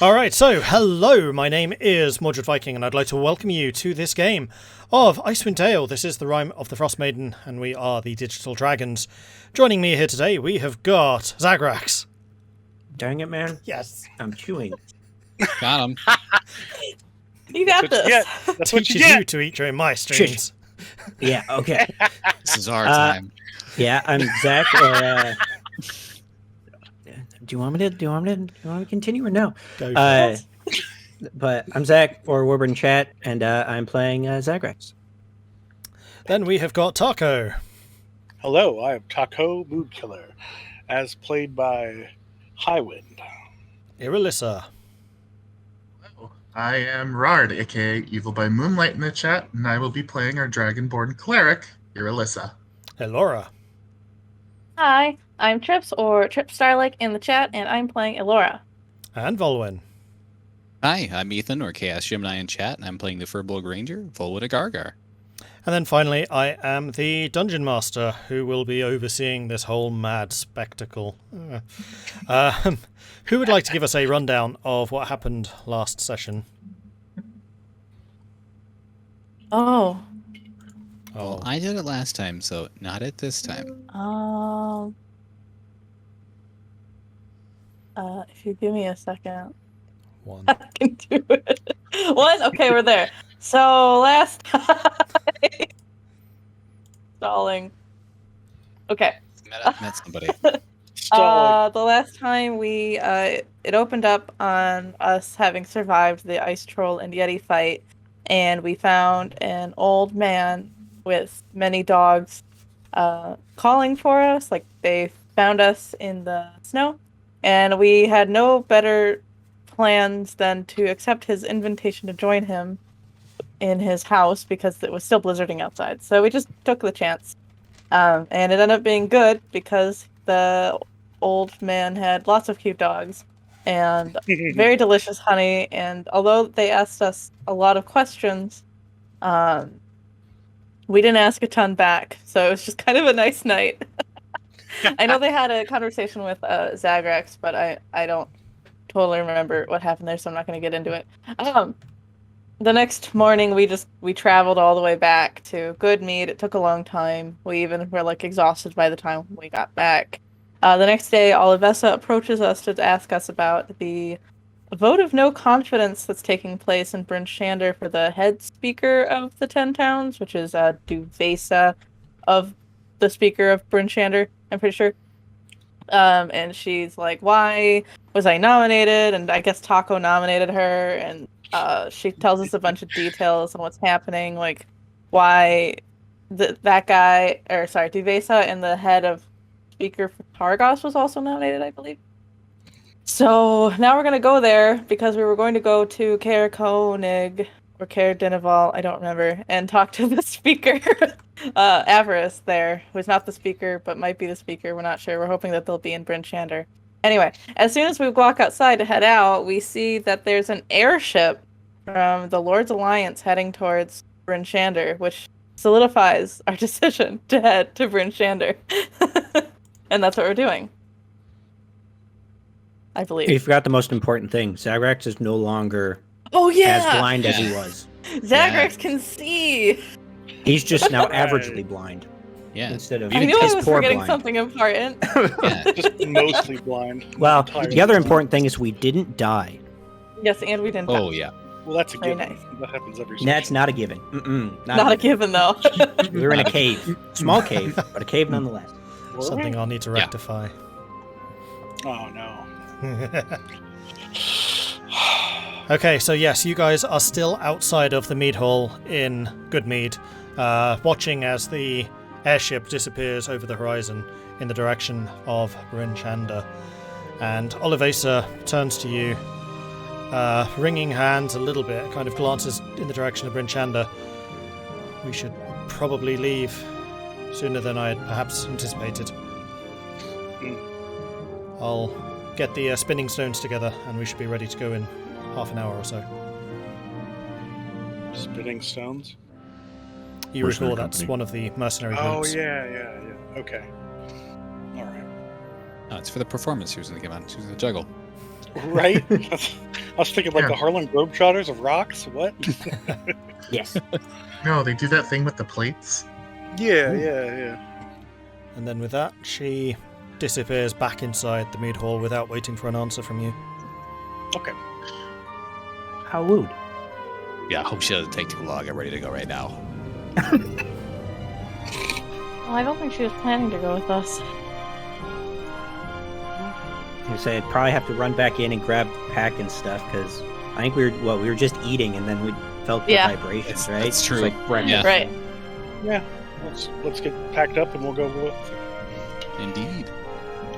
Alright, so hello, my name is Mordred Viking, and I'd like to welcome you to this game of Icewind Dale. This is the Rime of the Frostmaiden, and we are the Digital Dragons. Joining me here today, we have got Zagrax. Dang it, man. Yes. I'm chewing. Got him. You got this. That's what teaches you to eat during my streams. Yeah, okay. This is our time. Yeah, I'm Zach, or do you want me to continue or no? Go for it. But I'm Zach, or Bryn Chat, and I'm playing Zagrax. Then we have got Tahko. Hello, I am Tahko Moodkiller, as played by Highwind. Irilyssa. I am Jarard, aka Evil by Moonlight in the chat, and I will be playing our Dragonborn cleric, Irilyssa. Elora. Hi, I'm Trips, or Trip Starlike in the chat, and I'm playing Elora. And Vulwin. Hi, I'm Ethan, or Chaos Gemini in chat, and I'm playing the Furbolg Ranger, Vulwin Gargar. And then finally, I am the Dungeon Master, who will be overseeing this whole mad spectacle. Who would like to give us a rundown of what happened last session? Oh. Well, I did it last time, so not it this time. If you give me a second, One. I can do it. One? Okay, we're there. So last time, stalling. Okay. Met somebody. The last time we it opened up on us having survived the ice troll and yeti fight, and we found an old man with many dogs calling for us. Like, they found us in the snow, and we had no better plans than to accept his invitation to join him in his house because it was still blizzarding outside. So we just took the chance, and it ended up being good because the old man had lots of cute dogs and very delicious honey. And although they asked us a lot of questions, we didn't ask a ton back, so it was just kind of a nice night. I know they had a conversation with Zagrax, but I don't totally remember what happened there, so I'm not going to get into it. The next morning, we traveled all the way back to Goodmead. It took a long time. We even were exhausted by the time we got back. The next day, Irilyssa approaches us to ask us about the vote of no confidence that's taking place in Bryn Shander for the head speaker of the 10 towns, which is Duvesa of the speaker of Bryn Shander, I'm pretty sure. And she's like, why was I nominated? And I guess Tahko nominated her, and she tells us a bunch of details on what's happening, like why that guy, or sorry, Duvesa and the head of speaker for Targos was also nominated, I believe. So now we're going to go there because we were going to go to Caer Konig or Caer Dinaval, I don't remember, and talk to the speaker, Avarice there, who's not the speaker but might be the speaker. We're not sure. We're hoping that they'll be in Bryn Shander. Anyway, as soon as we walk outside to head out, we see that there's an airship from the Lord's Alliance heading towards Bryn Shander, which solidifies our decision to head to Bryn Shander. And that's what we're doing, I believe. You forgot the most important thing. Zagrax is no longer as blind as he was. Zagrax can see. He's just now averagely blind. Yeah. Instead of I knew I was poor forgetting blind. something important. Yeah. Just mostly blind. Well, Entirely the other blind. important thing is we didn't die. Yes, and we didn't. Oh, yeah. Well, that's a Very given. nice. That happens every That's session. not a given. Not a given, though. We were in a cave. Small cave, but a cave nonetheless. Were Something we? I'll need to Yeah. rectify. Oh, no. Okay, so yes, you guys are still outside of the mead hall in Goodmead, watching as the airship disappears over the horizon in the direction of Bryn Shander. And Irilyssa turns to you, wringing hands a little bit, kind of glances in the direction of Bryn Shander. We should probably leave sooner than I had perhaps anticipated. I'll get the spinning stones together, and we should be ready to go in half an hour or so. Spinning stones? You Mercenary recall that's company. one of the mercenary Oh, groups. yeah. Okay. All right. No, it's for the performance she was going to give on. She was going to juggle. Right? was thinking like Yeah. the Harlem Globetrotters of rocks. What? Yes. No, they do that thing with the plates. Yeah. And then with that, she disappears back inside the mead hall without waiting for an answer from you. Okay. How wooed. Yeah, I hope she doesn't take too long. I'm ready to go right now. Well, I don't think she was planning to go with us. I say I'd probably have to run back in and grab pack and stuff because I think we were just eating and then we felt the Yeah. vibrations, right? That's true. It's like breakfast. Yeah. Right. Yeah. Let's get packed up and we'll go with it. Indeed.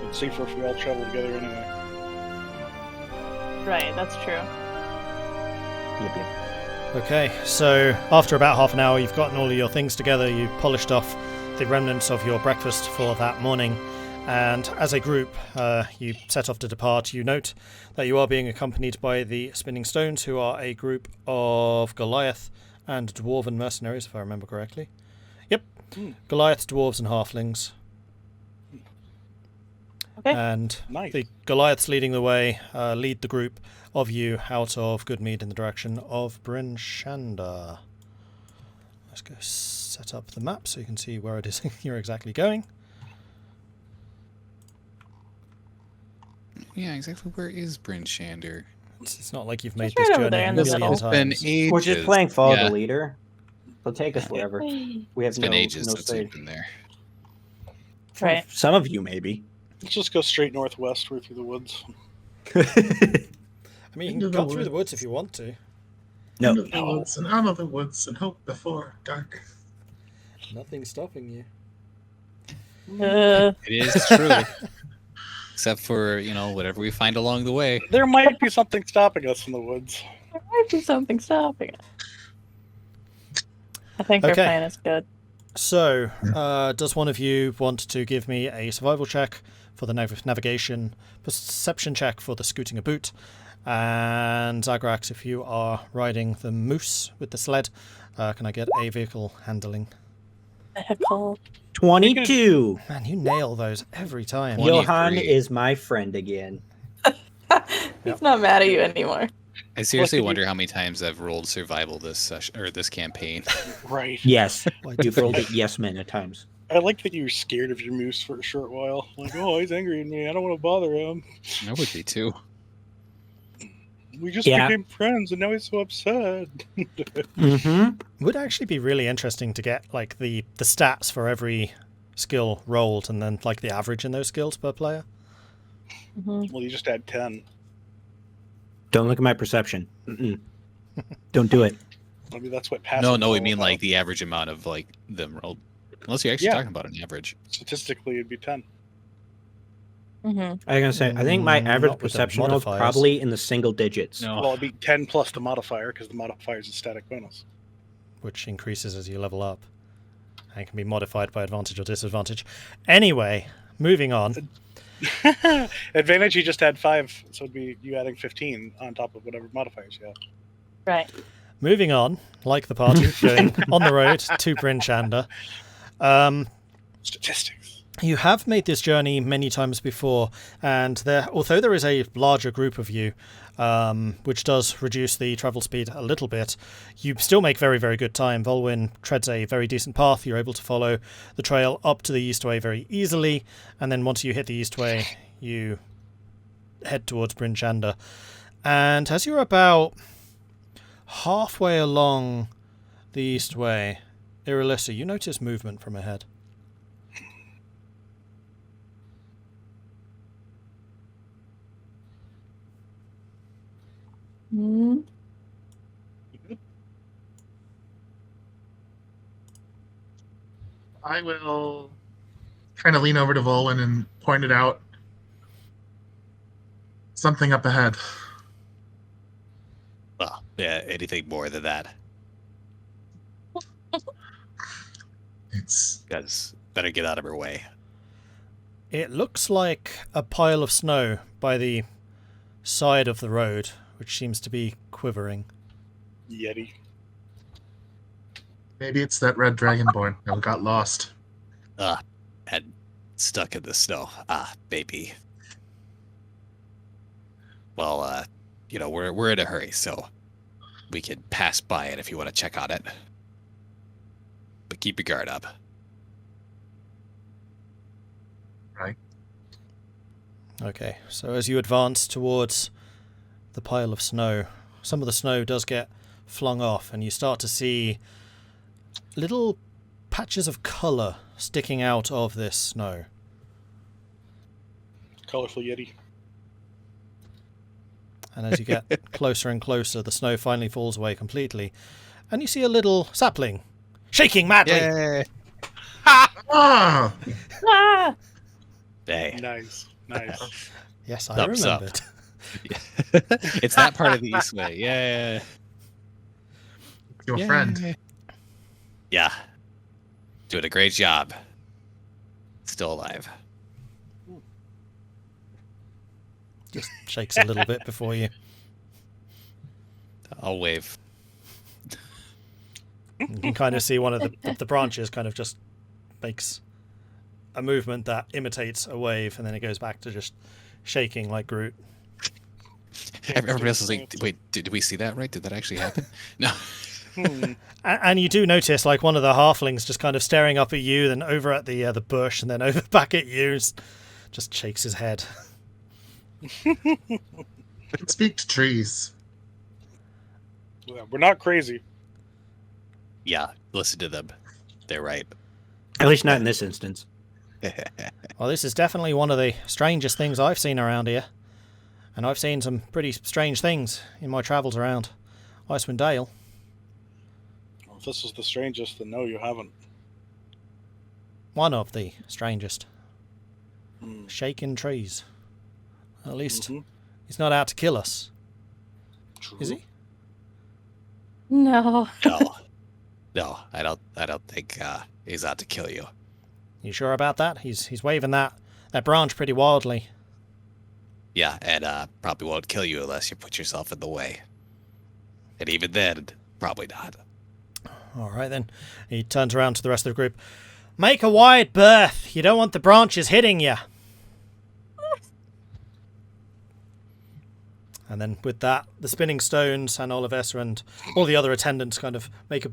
It's safer if we all travel together anyway. Right, that's true. Yep. Okay, so after about half an hour, you've gotten all of your things together, you polished off the remnants of your breakfast for that morning, and as a group, you set off to depart. You note that you are being accompanied by the Spinning Stones, who are a group of Goliath and Dwarven mercenaries, if I remember correctly. Yep, Goliaths, Dwarves, and Halflings. Okay. And Nice. the Goliaths leading the way lead the group of you out of Goodmead in the direction of Bryn Shander. Let's go set up the map so you can see where it is you're exactly going. Yeah, exactly. Where is Bryn Shander? It's not like you've made right this over journey there a in the million middle. It's been times. ages. We're just playing Follow Yeah, the Leader. So take us wherever. We have it's been no, ages no since say. we've been there. Right. Some of you maybe. Let's just go straight northwest through the woods. I mean, you Into can the cut through the woods. woods if you want to. No. Into the woods and out of the woods and hope before dark. Nothing's stopping you. Uh, It is true. Except for, whatever we find along the way. There might be something stopping us in the woods. there might be something stopping it. I think our Okay. plan is good. So, does one of you want to give me a survival check for the navigation, perception check for the scooting a boot, and Zagrax, if you are riding the moose with the sled, can I get a vehicle handling? Vehicle. 22. Man, you nail those every time. 20. Johan 23. is my friend again. He's not mad at you anymore. I seriously Lucky wonder how many times I've rolled survival this session or this campaign. Right. Yes. Why You've rolled it yes men at times. I like that you were scared of your moose for a short while. Like, oh, he's angry at me. I don't want to bother him. I would be too. We just Yeah. became friends, and now he's so upset. Mm-hmm. Would actually be really interesting to get like the stats for every skill rolled and then like the average in those skills per player. Mhm. Well, you just had 10. Don't look at my perception. Mm-mm. Don't do it. I mean, that's what passive No, is we all mean about. like the average amount of like them rolled. Unless you're actually Yeah. talking about an average. Statistically, it'd be 10. Mhm. I was gonna say, I think my Mm, average not with the perception roll is modifiers. probably in the single digits. No. Well, it'd be 10 plus the modifier, because the modifier is a static bonus. Which increases as you level up and can be modified by advantage or disadvantage. Anyway, moving on. Advantage, you just had 5, so it'd be you adding 15 on top of whatever modifiers you have. Right. Moving on, like the party, going on the road to Bryn Shander. Statistics. You have made this journey many times before, and although there is a larger group of you, which does reduce the travel speed a little bit, you still make very, very good time. Vulwin treads a very decent path. You're able to follow the trail up to the Eastway very easily, and then once you hit the Eastway, you head towards Bryn Shander. And as you're about halfway along the Eastway, Irilyssa, you notice movement from ahead. Mhm. I will kind of lean over to Vulwin and point it out. Something up ahead. Well, yeah, anything more than that. It's Guys, better get out of our way. It looks like a pile of snow by the side of the road, which seems to be quivering. Yeti. maybe it's that red dragonborn that got lost. And stuck in the snow. Baby. Well, we're in a hurry, so we can pass by it if you want to check on it. But keep your guard up. Right. Okay, so as you advance towards the pile of snow, some of the snow does get flung off, and you start to see little patches of colour sticking out of this snow. Colorful Yeti. And as you get closer and closer, the snow finally falls away completely, and you see a little sapling shaking madly. Yeah. Ah! Ah! Hey. Nice. Yes, I Thumbs up. remembered. It's that part of the East Way. Yeah. Your friend. Yeah. Doing a great job. Still alive. Just shakes a little bit before you. I'll wave. You can kind of see one of the branches kind of just makes a movement that imitates a wave, and then it goes back to just shaking like Groot. Everybody else is like, wait, did we see that right? Did that actually happen? No. And you do notice, like, one of the halflings just kind of staring up at you, then over at the bush, and then over back at you, just shakes his head. Speak to trees. We're not crazy. Yeah, listen to them. They're right. At least not in this instance. Well, this is definitely one of the strangest things I've seen around here. And I've seen some pretty strange things in my travels around Icewind Dale. Well, if this is the strangest, then no, you haven't. One of the strangest. Hmm. Shaking trees. At least Mhm. he's not out to kill us. True. Is he? No. No, I don't think he's out to kill you. You sure about that? He's waving that branch pretty wildly. Yeah, and probably won't kill you unless you put yourself in the way. And even then, probably not. All right, then. He turns around to the rest of the group. Make a wide berth. You don't want the branches hitting you. And then with that, the spinning stones and Olivessa and all the other attendants kind of make a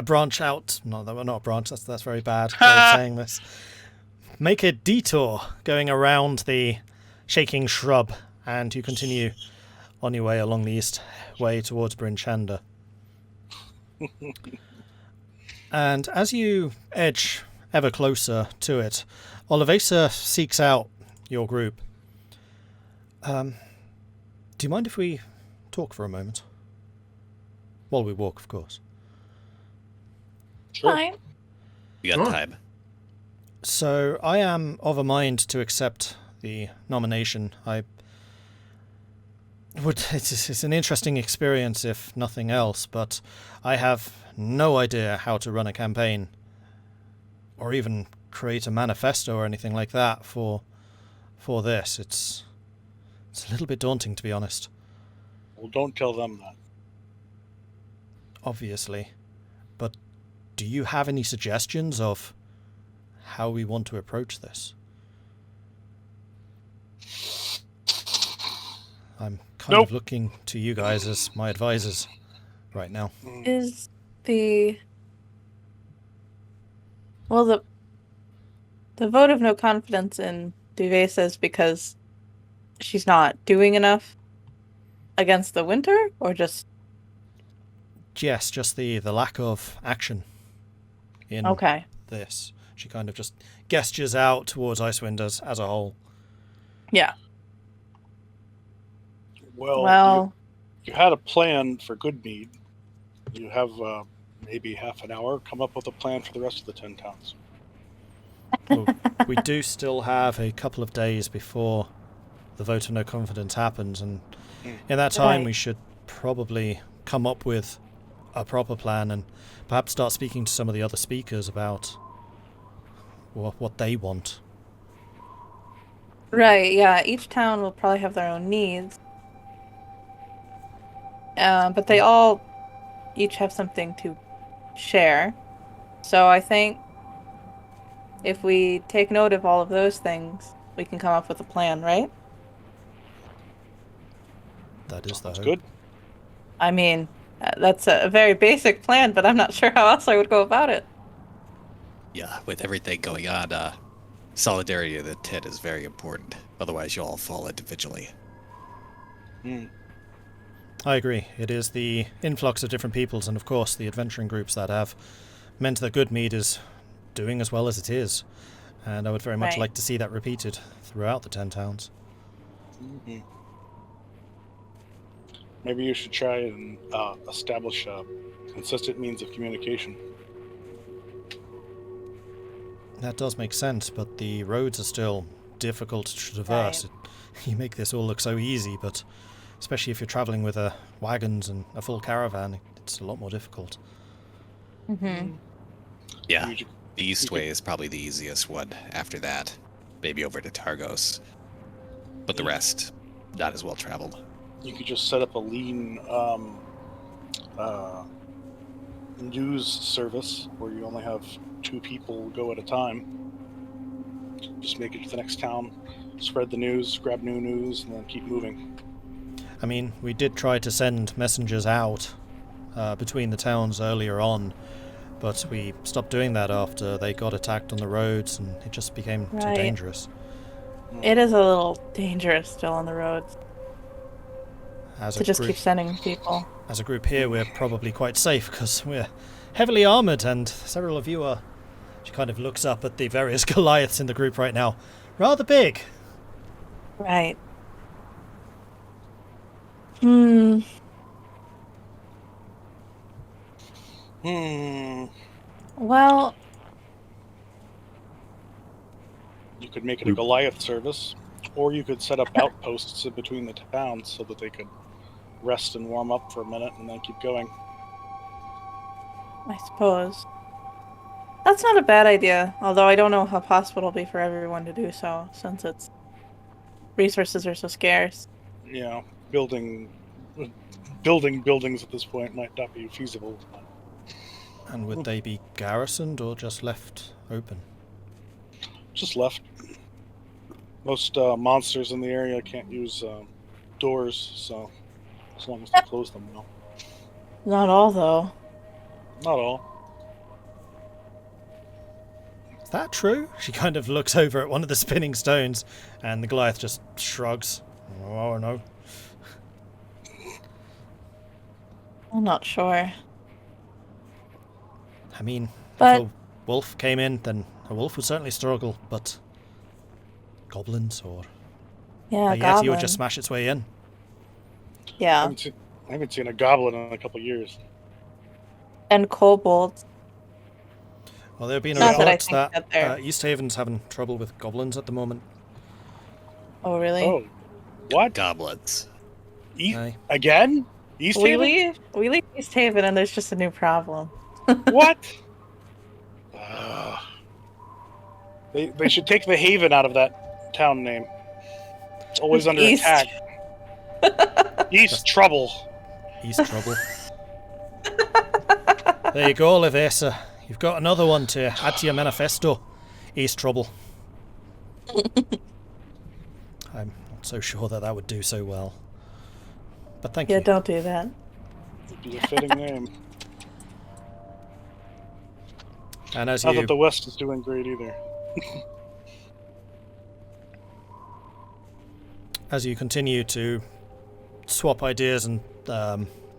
branch out. No, not a branch. That's very bad way of saying this. Make a detour going around the shaking shrub, and you continue on your way along the east way towards Bryn Shander. And as you edge ever closer to it, Olivessa seeks out your group. Do you mind if we talk for a moment? While we walk, of course. Sure. Fine. You got Sure. time. So, I am of a mind to accept the nomination. It's an interesting experience, if nothing else, but I have no idea how to run a campaign, or even create a manifesto or anything like that for this. It's a little bit daunting, to be honest. Well, don't tell them that. Obviously. But do you have any suggestions of how we want to approach this? I'm kind of looking to you guys as my advisors right now. Is the the vote of no confidence in Duvesa because she's not doing enough against the winter, or just Yes, just the lack of action in okay? this. She kind of just gestures out towards Icewind as a whole. Yeah. Well, you had a plan for Goodmead. You have maybe half an hour. Come up with a plan for the rest of the 10 towns. Well, we do still have a couple of days before the vote of no confidence happens, and in that time Right. we should probably come up with a proper plan and perhaps start speaking to some of the other speakers about what they want. Right, yeah. Each town will probably have their own needs. But they all each have something to share. So I think if we take note of all of those things, we can come up with a plan, right? That is the That's hope. good. I mean, that's a very basic plan, but I'm not sure how else I would go about it. Yeah, with everything going on, solidarity of the tent is very important. Otherwise, you'll all fall individually. I agree. It is the influx of different peoples and, of course, the adventuring groups that have meant that Goodmead is doing as well as it is. And I would very much Right. like to see that repeated throughout the 10 towns. Maybe you should try and establish a consistent means of communication. That does make sense, but the roads are still difficult to traverse. You make this all look so easy, but especially if you're travelling with wagons and a full caravan, it's a lot more difficult. Mm-hmm. Yeah, You- the east you way could- is probably the easiest one. After that, maybe over to Targos. But the rest, not as well traveled. You could just set up a lean news service where you only have 2 people go at a time. Just make it to the next town, spread the news, grab new news, and then keep moving. I mean, we did try to send messengers out between the towns earlier on, but we stopped doing that after they got attacked on the roads and it just became too Right. dangerous. It is a little dangerous still on the roads As to a just group, keep sending people. as a group here, we're probably quite safe because we're heavily armoured, and several of you are... She kind of looks up at the various Goliaths in the group right now. Rather big. Right. Well, You could make it a Goliath service, or you could set up outposts in between the towns so that they could rest and warm up for a minute and then keep going. I suppose. That's not a bad idea, although I don't know how possible it'll be for everyone to do so, since resources are so scarce. You know, building buildings at this point might not be feasible. And would they be garrisoned or just left open? Just left. Most monsters in the area can't use doors, so as long as they close them, no. Not all, though. Not all. Is that true? She kind of looks over at one of the spinning stones, and the Goliath just shrugs. Oh, no. I'm not sure. I mean, But- if a wolf came in, then a wolf would certainly struggle, but goblins or Yeah, a Yeti goblin. would just smash its way in. I Yeah, haven't seen a goblin in a couple of years. and kobolds. Well, there have been Not that I reports think that, that they're- East Haven's having trouble with goblins at the moment. Oh, really? Oh, what? Goblins. Aye. Again? East we Haven? leave East Haven, and there's just a new problem. What? They should take the Haven out of that town name. It's always under East. attack. East Trouble. East trouble. There you go, Irilyssa. You've got another one to add to your manifesto. East trouble. I'm not so sure that would do so well. But thank Yeah, you. don't do that. Would be a fitting name. And as Not you that the West is doing great either. as you continue to swap ideas and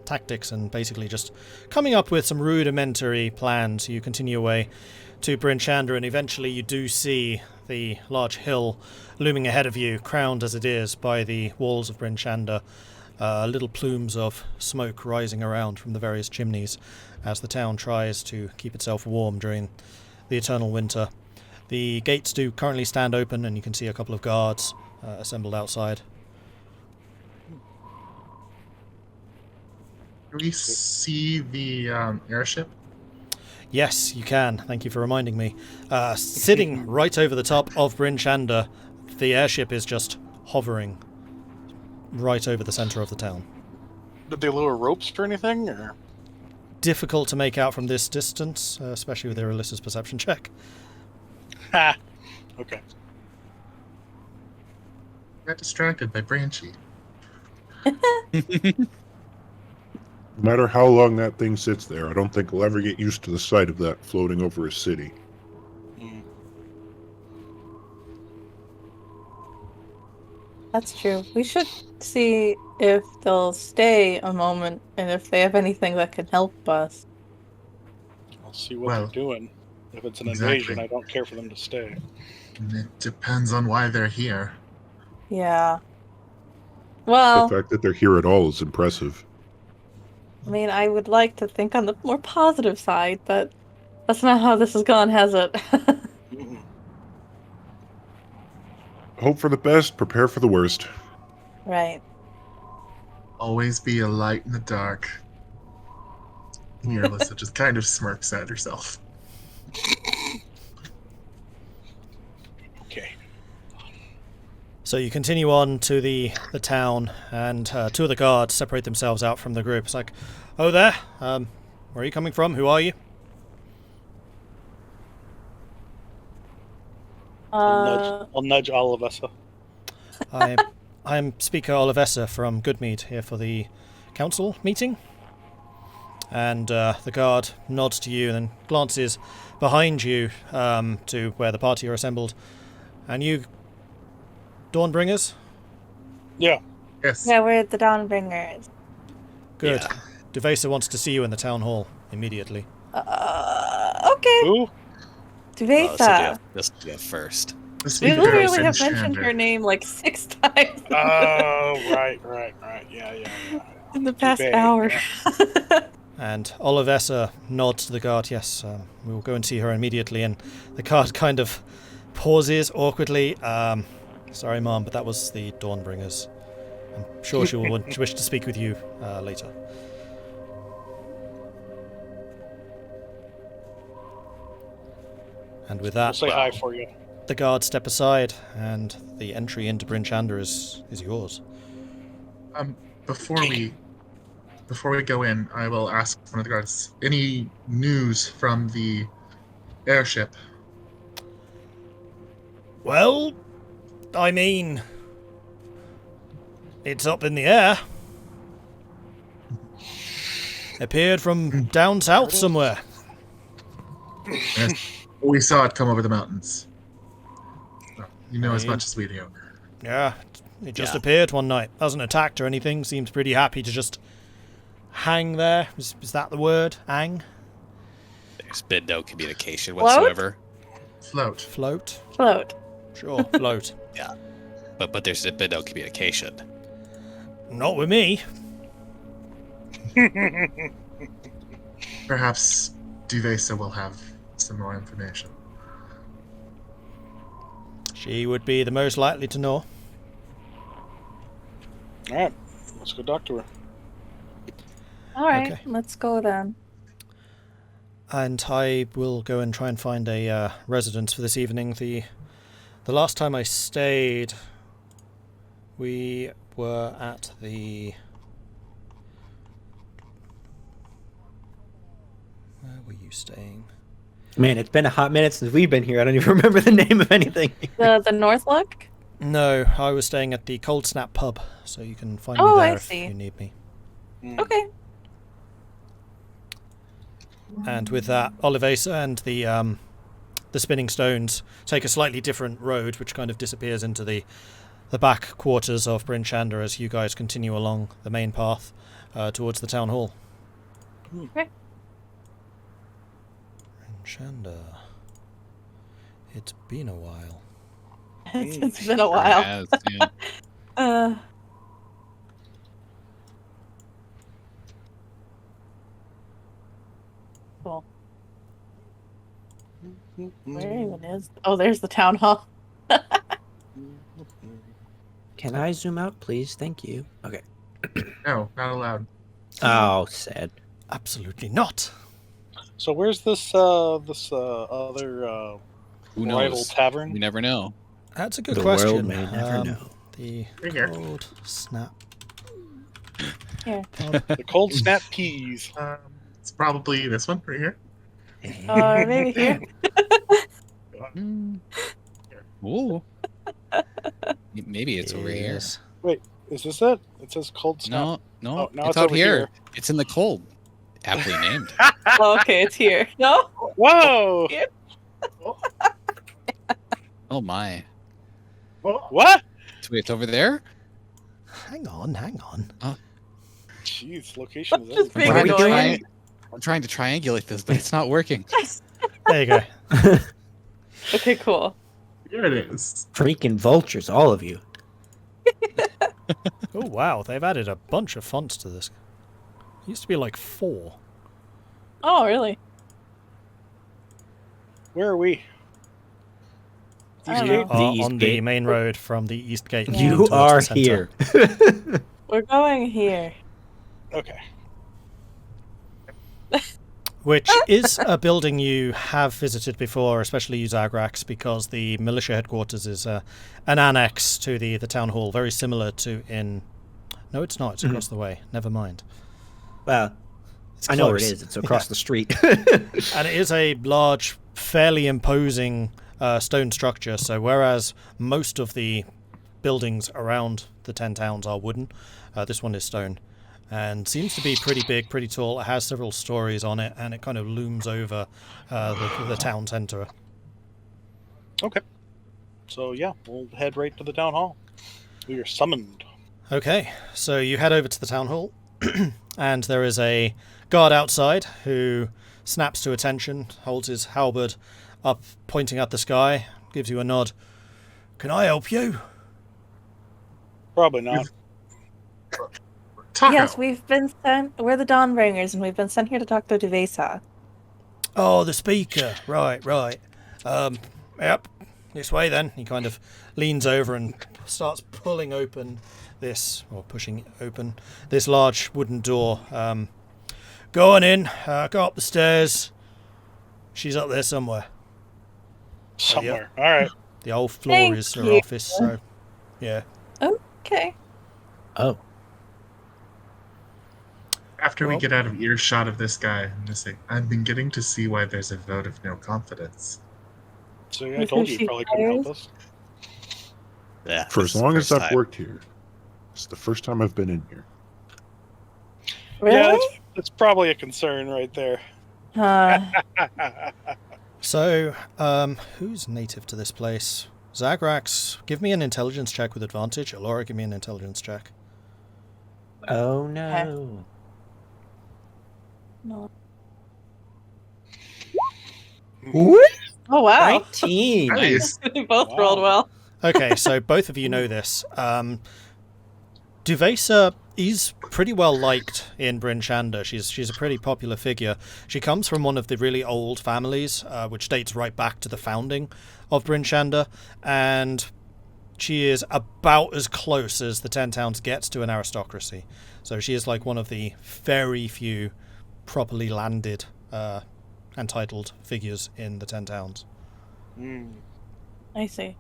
tactics and basically just coming up with some rudimentary plans, you continue away to Bryn Shander, and eventually you do see the large hill looming ahead of you, crowned as it is by the walls of Bryn Shander, little plumes of smoke rising around from the various chimneys as the town tries to keep itself warm during the eternal winter. The gates do currently stand open, and you can see a couple of guards assembled outside. Do we see the airship? Yes, you can. Thank you for reminding me. Sitting right over the top of Bryn Shander, the airship is just hovering right over the centre of the town. Did they lower ropes or anything? Or? Difficult to make out from this distance, especially with Irilyssa's perception check. Ha! Okay. Got distracted by Branchy. No matter how long that thing sits there, I don't think we'll ever get used to the sight of that floating over a city. Mm. That's true. We should see if they'll stay a moment and if they have anything that can help us. I'll see what Well, they're doing. If it's an exactly. invasion, I don't care for them to stay. It depends on why they're here. Yeah. The Well, fact that they're here at all is impressive. I mean, I would like to think on the more positive side, but that's not how this has gone, has it? Mm-mm. Hope for the best, prepare for the worst. Right. Always be a light in the dark. Irilyssa just kind of smirks at herself. Okay. So you continue on to the town, and two of the guards separate themselves out from the group. It's like, oh there, where are you coming from? Who are you? I'll nudge Irilyssa. I am Speaker Irilyssa from Goodmead, here for the council meeting. And the guard nods to you and then glances behind you to where the party are assembled. And you, Dawnbringers? Yeah. Yes. Yeah, we're the Dawnbringers. Good. Yeah. Duvesa wants to see you in the town hall immediately. Okay. Who? Duvesa. So just do it first. The We speaker of literally Bryn have mentioned Shander. her name like 6 times Oh, right. Yeah. in the past big, hour. yeah. And Irilyssa nods to the guard. Yes, we will go and see her immediately. And the guard kind of pauses awkwardly. Sorry, Mom, but that was the Dawnbringers. I'm sure she will wish to speak with you later. And with We'll that, say hi for you. the guards step aside, and the entry into Bryn Shander is yours. Before we go in, I will ask one of the guards, any news from the airship? Well, I mean, it's up in the air. Appeared from down south somewhere. Yes, we saw it come over the mountains. So, you know as much as we do. Yeah, it just Yeah. appeared one night. Hasn't attacked or anything. Seems pretty happy to just hang there. Is that the word? Hang? There's been no communication Float? whatsoever. Float. Float? Float. Sure, float. Yeah. But there's been no communication. Not with me. Perhaps Duvesa will have some more information. She would be the most likely to know. All right. Let's go talk to her. All right, Okay. let's go then. And I will go and try and find a residence for this evening. The last time I stayed, we were at the... Where were you staying? Man, it's been a hot minute since we've been here. I don't even remember the name of anything. The North Look? No, I was staying at the Cold Snap pub, so you can find Oh, me I there if see. you need me. Okay. And with that, Irilyssa and the Spinning Stones take a slightly different road, which kind of disappears into the back quarters of Bryn Shander as you guys continue along the main path towards the town hall. Okay. Bryn Shander. It's been a while. It's been a while. Has, yeah. Cool. Where even is? Oh, there's the town hall. Can I zoom out, please? Thank you. Okay. No, not allowed. Oh, sad. Absolutely not. So where's this other Who rival knows? tavern? We never know. That's a good The question. world may never know. The Right here. Cold Snap Here. pub. The Cold Snap Peas. It's probably this one right here. Or maybe here. Ooh. Maybe it's over here. Yes. Is this it? It says cold snap. No, no, Oh, now it's it's out over here. here. It's in the cold. Aptly named. Oh, okay, it's here. No? Whoa! Here? Oh my. What? So it's over there? Hang on. Jeez, location is Just everything. being annoying. I'm trying to triangulate this, but it's not working. There you go. Okay, cool. Here it is. Freaking vultures, all of you. Oh wow, they've added a bunch of fonts to this. Used to be like 4. Oh, really? Where are we? I don't East know. Gate? The east On the gate. main road from the east gate. You towards are the center. here. We're going here. Okay. Which is a building you have visited before, especially you Zagrax, because the militia headquarters is an annex to the town hall, very similar to in... No, it's not. It's across the way. Never mind. Well, It's I know where it close. is. It's across the street. And it is a large, fairly imposing stone structure. So whereas most of the buildings around the 10 towns are wooden, this one is stone. And seems to be pretty big, pretty tall. It has several stories on it, and it kind of looms over the town centre. Okay. So yeah, we'll head right to the town hall. We are summoned. Okay, so you head over to the town hall, and there is a guard outside who snaps to attention, holds his halberd up, pointing at the sky, gives you a nod. Can I help you? Probably not. Tahko. Yes, we've been sent. We're the Dawnbringers, and we've been sent here to talk to Devesa. Oh, the speaker. Right. Yep. This way then. He kind of leans over and starts pulling open this, or pushing open this large wooden door. Go on in. Go up the stairs. She's up there somewhere. Somewhere. All right. The old floor Thank is her you. office, so yeah. Okay. Oh. After we Well- get out of earshot of this guy, I'm gonna say, I've been getting to see why there's a vote of no confidence. So yeah, I With told who you she probably couldn't help hires? us. Yeah. For this as is long the as first I've time. worked here, it's the first time I've been in here. Really? Yeah, that's probably a concern right there. So, who's native to this place? Zagrax, give me an intelligence check with advantage. Elora, give me an intelligence check. Oh no. No. What? Oh wow! 19. Nice. We both Wow. rolled well. Okay, so both of you know this. Devesa is pretty well liked in Bryn Shander. She's a pretty popular figure. She comes from one of the really old families, which dates right back to the founding of Bryn Shander, and she is about as close as the 10 towns gets to an aristocracy. So she is like one of the very few properly landed and titled figures in the 10 towns, Mm. I see.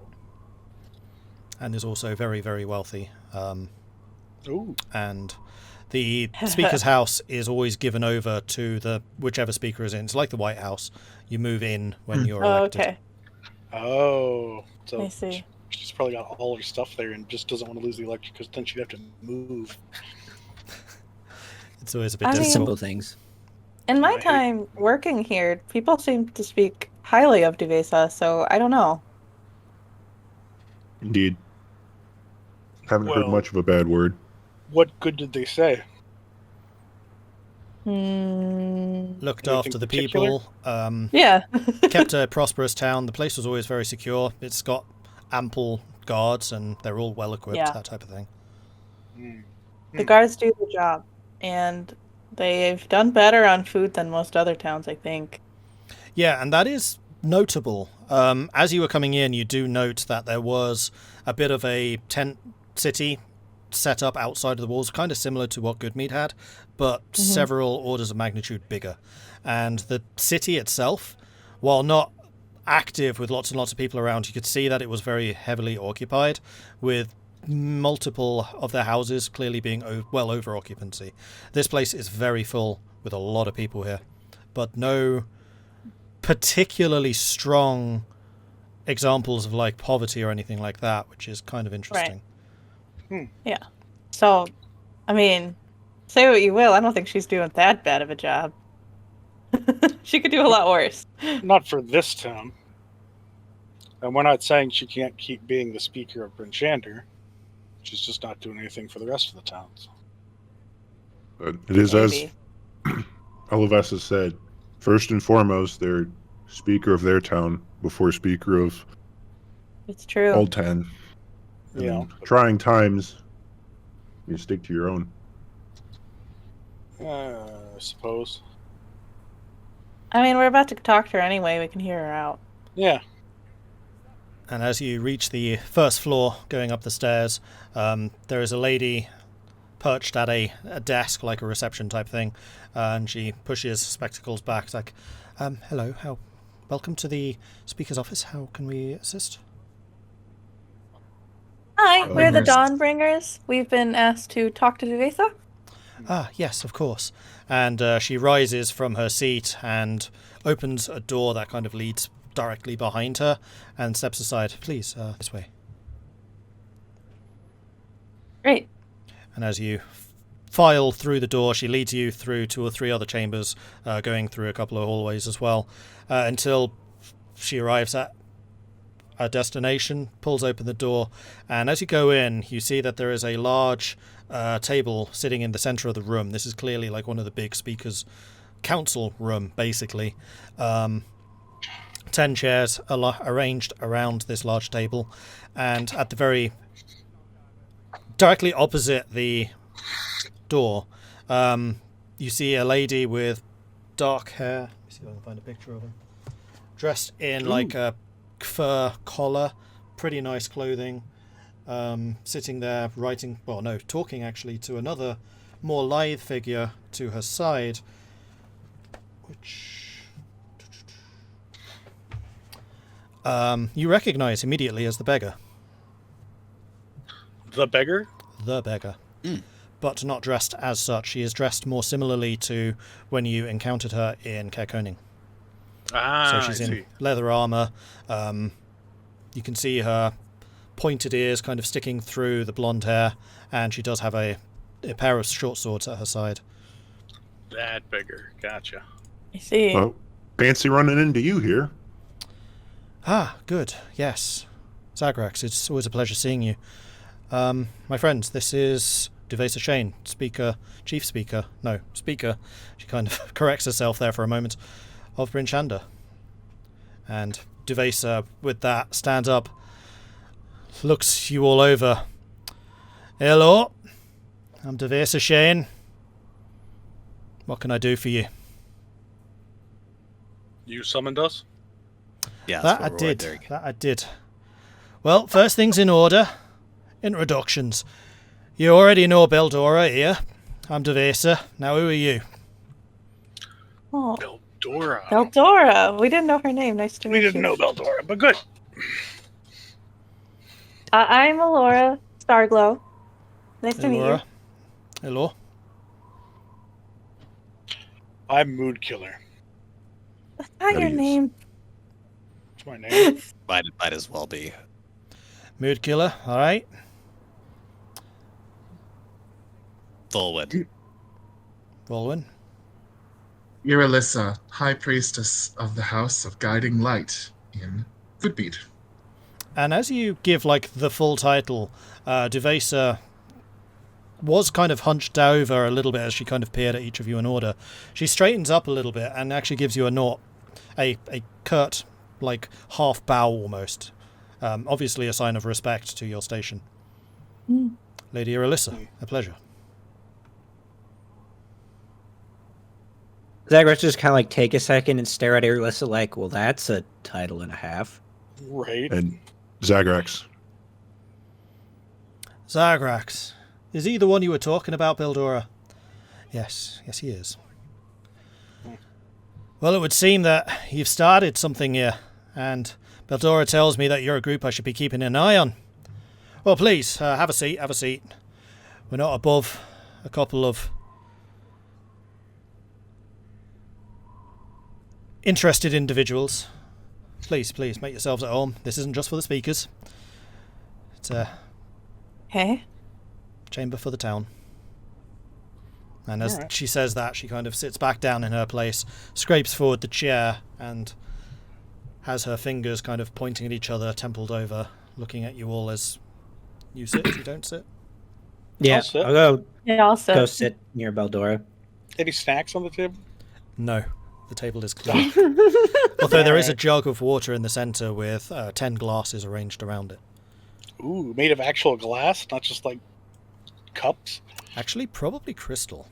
and is also very, very wealthy. Ooh. And the speaker's house is always given over to the whichever speaker is in. It's like the White House. You move in when you're Oh, elected. okay. Oh. So I see. she's probably got all her stuff there and just doesn't want to lose the election because then she'd have to move. It's always a bit I The mean- difficult. simple things. In my Right. time working here, people seem to speak highly of Devesa, so I don't know. Indeed. Haven't heard Well- much of a bad word. What good did they say? Looked Anything after the particular? people. Yeah. Kept a prosperous town. The place was always very secure. It's got ample guards, and they're all well equipped. Yeah. That type of thing. Mm. The guards do the job, and they've done better on food than most other towns, I think. Yeah, and that is notable. As you were coming in, you do note that there was a bit of a tent city set up outside of the walls, kind of similar to what Goodmead had, but several orders of magnitude bigger. And the city itself, while not active with lots and lots of people around, you could see that it was very heavily occupied, with multiple of their houses clearly being well over occupancy. This place is very full with a lot of people here, but no particularly strong examples of like poverty or anything like that, which is kind of interesting. Yeah. So, I mean, say what you will, I don't think she's doing that bad of a job. She could do a lot worse. Not for this town. And we're not saying she can't keep being the speaker of Bryn Shander. She's just not doing anything for the rest of the towns. It is Maybe. as Irilyssa said. First and foremost, they're speaker of their town before speaker of It's true. Old Town. And Yeah. in trying times, you stick to your own. I suppose. I mean, we're about to talk to her anyway. We can hear her out. Yeah. And as you reach the first floor, going up the stairs, there is a lady perched at a desk, like a reception type thing, and she pushes spectacles back. It's like, hello, welcome to the speaker's office. How can we assist? Hi, we're the Dawnbringers. Dawnbringers. We've been asked to talk to Devesa. Ah, yes, of course. And she rises from her seat and opens a door that kind of leads directly behind her and steps aside. Please, this way. Great. And as you file through the door, she leads you through 2 or 3 other chambers, going through a couple of hallways as well, until she arrives at a destination, pulls open the door, and as you go in, you see that there is a large table sitting in the center of the room. This is clearly like one of the big speakers' council room, basically. 10 chairs arranged around this large table, and at the very directly opposite the door, you see a lady with dark hair. Let me see if I can find a picture of her. Dressed in like a fur collar, pretty nice clothing, sitting there writing, talking actually to another more lithe figure to her side, which you recognize immediately as the beggar. The beggar? The beggar. But not dressed as such. She is dressed more similarly to when you encountered her in Kerkoning. Ah, So she's I in see. leather armor. You can see her pointed ears kind of sticking through the blonde hair, and she does have a pair of short swords at her side. That beggar. Gotcha. I see. Well, fancy running into you here. Ah, good. Yes. Zagrax, it's always a pleasure seeing you. My friends, this is Devesa Shane, chief speaker. She kind of corrects herself there for a moment, of Bryn Shander. And Devesa, with that, stands up, looks you all over. Hello, I'm Devesa Shane. What can I do for you? You summoned us? Yeah, That that's I what we're did. doing. That I did. Well, first things in order. Introductions. You already know Beldora here. I'm Devesa. Now who are you? Oh, Beldora. Beldora. We didn't know her name. Nice to meet We you. didn't know Beldora, but good. I'm Elora Starglow. Nice to meet you. Elora. Hello. I'm Mood Killer. That's not your That is. name. That's my name. Might as well be. Mood killer. All right. Vulwin. Vulwin. Irilyssa, High Priestess of the House of Guiding Light in Footbeat. And as you give like the full title, Devesa was kind of hunched over a little bit as she kind of peered at each of you in order. She straightens up a little bit and actually gives you a curt, like half bow almost. Obviously a sign of respect to your station. Lady Irilyssa, a pleasure. Zagrax just kind of like take a second and stare at Irilyssa like, well, that's a title and a half. Right. And Zagrax. Zagrax. Is he the one you were talking about, Beldora? Yes, he is. Well, it would seem that you've started something here, and Beldora tells me that you're a group I should be keeping an eye on. Well, please, have a seat. We're not above a couple of interested individuals. Please, make yourselves at home. This isn't just for the speakers. It's Okay. chamber for the town. And as Alright. she says that, she kind of sits back down in her place, scrapes forward the chair, and has her fingers kind of pointing at each other, templed over, looking at you all as you sit, you don't sit. Yeah, I'll sit. I'll go Yeah, also. go sit near Beldora. Any snacks on the table? No, the table is clear. Although there is a jug of water in the centre with 10 glasses arranged around it. Ooh, made of actual glass, not just like cups. Actually, probably crystal.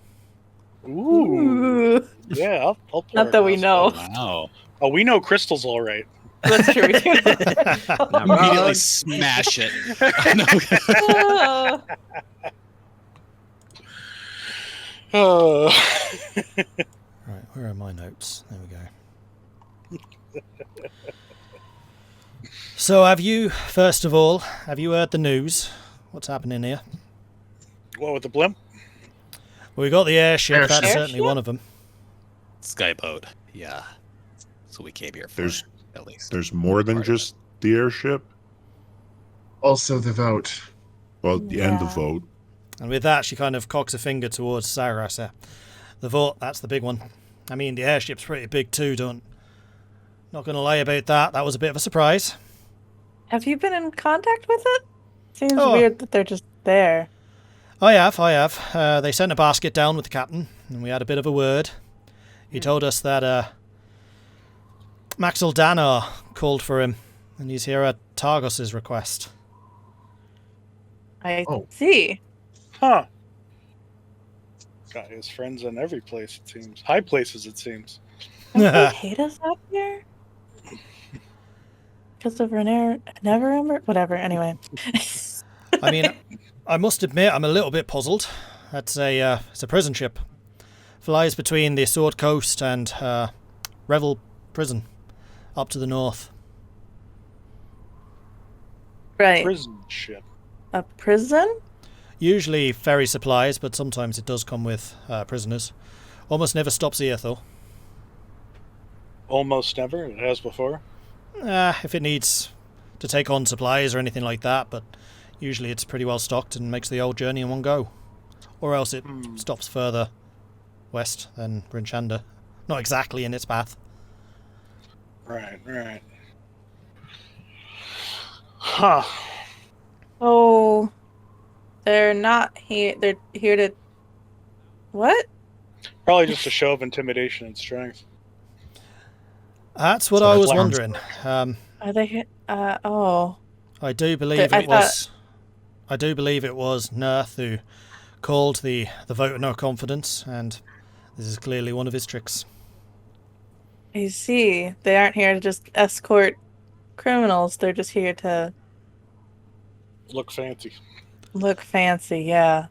Ooh, yeah. I'll pour Not a that we glass. know. Wow. Oh, we know crystal's all right. That's true. We do. Not Immediately wrong. smash it. Oh. Oh. Right, where are my notes? There we go. So first of all, have you heard the news? What's happening here? What with the blimp? Well, we got the airship, that's Airship? certainly one of them. Skyboat. Yeah. So we came here for There's- at least. There's more than Part of it. just the airship. Also, the vote. Well, and the Yeah. vote. And with that, she kind of cocks a finger towards Zagrax there. The vote, that's the big one. I mean, the airship's pretty big too, not going to lie about that. That was a bit of a surprise. Have you been in contact with it? Seems Oh. weird that they're just there. I have. They sent a basket down with the captain, and we had a bit of a word. He told us that Maxwell Danar called for him, and he's here at Targos's request. I Oh. see. Huh. Got his friends in every place, it seems. High places, it seems. Don't they hate us up here? Because of never remember? Whatever, anyway. I mean, I must admit, I'm a little bit puzzled. It's a prison ship. Flies between the Sword Coast and Revel Prison, up to the north. Right. Prison ship. A prison? Usually ferry supplies, but sometimes it does come with prisoners. Almost never stops here, though. Almost never. It has before. If it needs to take on supplies or anything like that, but usually it's pretty well stocked and makes the whole journey in one go. Or else it stops further west than Bryn Shander. Not exactly in its path. Right. Huh. Oh, they're not here. They're here to. What? Probably just a show of intimidation and strength. That's what So I that's was like- wondering. Are they here? Oh. I do believe I it was. I do believe it was Nerth who called the vote of no confidence, and this is clearly one of his tricks. I see. They aren't here to just escort criminals. They're just here to Look fancy. look fancy. Yeah.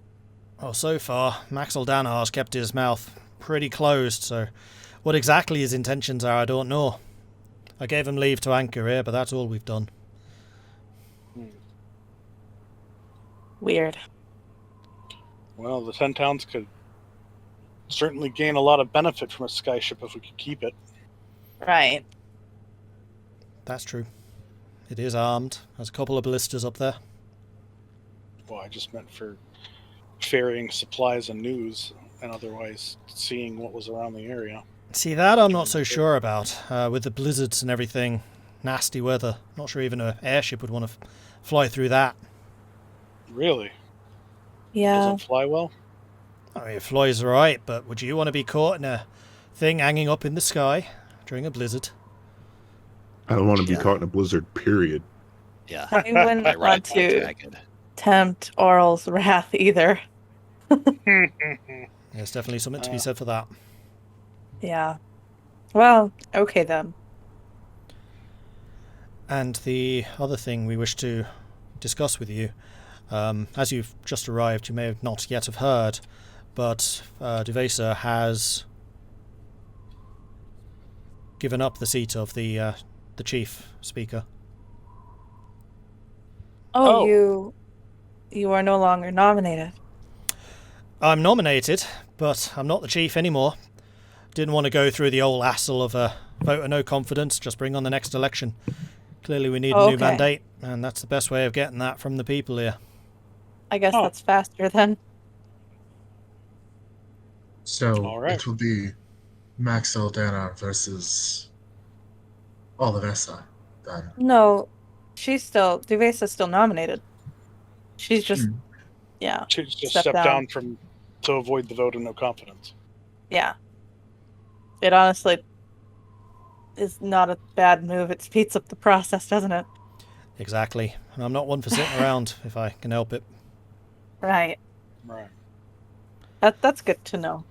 Well, so far, Maxwell Danar's kept his mouth pretty closed, so what exactly his intentions are, I don't know. I gave him leave to anchor here, but that's all we've done. Weird. Well, the 10 towns could certainly gain a lot of benefit from a skyship if we could keep it. Right. That's true. It is armed. There's a couple of blisters up there. Well, I just meant for ferrying supplies and news, and otherwise seeing what was around the area. See, that I'm not so sure about. With the blizzards and everything, nasty weather. Not sure even an airship would want to fly through that. Really? Yeah. Doesn't fly well? I mean, it flies right, but would you want to be caught in a thing hanging up in the sky during a blizzard? I don't want to be Yeah. caught in a blizzard, period. Yeah. I wouldn't I ride want that to dragon. tempt Oral's wrath either. There's definitely something to be said for that. Yeah. Well, okay then. And the other thing we wish to discuss with you, as you've just arrived, you may not yet have heard, but Duvesa has given up the seat of the chief speaker. Oh, Oh. you are no longer nominated. I'm nominated, but I'm not the chief anymore. Didn't want to go through the old hassle of a vote of no confidence, just bring on the next election. Clearly we need a new Okay. mandate, and that's the best way of getting that from the people here. I guess Oh. that's faster then. So All right. it will be Max Aldana versus Irilyssa then. No, Duvesa's still nominated. She's just, yeah, To just Step step down. down to avoid the vote of no confidence. yeah. It honestly is not a bad move. It speeds up the process, doesn't it? Exactly. And I'm not one for sitting around if I can help it. Right. Right. That's good to know.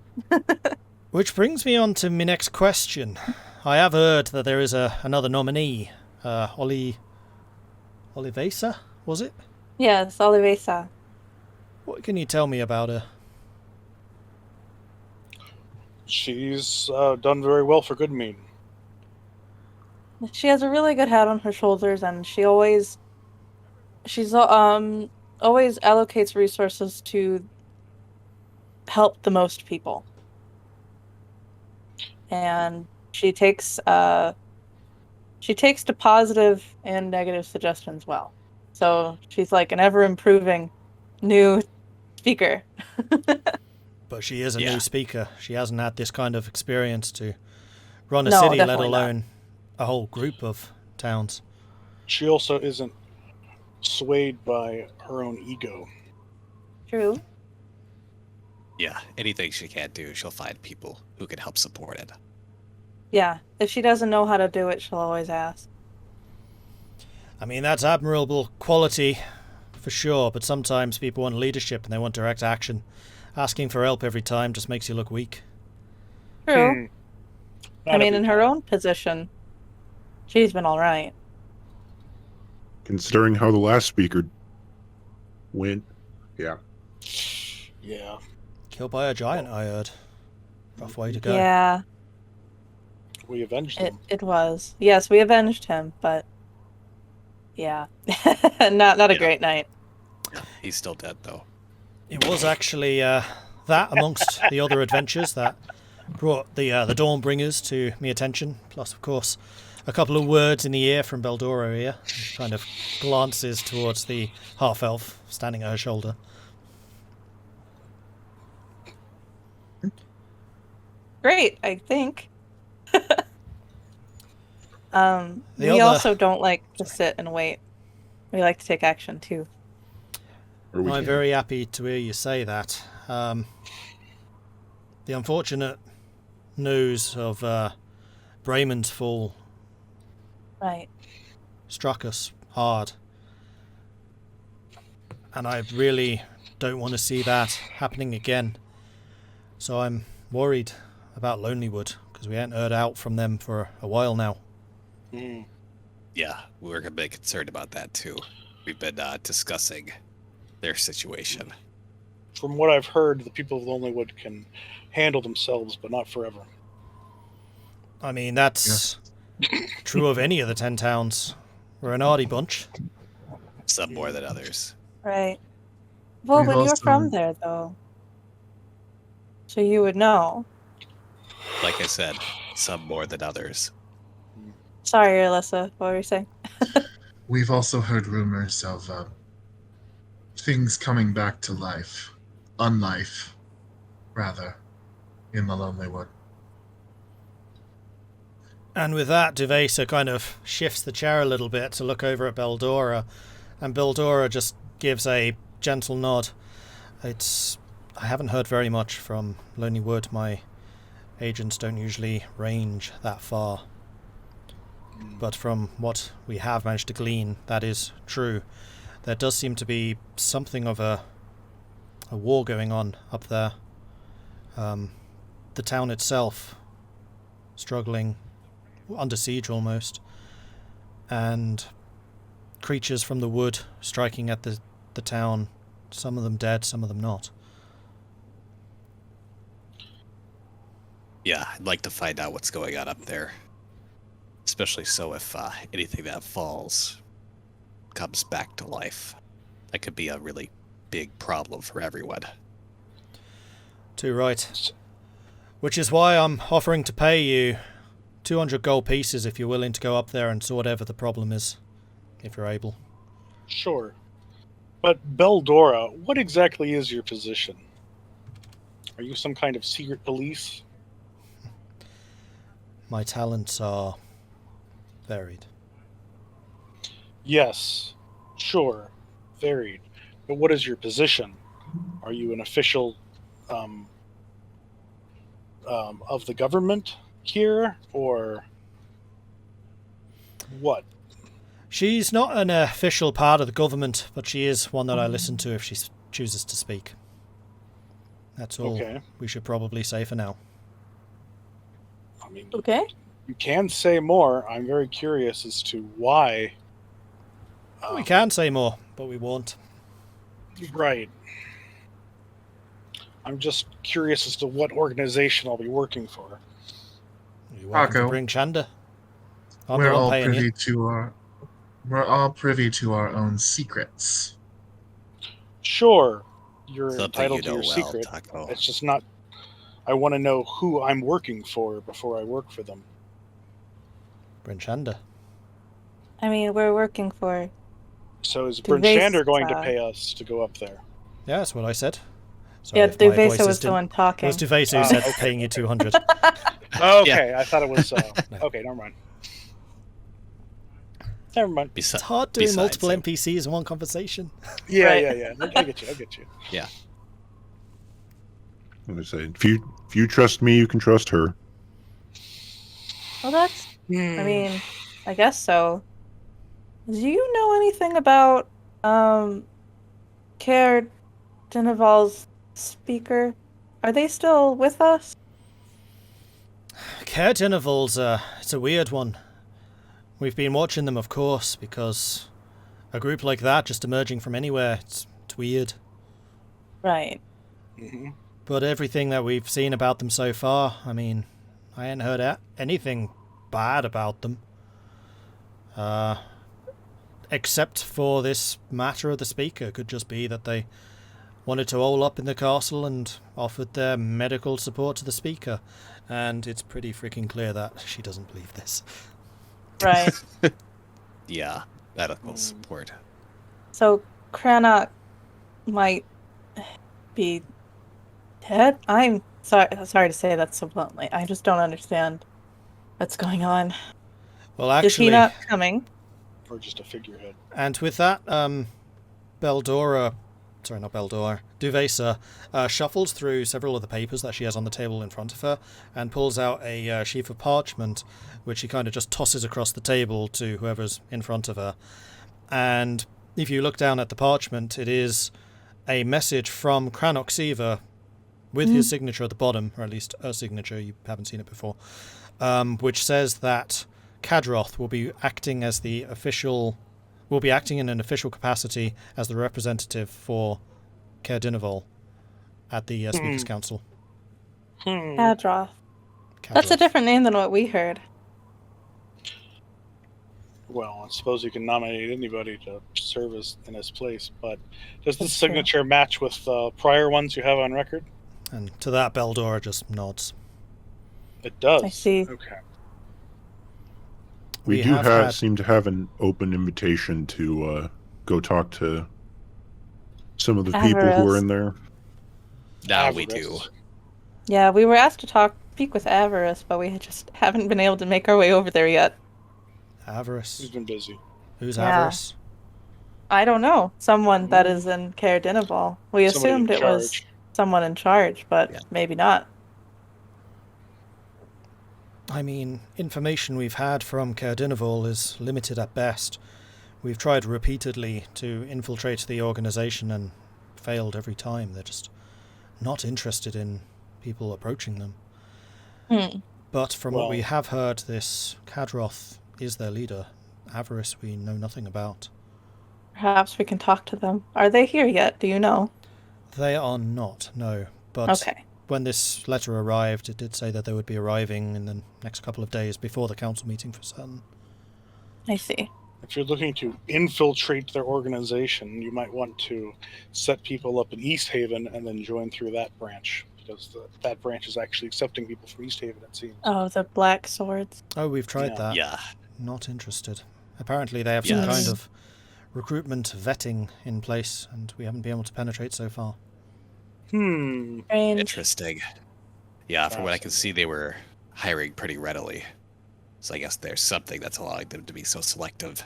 Which brings me on to my next question. I have heard that there is another nominee, Irilyssa, was it? Yes, Irilyssa. What can you tell me about her? She's done very well for Goodmead. She has a really good head on her shoulders, and she's always allocates resources to help the most people. And she takes to positive and negative suggestions well. So she's like an ever improving new speaker. But she is a Yeah. new speaker. She hasn't had this kind of experience to run a No, city, let definitely not. alone a whole group of towns. She also isn't swayed by her own ego. True. Yeah, anything she can't do, she'll find people who can help support it. Yeah. If she doesn't know how to do it, she'll always ask. I mean, that's admirable quality for sure, but sometimes people want leadership and they want direct action. Asking for help every time just makes you look weak. True. Not I mean, every in her time. own position, she's been all right. Considering how the last speaker went, yeah. Yeah. Killed by a giant, I heard. Rough way to go. Yeah, We avenged them. it was. Yes, we avenged him, but yeah, not a Yeah. great night. He's still dead, though. It was actually that, amongst the other adventures, that brought the Dawnbringers to me attention. Plus, of course, a couple of words in the ear from Beldora here. She kind of glances towards the half-elf standing at her shoulder. Great, I think. The We other- also don't like to sit and wait. We like to take action too. Or we I'm can- very happy to hear you say that. The unfortunate news of Bremen's fall Right. struck us hard. And I really don't want to see that happening again. So I'm worried about Lonelywood, because we ain't heard out from them for a while now. Mm. Yeah, we're a bit concerned about that, too. We've been discussing their situation. From what I've heard, the people of Lonelywood can handle themselves, but not forever. I mean, that's true of any of the 10 towns. We're an hardy bunch. Some more than others. Right. Well, We've when you're also- from there, though, so you would know. Like I said, some more than others. Sorry, Alyssa. What were you saying? We've also heard rumors of things coming back to life, unlife, rather, in the Lonelywood. And with that, Duvesa kind of shifts the chair a little bit to look over at Beldora, and Beldora just gives a gentle nod. I haven't heard very much from Lonelywood. My agents don't usually range that far. But from what we have managed to glean, that is true. There does seem to be something of a war going on up there. The town itself struggling, under siege almost, and creatures from the wood striking at the town, some of them dead, some of them not. Yeah, I'd like to find out what's going on up there. Especially so if anything that falls comes back to life. That could be a really big problem for everyone. Too right. Which is why I'm offering to pay you 200 gold pieces if you're willing to go up there and sort whatever the problem is, if you're able. Sure. But Beldora, what exactly is your position? Are you some kind of secret police? My talents are varied. Yes, sure, varied. But what is your position? Are you an official of the government here, or what? She's not an official part of the government, but she is one that I listen to if she chooses to speak. That's all we should probably say for now. I mean, Okay. you can say more. I'm very curious as to why. We can say more, but we won't. Right. I'm just curious as to what organization I'll be working for. You're welcome to Tahko. Bryn Shander. I'm We're the one all paying privy you. to our own secrets. Sure, you're Something entitled you to know your well, secret. Tahko. It's just not. I want to know who I'm working for before I work for them. Bryn Shander. I mean, we're working for. So is Bryn Shander going to Duvesa. pay us to go up there? Yeah, that's what I said. Sorry Yeah, if my voice Duvesa was is the one It talking. was Duvesa who said paying you 200. Okay, I thought it was. No. Okay, never mind. Never mind. It's hard doing multiple NPCs in one conversation. Yeah, Right. yeah. I get you. Yeah. I say, if you trust me, you can trust her. Well, that's. I mean, I guess so. Do you know anything about Caer Dineval's speaker? Are they still with us? Caer Dineval's it's a weird one. We've been watching them, of course, because a group like that just emerging from anywhere, it's weird. Right. Mm-hmm. But everything that we've seen about them so far, I mean, I ain't heard anything bad about them. Except for this matter of the speaker. Could just be that they wanted to hole up in the castle and offered their medical support to the speaker. And it's pretty freaking clear that she doesn't believe this. Right. Yeah, medical support. So Cranach might be dead? I'm sorry to say that so bluntly. I just don't understand what's going on. Well, actually, is he not coming? Or just a figurehead. And with that, Duvesa shuffles through several of the papers that she has on the table in front of her and pulls out a sheaf of parchment, which she kind of just tosses across the table to whoever's in front of her. And if you look down at the parchment, it is a message from Cranach Siva with his signature at the bottom, or at least a signature, you haven't seen it before, which says that Kadroth will be acting in an official capacity as the representative for Caer Dineval at the Speakers' Council. Kadroth. That's a different name than what we heard. Well, I suppose you can nominate anybody to serve in his place, but does this That's true. signature match with prior ones you have on record? And to that, Beldora just nods. It does. I see. Okay. We have had- seem to have an open invitation to go talk to some of the people who are in there. Now we do. Avarice. Yeah, we were asked to speak with Avarice, but we just haven't been able to make our way over there yet. Avarice. He's been busy. Who's Yeah. Avarice? I don't know. Someone that is in Caer Dineval. We Somebody in assumed it was charge. someone in charge, but Yeah. maybe not. I mean, information we've had from Caer Dineval is limited at best. We've tried repeatedly to infiltrate the organization and failed every time. They're just not interested in people approaching them. But from what we have heard, this Kadroth is their leader. Avarice we know nothing about. Perhaps we can talk to them. Are they here yet? Do you know? They are not, no. But Okay. when this letter arrived, it did say that they would be arriving in the next couple of days before the council meeting for certain. I see. If you're looking to infiltrate their organization, you might want to set people up in East Haven and then join through that branch, because that branch is actually accepting people from East Haven, it seems. Oh, the Black Swords. Oh, we've tried that. Yeah. Not interested. Apparently they have some kind of recruitment vetting in place, and we haven't been able to penetrate so far. Hmm. Strange. Interesting. Yeah, from what I can see, they were hiring pretty readily. So I guess there's something that's allowing them to be so selective.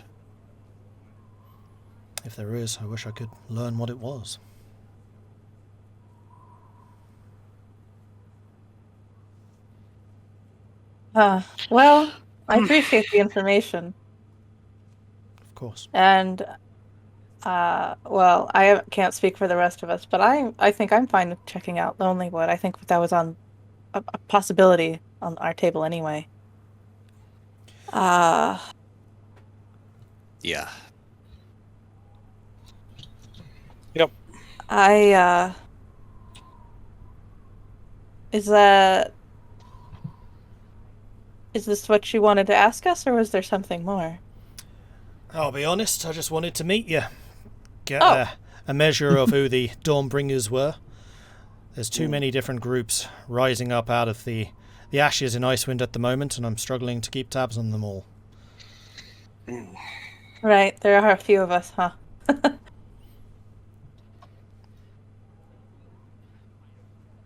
If there is, I wish I could learn what it was. Well, I appreciate the information. Of course. And, well, I can't speak for the rest of us, but I think I'm fine with checking out Lonelywood. I think that was on a possibility on our table anyway. Yeah. Yep. Is this what you wanted to ask us, or was there something more? I'll be honest, I just wanted to meet you. Get Oh. a measure of who the Dawnbringers were. There's too many different groups rising up out of the ashes in Icewind at the moment, and I'm struggling to keep tabs on them all. Right, there are a few of us, huh?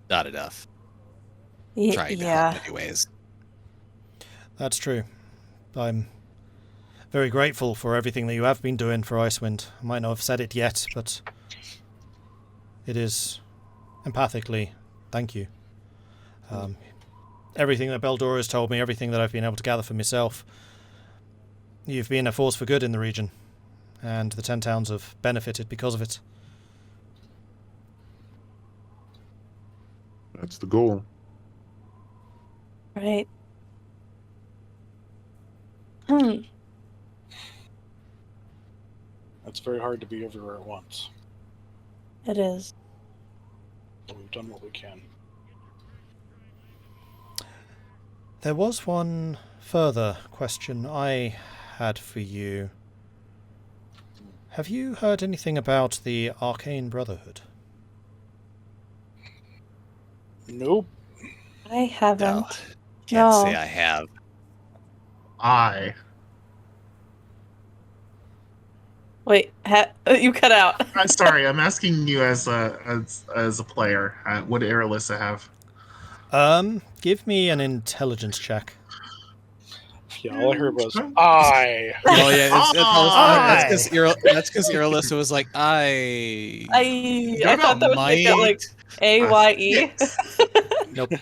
Not enough. Trying to Yeah. help anyways. That's true. I'm very grateful for everything that you have been doing for Icewind. I might not have said it yet, but it is empathically, thank you. Everything that Beldora has told me, everything that I've been able to gather for myself, you've been a force for good in the region, and the 10 towns have benefited because of it. That's the goal. Right. It's very hard to be everywhere at once. It is. But we've done what we can. There was one further question I had for you. Have you heard anything about the Arcane Brotherhood? Nope. I haven't. No. Can't No. say I have. Wait, you cut out. I'm sorry. I'm asking you as a player. What did Irilyssa have? Give me an intelligence check. Yeah, all I heard was I. Oh yeah, Aye. that's because Irilyssa was like, I I thought that was like AYE. Nope.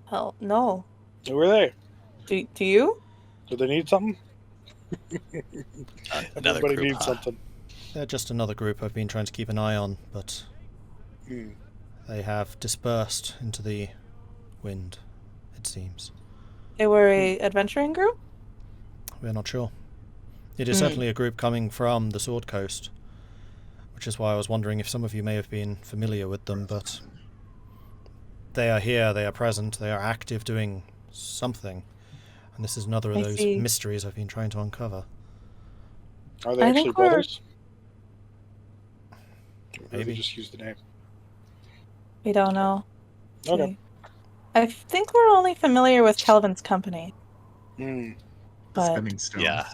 Hell, no. Who are they? Do you? Do they need something? Another Everybody group, needs something. They're just another group I've been trying to keep an eye on, but they have dispersed into the wind, it seems. They were a adventuring group? We're not sure. It is certainly a group coming from the Sword Coast, which is why I was wondering if some of you may have been familiar with them, but they are here, they are present, they are active doing something, and this is another of those mysteries I've been trying to uncover. Are they I actually think we're- brothers? Or Maybe. they just use the name. We don't know. Okay. I think we're only familiar with Kelvin's company. Hmm. The But spinning stones. Yeah.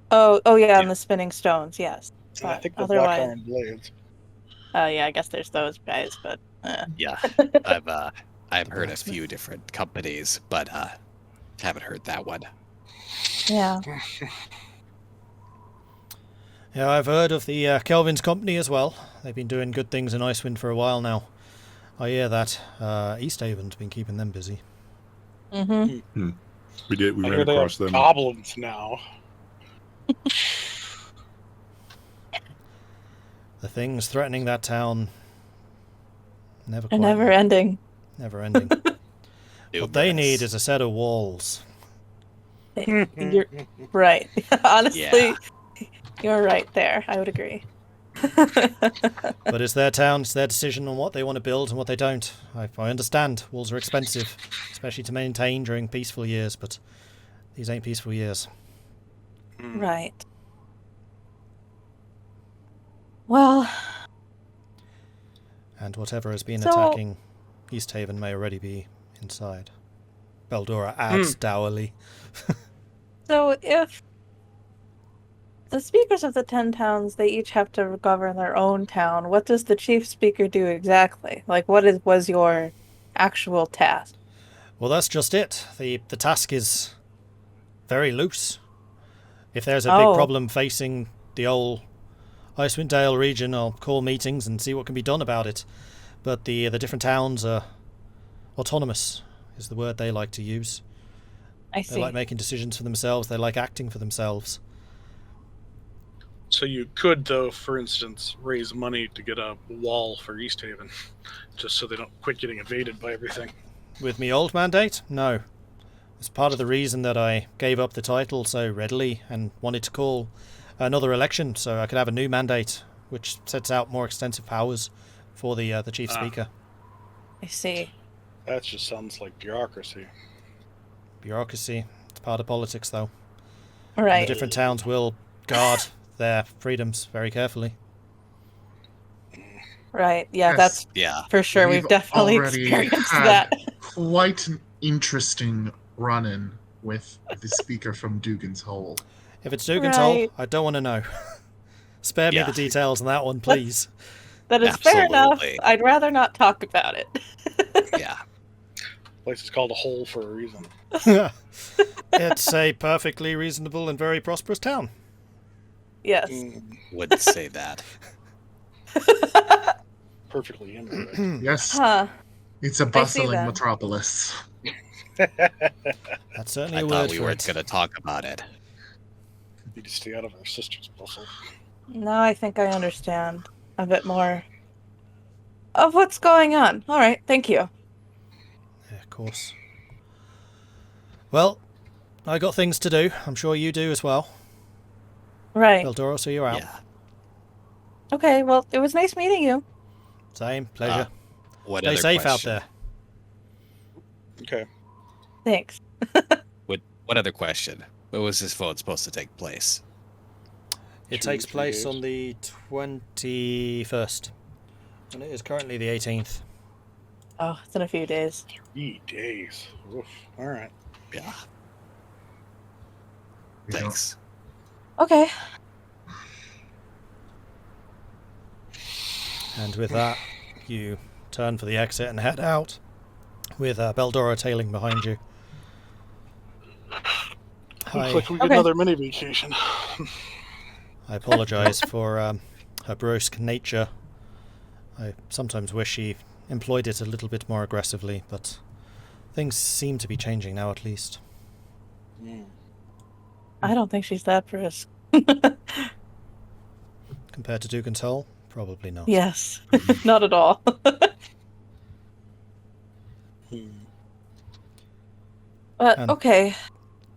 oh yeah, Yeah. and the spinning stones, yes. And I But think the Black otherwise, Iron Blades. yeah, I guess there's those guys, but Yeah. I've heard a few different companies, but haven't heard that one. yeah. Yeah, I've heard of the Kelvin's company as well. They've been doing good things in Icewind for a while now. I hear that Easthaven's been keeping them busy. Mm-hmm. We I ran hear they across have them. goblins now. The things threatening that town never quite Never ending. never ending. What they need is a set of walls. You're right. Honestly, Yeah. you're right there. I would agree. But it's their town, it's their decision on what they want to build and what they don't. I understand walls are expensive, especially to maintain during peaceful years, but these ain't peaceful years. Right. Well, And whatever has been So- attacking Easthaven may already be inside. Beldora adds dourly. So if the speakers of the 10 towns, they each have to govern their own town, what does the chief speaker do exactly? Like, was your actual task? Well, that's just it. The task is very loose. If there's a big Oh. problem facing the old Icewind Dale region, I'll call meetings and see what can be done about it. But the different towns are autonomous, is the word they like to use. I They see. like making decisions for themselves. They like acting for themselves. So you could, though, for instance, raise money to get a wall for East Haven, just so they don't quit getting invaded by everything. With me old mandate? No. It's part of the reason that I gave up the title so readily and wanted to call another election so I could have a new mandate which sets out more extensive powers for the chief speaker. I see. That just sounds like bureaucracy. Bureaucracy. It's part of politics, though. Right. The different towns will guard their freedoms very carefully. Right. Yeah, Yes. that's Yeah. for sure. We've definitely already experienced had that. quite an interesting run-in with the speaker from Dugan's Hole. If it's Dugan's Hole, Right. I don't want to know. Spare me Yeah. the details on that one, please. That is fair enough. Absolutely. I'd rather not talk about it. Yeah. Place is called a hole for a reason. It's a perfectly reasonable and very prosperous town. Yes. Wouldn't say that. Perfectly incorrect. Yes, Huh. it's a I see bustling that. metropolis. That's certainly I a thought word we for weren't it. going to talk about it. Need to stay out of our sister's bustle. Now I think I understand a bit more of what's going on. All right. Thank you. Yeah, of course. Well, I got things to do. I'm sure you do as well. Right. Eldora, so you're out. Yeah. Okay. Well, it was nice meeting you. Same. Pleasure. What Stay other safe out question? there. Okay. Thanks. What other question? When was this vote supposed to take place? It 2 takes to 3 place days. on the 21st. And it is currently the 18th. Oh, it's in a few days. 3 days. Oof. All right. Yeah. You know, Thanks. Okay. And with that, you turn for the exit and head out, with Beldora tailing behind you. Looks like we get Okay. another mini vacation. I apologise for her brusque nature. I sometimes wish she employed it a little bit more aggressively, but things seem to be changing now at least. I don't think she's that brisk. Compared to Dugan's Hole, probably not. Yes. Not at all. But And- okay.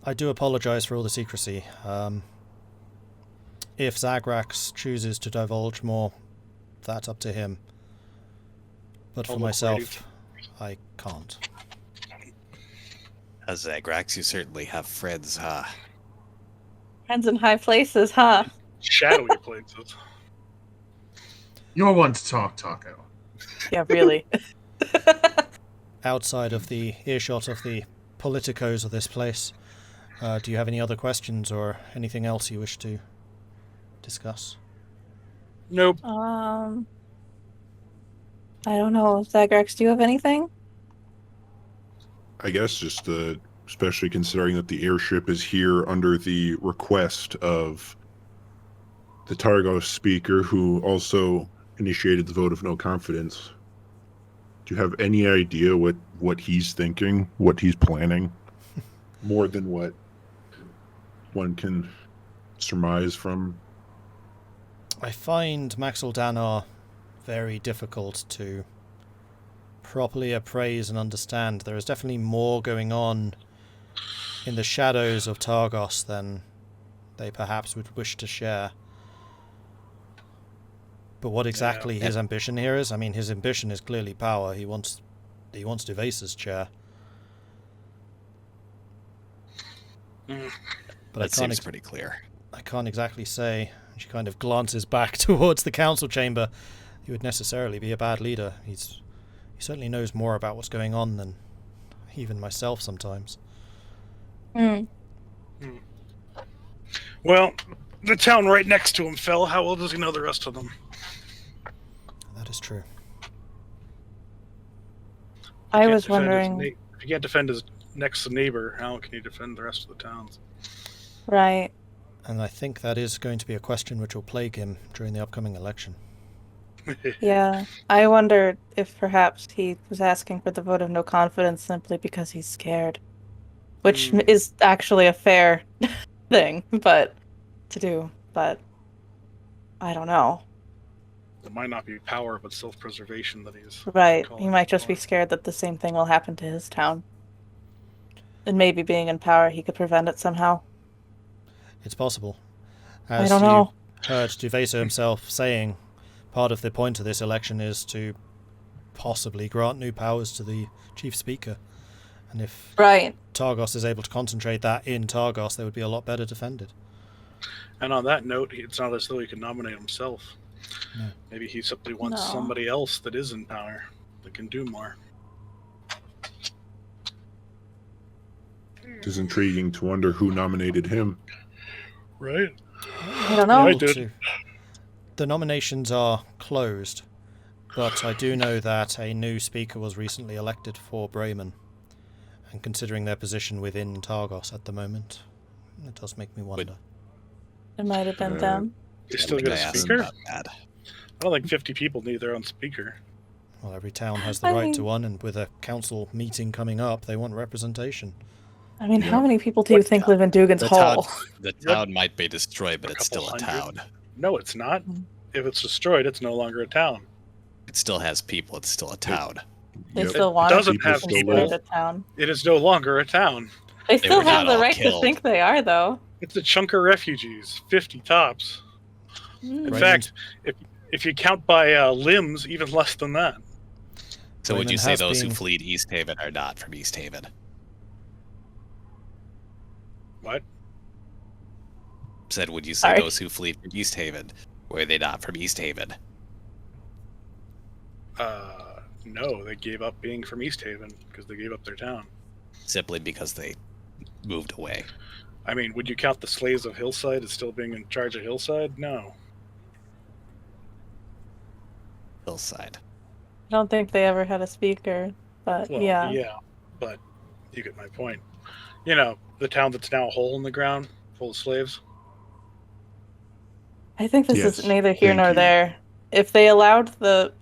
I do apologise for all the secrecy. If Zagrax chooses to divulge more, that's up to him. But for I'll look myself, I can't. As Zagrax, you certainly have friends, huh? Friends in high places, huh? Shadowy places. you're one to talk, Tahko. Yeah, really. Outside of the earshot of the politicos of this place, do you have any other questions or anything else you wish to discuss? Nope. I don't know. Zagrax, do you have anything? I guess just especially considering that the airship is here under the request of the Targos speaker, who also initiated the vote of no confidence. Do you have any idea what he's thinking, what he's planning? More than what one can surmise from. I find Maxwell Danar very difficult to properly appraise and understand. There is definitely more going on in the shadows of Targos than they perhaps would wish to share. But what exactly his ambition here is, I mean, his ambition is clearly power. He wants Devasa's chair. But That seems pretty clear. I can't exactly say. She kind of glances back towards the council chamber. He would necessarily be a bad leader. He certainly knows more about what's going on than even myself sometimes. Well, the town right next to him fell. How well does he know the rest of them? That is true. I was wondering. If he can't defend his next neighbor, how can he defend the rest of the towns? Right. And I think that is going to be a question which will plague him during the upcoming election. Yeah. I wondered if perhaps he was asking for the vote of no confidence simply because he's scared. Which is actually a fair thing, to do. But I don't know. It might not be power, but self-preservation that he's... Right. He might just be scared that the same thing will happen to his town. And maybe being in power, he could prevent it somehow. It's possible. I don't know. You heard Duvesa himself saying part of the point of this election is to possibly grant new powers to the chief speaker. And if Right. Targos is able to concentrate that in Targos, they would be a lot better defended. And on that note, it's not as though he can nominate himself. No. Maybe he simply wants somebody else that is in power, that can do more. It is intriguing to wonder who nominated him. Right? I don't know. I did. The nominations are closed, but I do know that a new speaker was recently elected for Bremen. And considering their position within Targos at the moment, it does make me wonder. It might have been them. They still get a speaker? I don't think 50 people need their own speaker. Well, every town has the right to one, and with a council meeting coming up, they want representation. I mean, how many people do you think live in Dugan's Hall? The town might be destroyed, but it's still a town. No, it's not. If it's destroyed, it's no longer a town. It still has people. It's still a town. They still want doesn't to have consider it a town. It is no longer a town. They still have the right to think they are, though. It's a chunk of refugees, 50 tops. In fact, if you count by limbs, even less than that. So would you say those who fled East Haven are not from East Haven? What? Said, would you say those who fled from East Haven, were they not from East Haven? No, they gave up being from East Haven because they gave up their town. Simply because they moved away. I mean, would you count the slaves of Hillside as still being in charge of Hillside? No. Hillside. I don't think they ever had a speaker, but yeah. Yeah, but you get my point. You know, the town that's now a hole in the ground, full of slaves. I think this is neither here nor there. If they allowed the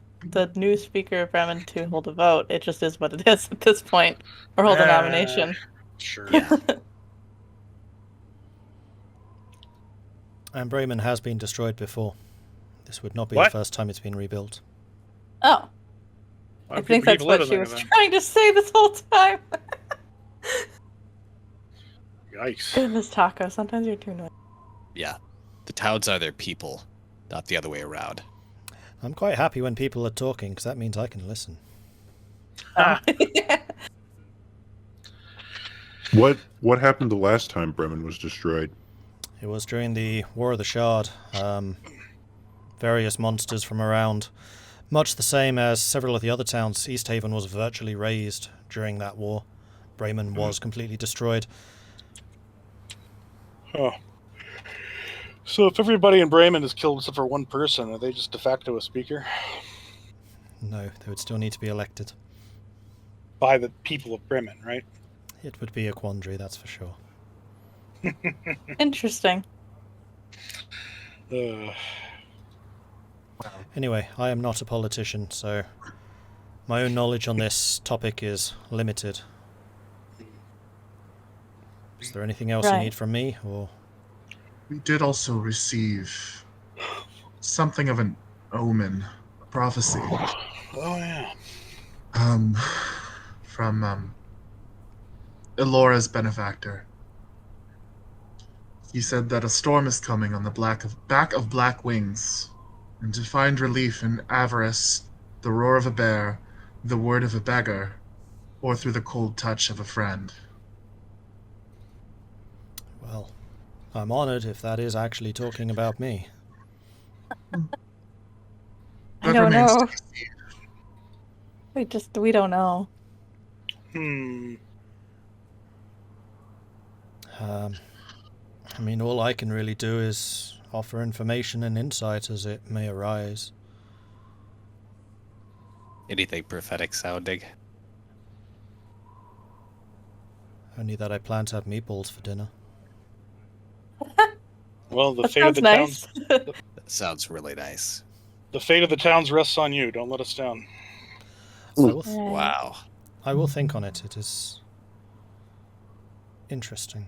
new speaker of Bremen to hold a vote, it just is what it is at this point. Or hold a nomination. Sure. And Bremen has been destroyed before. This would not be the first time it's been rebuilt. Oh. I think that's what she was trying to say this whole time. Yikes. Goodness, Tahko, sometimes you're too noisy. Yeah. The towns are their people, not the other way around. I'm quite happy when people are talking, because that means I can listen. What happened the last time Bremen was destroyed? It was during the War of the Shard. Various monsters from around. Much the same as several of the other towns, East Haven was virtually razed during that war. Bremen was completely destroyed. Oh. So if everybody in Bremen is killed except for one person, are they just de facto a speaker? No, they would still need to be elected. By the people of Bremen, right? It would be a quandary, that's for sure. Interesting. Anyway, I am not a politician, so my own knowledge on this topic is limited. Is there anything else you need from me, or...? We did also receive something of an omen, a prophecy. Oh, yeah. From Elora's benefactor. He said that a storm is coming on the back of black wings, and to find relief in avarice, the roar of a bear, the word of a beggar, or through the cold touch of a friend. Well, I'm honored if that is actually talking about me. I don't know. We don't know. I mean, all I can really do is offer information and insight as it may arise. Anything prophetic sounding? Only that I plan to have meatballs for dinner. Well, the That fate of sounds the nice. That sounds really nice. the fate of the towns rests on you. Don't let us down. Wow. I will think on it. It is interesting.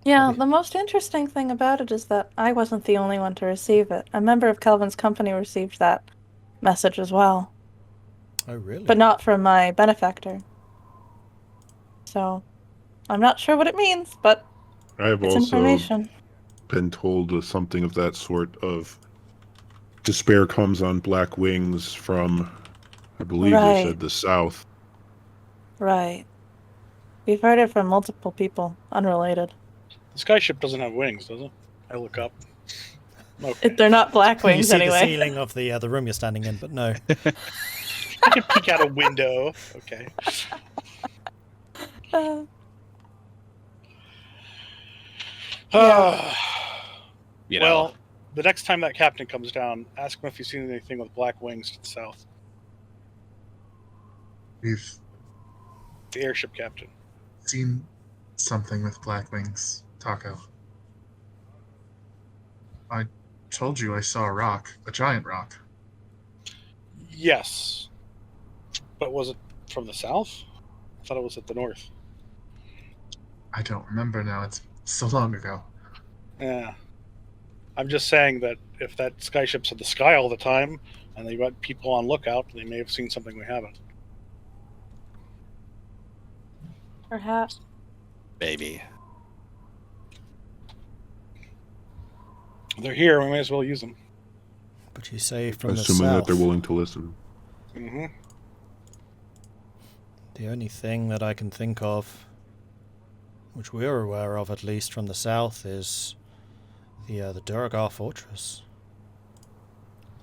Yeah, Maybe. the most interesting thing about it is that I wasn't the only one to receive it. A member of Kelvin's company received that message as well, Oh, really? but not from my benefactor. So, I'm not sure what it means, but I have it's also information. been told something of that sort of despair comes on black wings from, I believe they Right. said, the south. Right. We've heard it from multiple people, unrelated. The skyship doesn't have wings, does it? I look up. Okay. They're not black You wings see anyway. the ceiling of the room you're standing in, but no. I can peek out a window. Okay. You know, Well, the next time that captain comes down, ask him if he's seen anything with black wings to the south. We've The airship captain. seen something with black wings, Tahko. I told you I saw a rock, a giant rock. Yes. But was it from the south? I thought it was at the north. I don't remember now. It's so long ago. Yeah. I'm just saying that if that skyship's in the sky all the time and they've got people on lookout, they may have seen something we haven't. Perhaps. maybe. They're here, we may as well use them. But you say from the Assuming south. that they're willing to listen. Mm-hmm. The only thing that I can think of, which we're aware of at least from the south, is the Duragar fortress.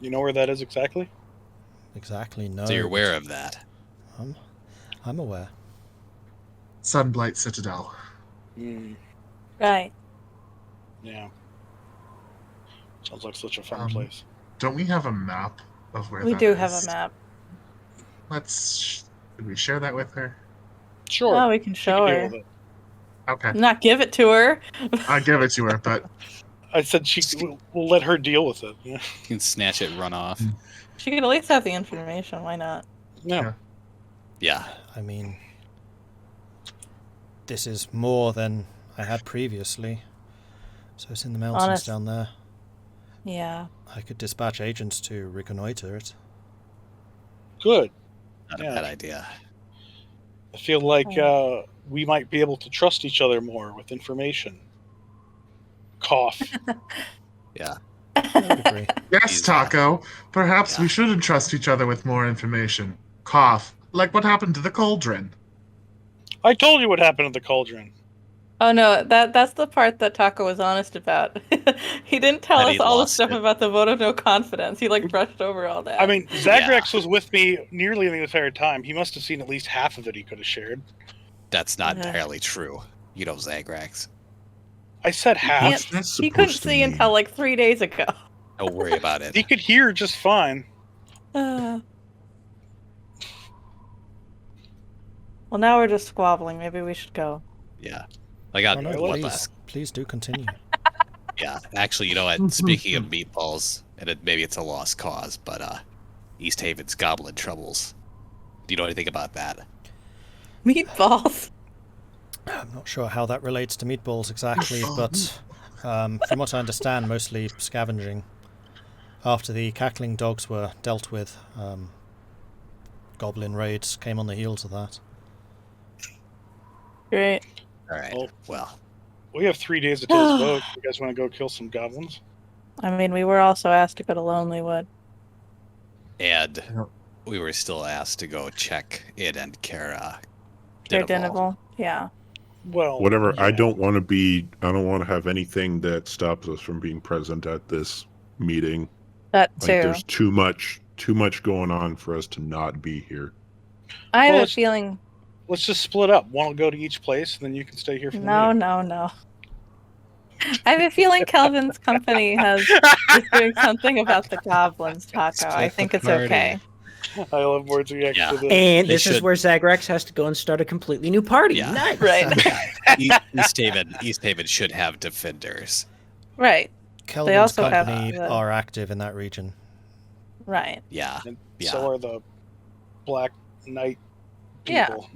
You know where that is exactly? Exactly, no. So you're aware of that. I'm aware. Sunblight Citadel. Mm, Right. yeah. Sounds like such a fun Um, place. Don't we have a map of where We that do have is? a map. Did we share that with her? Sure. Oh, we can she show can deal her. with it. Okay. Not give it to her. I'll give it to her, but I said we'll let her deal with it. Yeah. You can snatch it, run off. She could at least have the information. Why not? Yeah. Yeah. I mean, this is more than I had previously. So it's in the mountains Honest. down there. Yeah. I could dispatch agents to reconnoiter it. Good. Not Yeah. a bad idea. I feel like we might be able to trust each other more with information. Cough. Yeah. I would agree. yes, He's, Tahko. Perhaps yeah. we should entrust each other with more information. Cough. Like what happened to the cauldron. I told you what happened at the cauldron. Oh no, that's the part that Tahko was honest about. He didn't tell That us he all the lost stuff it. about the vote of no confidence. He like brushed over all that. I mean, Zagrax was with me nearly the entire time. He must have seen at least half of it he could have shared. That's not Yeah. entirely true. You know Zagrax. I said half. Can't- That's he couldn't supposed to see mean? until like 3 days ago. Don't worry about it. He could hear just fine. Well, now we're just squabbling. Maybe we should go. Yeah. I got Oh, no, one please, last. please do continue. Yeah. Actually, you know what? Speaking of meatballs, and maybe it's a lost cause, but East Haven's goblin troubles. Do you know anything about that? Meatballs. I'm not sure how that relates to meatballs exactly, but from what I understand, mostly scavenging. After the cackling dogs were dealt with, goblin raids came on the heels of that. Great. All right. Oh. Well, We have 3 days until this vote. You guys want to go kill some goblins? I mean, we were also asked to go to Lonelywood. and Yep. we were still asked to go check in and care Daredevil. Yeah. Well, Whatever. I yeah. don't want to have anything that stops us from being present at this meeting. That Like too. there's too much going on for us to not be here. I have Well, a it's- feeling. Let's just split up. One will go to each place, and then you can stay here for the No, meeting. no, no. I have a feeling Kelvin's company is doing something about the goblins, Tahko. I Split think the it's party. okay. I love Mordred's reaction Yeah. to this. And They this is should- where Zagrax has to go and start a completely new party. Yeah. Nice. Right. East Haven should have defenders. Right. Kelvin's also have company the- are active in that region. Right. Yeah. And Yeah. so are the Black Knight Yeah. people.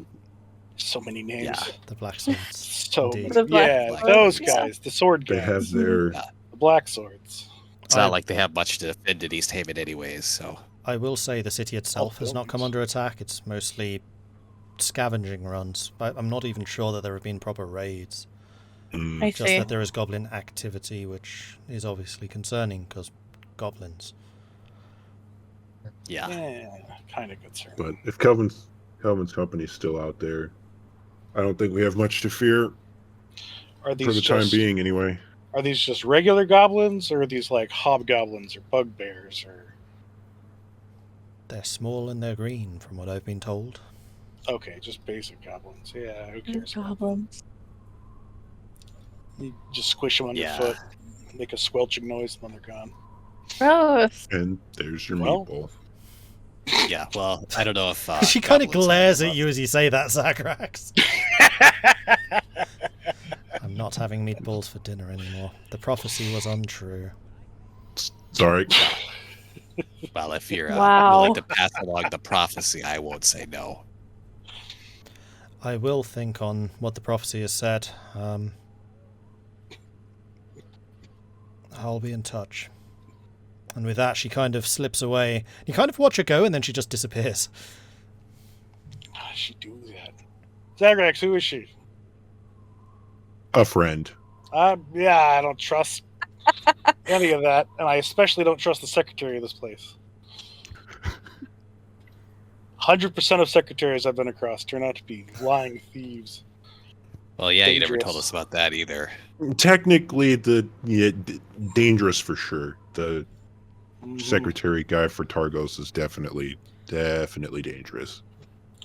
So many names. Yeah. The Black Swords. So Indeed. The Black yeah, Swords, those yeah. guys, the sword They guys, have their the Black Swords. It's not like they have much to defend in East Haven anyways, so I will say the city itself has not come buildings. under attack. It's mostly scavenging runs. I'm not even sure that there have been proper raids. I Just see. that there is goblin activity, which is obviously concerning because goblins. yeah. Yeah, kind of concerned. but if Kelvin's company's still out there, I don't think we have much to fear Are these for the time just, being anyway. Are these just regular goblins, or are these like hobgoblins or bugbears, or? They're small and they're green, from what I've been told. Okay, just basic goblins. Yeah, who cares? Goblins. You just squish them Yeah. underfoot, make a squelching noise, and then they're gone. Gross. And there's your Well, meatball. Yeah. Well, I don't know if She kind of goblins glares have, at you as you say that, Zagrax. I'm not having meatballs for dinner anymore. The prophecy was untrue. Sorry. Well, if you're Wow. willing to pass along the prophecy, I won't say no. I will think on what the prophecy has said. I'll be in touch. And with that, she kind of slips away. You kind of watch her go, and then she just disappears. How does she do that? Zagrax, who is she? A friend. Yeah, I don't trust any of that, and I especially don't trust the secretary of this place. 100% of secretaries I've been across turn out to be lying thieves. Well, yeah, you never Dangerous. told us about that either. Technically, dangerous for sure. The Mhm. secretary guy for Targos is definitely dangerous.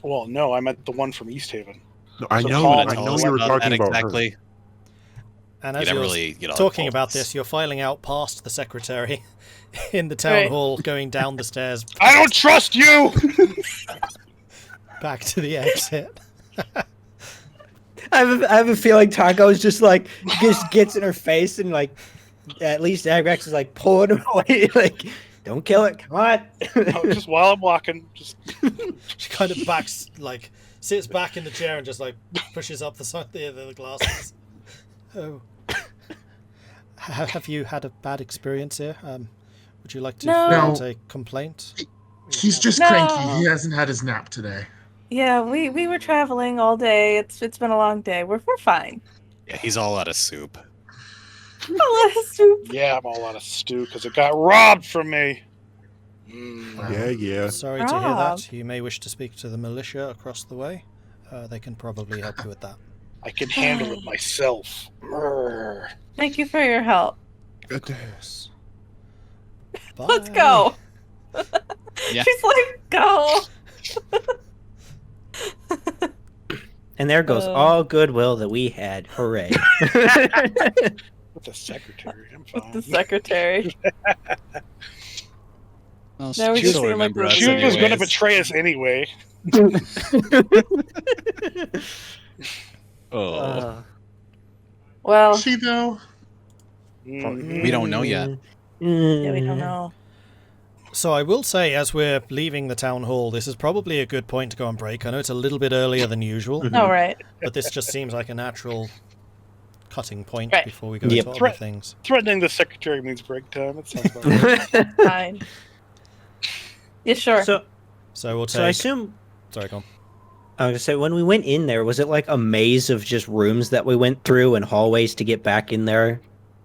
Well, no, I meant the one from East Haven. No, I So know. Paul, I tell know us you were about talking that about exactly. And You as never you're really, talking told about us. this, you're filing out past the secretary in the town Right. hall, going down the stairs I don't trust you! back to the exit. I have a feeling Tahko is just like just gets in her face and like at least Zagrax is like pulling him away like don't kill it, come on. No, just while I'm walking, just She kind of sits back in the chair and just like pushes up the side the glasses. Oh. Have you had a bad experience here? Would you like to No. fill out a complaint? He's just No. cranky. He hasn't had his nap today. Yeah, we were traveling all day. It's been a long day. We're fine. Yeah, he's all out of soup. A lot of soup. yeah, I'm all out of stew because it got robbed from me. Mm. Yeah. Sorry to hear Rob. that. You may wish to speak to the militia across the way. They can probably help you with that. I can handle it myself. Brr. Thank you for your help. Yes. Let's Bye. go. Yeah. She's like, go. And there goes all goodwill that we had. Hooray. With the secretary, I'm With fine. the secretary. Well, Now we she'll just feel like remember we're- us She was going to anyways. betray us anyway. Oh, Well, She though. Mhm. we don't know yet. yeah, we don't know. So I will say, as we're leaving the town hall, this is probably a good point to go on break. I know it's a little bit earlier than usual, All right. but this just seems like a natural cutting point Right. before we go Yep. into other Threat- things. Threatening the secretary means break time. It sounds about right. Fine. Yeah, sure. So we'll So I take. assume Sorry, go on. I was gonna say when we went in there, was it like a maze of just rooms that we went through and hallways to get back in there?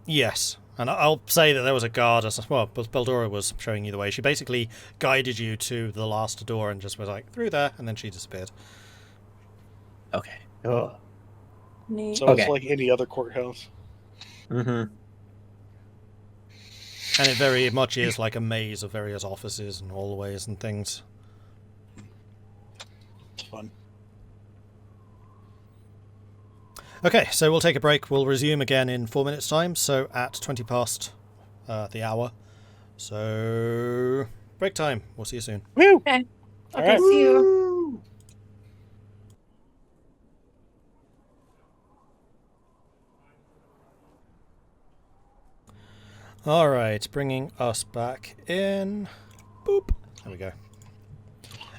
Yes, and I'll say that there was a guard. Well, Beldora was showing you the way. She basically guided you to the last door and just was like through there, and then she disappeared. Okay. Oh. Neat. So Okay. it's like any other courthouse. Mm-hmm. And it very much is like a maze of various offices and hallways and things. It's fun. Okay, so we'll take a break. We'll resume again in 4 minutes' time, so at 20 past the hour. So, break time. We'll see you soon. Woo! Okay. All Okay, right. see you. Alright, bringing us back in. Boop. There we go.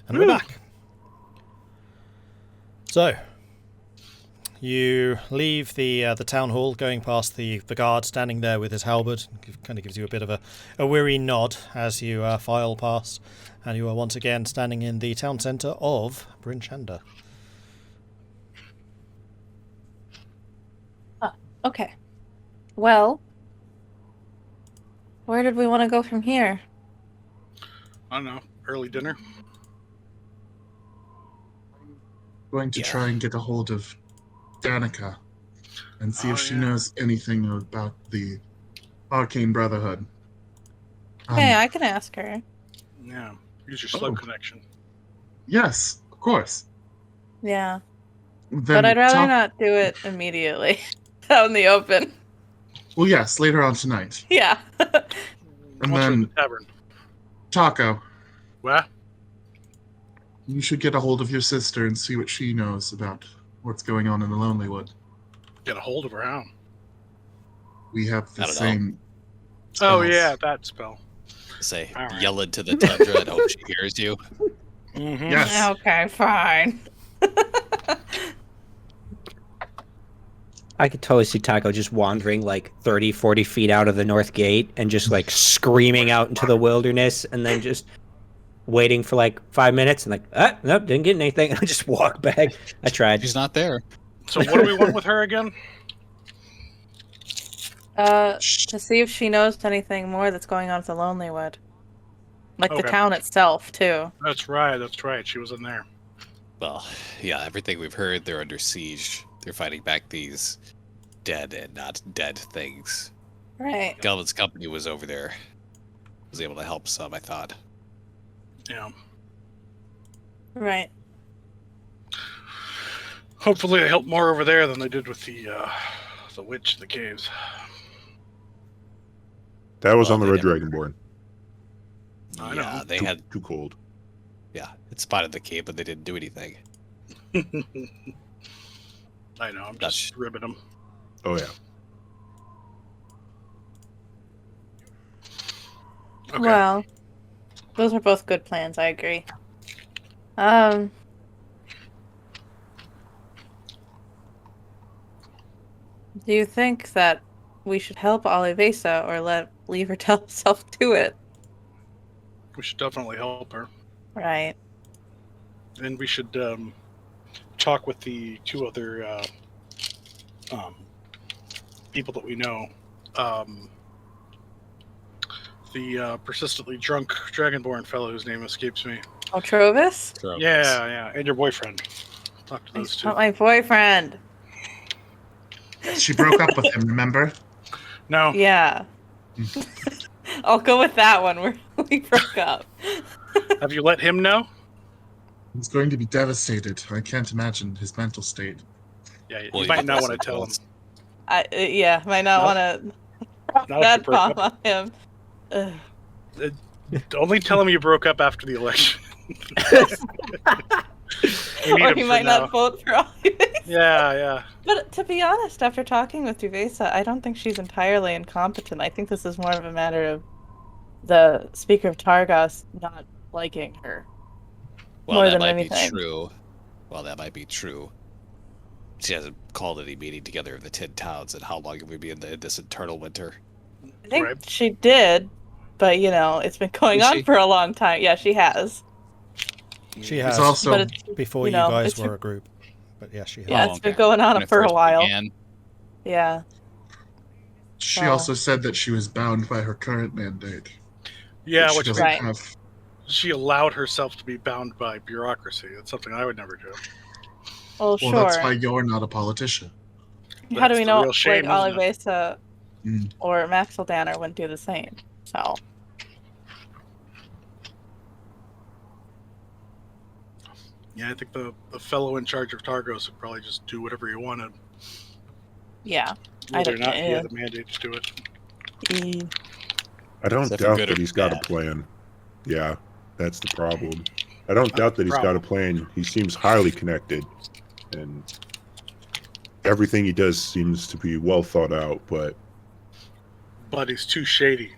And we're back. So, you leave the town hall, going past the guard standing there with his halberd. Kind of gives you a bit of a weary nod as you file past, and you are once again standing in the town centre of Bryn Shander. Okay. Well, where did we want to go from here? I don't know. Early dinner. Going to try and get a hold of Danica and see if she knows anything about the Arcane Brotherhood. Okay, I can ask her. Yeah. Use your slow connection. Yes, of course. Yeah. Then But I'd rather not do it immediately. Out in the open. Well, yes, later on tonight. Yeah. And Once we're in then the tavern. Tahko, What? you should get a hold of your sister and see what she knows about what's going on in the Lonely Wood. Get a hold of her, how? We have the I don't know. same Oh, spells. yeah, that spell. Say, All right. yell into the tundra and hope she hears you. Mm-hmm. Yes. Okay, fine. I could totally see Tahko just wandering like 30, 40 feet out of the north gate and just like screaming out into the wilderness and then just waiting for like 5 minutes and like, nope, didn't get anything. And I just walk back. I tried. She's not there. So what do we want with her again? To see if she knows anything more that's going on at the Lonely Wood. Like the Okay. town itself, too. That's right. She was in there. Well, yeah, everything we've heard, they're under siege. They're fighting back these dead and not dead things. Right. Galvin's company was over there. Was able to help some, I thought. Yeah. Right. Hopefully they helped more over there than they did with the witch in the caves. That was Well, on the they Red never- Dragonborn. I Yeah, know. they Too, had, too cold. yeah, it spotted the cave, but they didn't do anything. I know. I'm That's- just ribbing them. Oh yeah. Okay. Well, those are both good plans, I agree. Do you think that we should help Irilyssa or leave her herself to it? We should definitely help her. Right. And we should talk with the two other people that we know. The persistently drunk Dragonborn fellow whose name escapes me. Oh, Trovis? Yeah, and your boyfriend. Talk to those He's two. not my boyfriend. She broke up with him, remember? No. Yeah. I'll go with that one. We broke up. Have you let him know? He's going to be devastated. I can't imagine his mental state. Yeah, you Well, might you not can want to tell him. Might not want to drop Not if that you broke bomb on him. Ugh. Only tell him you broke up after the election. We need Or him he for might now. not vote for Irilyssa. Yeah. But to be honest, after talking with Duvesa, I don't think she's entirely incompetent. I think this is more of a matter of the Speaker of Targos not liking her. Well, More that than might anything. be true. Well, that might be true. She hasn't called any meeting together of the 10 towns, and how long have we been in this eternal winter? I think Right. she did, but it's been going Did on she? for a long time. Yeah, she has. She It's has, also But it's, before you know, guys it's were a group. But yes, she has. yeah, Oh, it's been okay. going on When it for a first while. began. Yeah. she Oh. also said that she was bound by her current mandate. Yeah, She which doesn't Right. have. she allowed herself to be bound by bureaucracy. That's something I would never do. Well, Well, sure. that's why you're not a politician. How do That's we the know real shame, like isn't it? Irilyssa Mm. or Maxwell Danner wouldn't do the same? So Yeah, I think the fellow in charge of Targos would probably just do whatever he wanted. Yeah. I Whether or don't not he care. had a mandate to do it. I don't Is that for doubt good that or he's got a bad? plan. Yeah, that's the problem. I don't doubt that he's got a Problem. plan. He seems highly connected, and everything he does seems to be well thought out, but But he's too shady.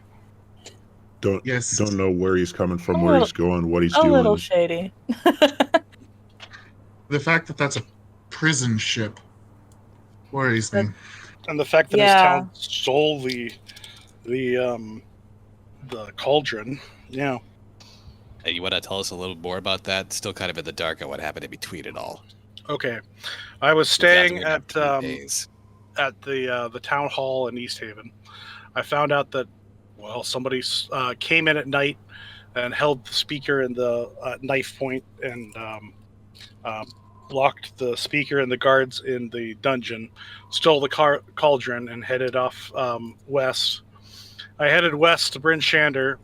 don't Yes. know where he's coming from, A where little- he's going, what he's A doing. little shady. The fact that that's a prison ship worries me. And the fact that his Yeah. town stole the cauldron. Yeah. Hey, you want to tell us a little more about that? Still kind of in the dark on what happened in between it all. Okay. I was We've got to staying wait up at 3 days. the town hall in East Haven. I found out that somebody came in at night and held the speaker in the knife point and blocked the speaker and the guards in the dungeon, stole the cauldron, and headed off west. I headed west to Bryn Shander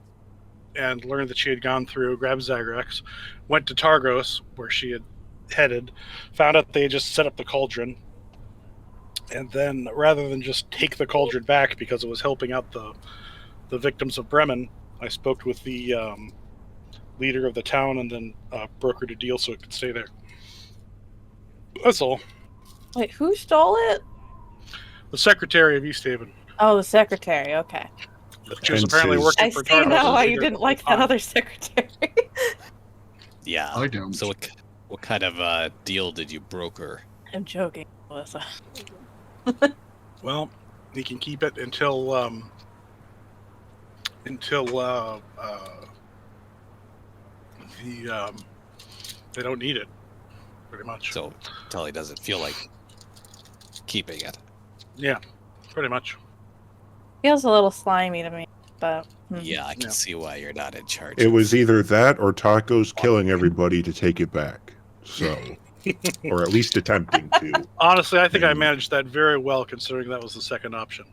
and learned that she had gone through, grabbed Zagrax, went to Targos, where she had headed, found out they had just set up the cauldron, and then rather than just take the cauldron back because it was helping out the victims of Bremen, I spoke with the leader of the town and then brokered a deal so it could stay there. That's all. Wait, who stole it? The secretary of East Haven. Oh, the secretary. Okay. She was And apparently his- working I for see Targos now as why you leader didn't at like the that time. other secretary. Yeah. I don't. So what kind of deal did you broker? I'm joking, Melissa. Well, he can keep it until they don't need it, pretty much. So until he doesn't feel like keeping it. Yeah, pretty much. Feels a little slimy to me, but Yeah, I can Yeah. see why you're not in charge. It of- was either that or Tahko's killing everybody to take it back. So, or at least attempting to. Honestly, I think I And- managed that very well, considering that was the second option.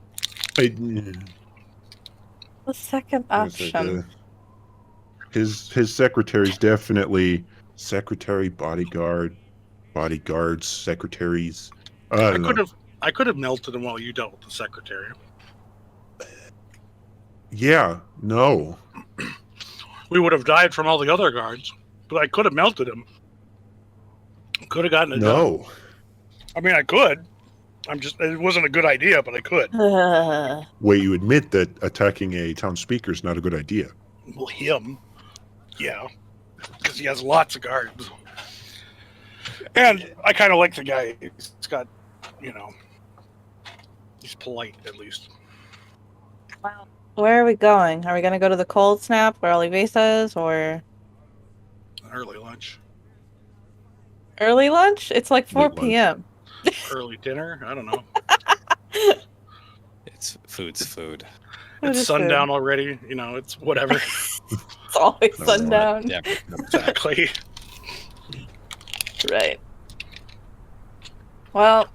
the second Like I said, option. his secretary's definitely secretary, bodyguards, secretaries. I I don't could know. have melted him while you dealt with the secretary. Yeah, no. We would have died from all the other guards, but I could have melted him. Could have gotten it done. No. I mean, I could. It wasn't a good idea, but I could. Wait, you admit that attacking a town speaker is not a good idea. Well, him. Yeah. Because he has lots of guards. And I kind of like the guy. He's got, he's polite, at least. Well, where are we going? Are we going to go to the cold snap where Olivesa is, or An early lunch. early lunch? It's like 4 Late lunch. p.m. Early dinner. I don't know. Food's food. Food It's is sundown food. already. It's whatever. It's always No, sundown. Yeah, Exactly. Right. Well.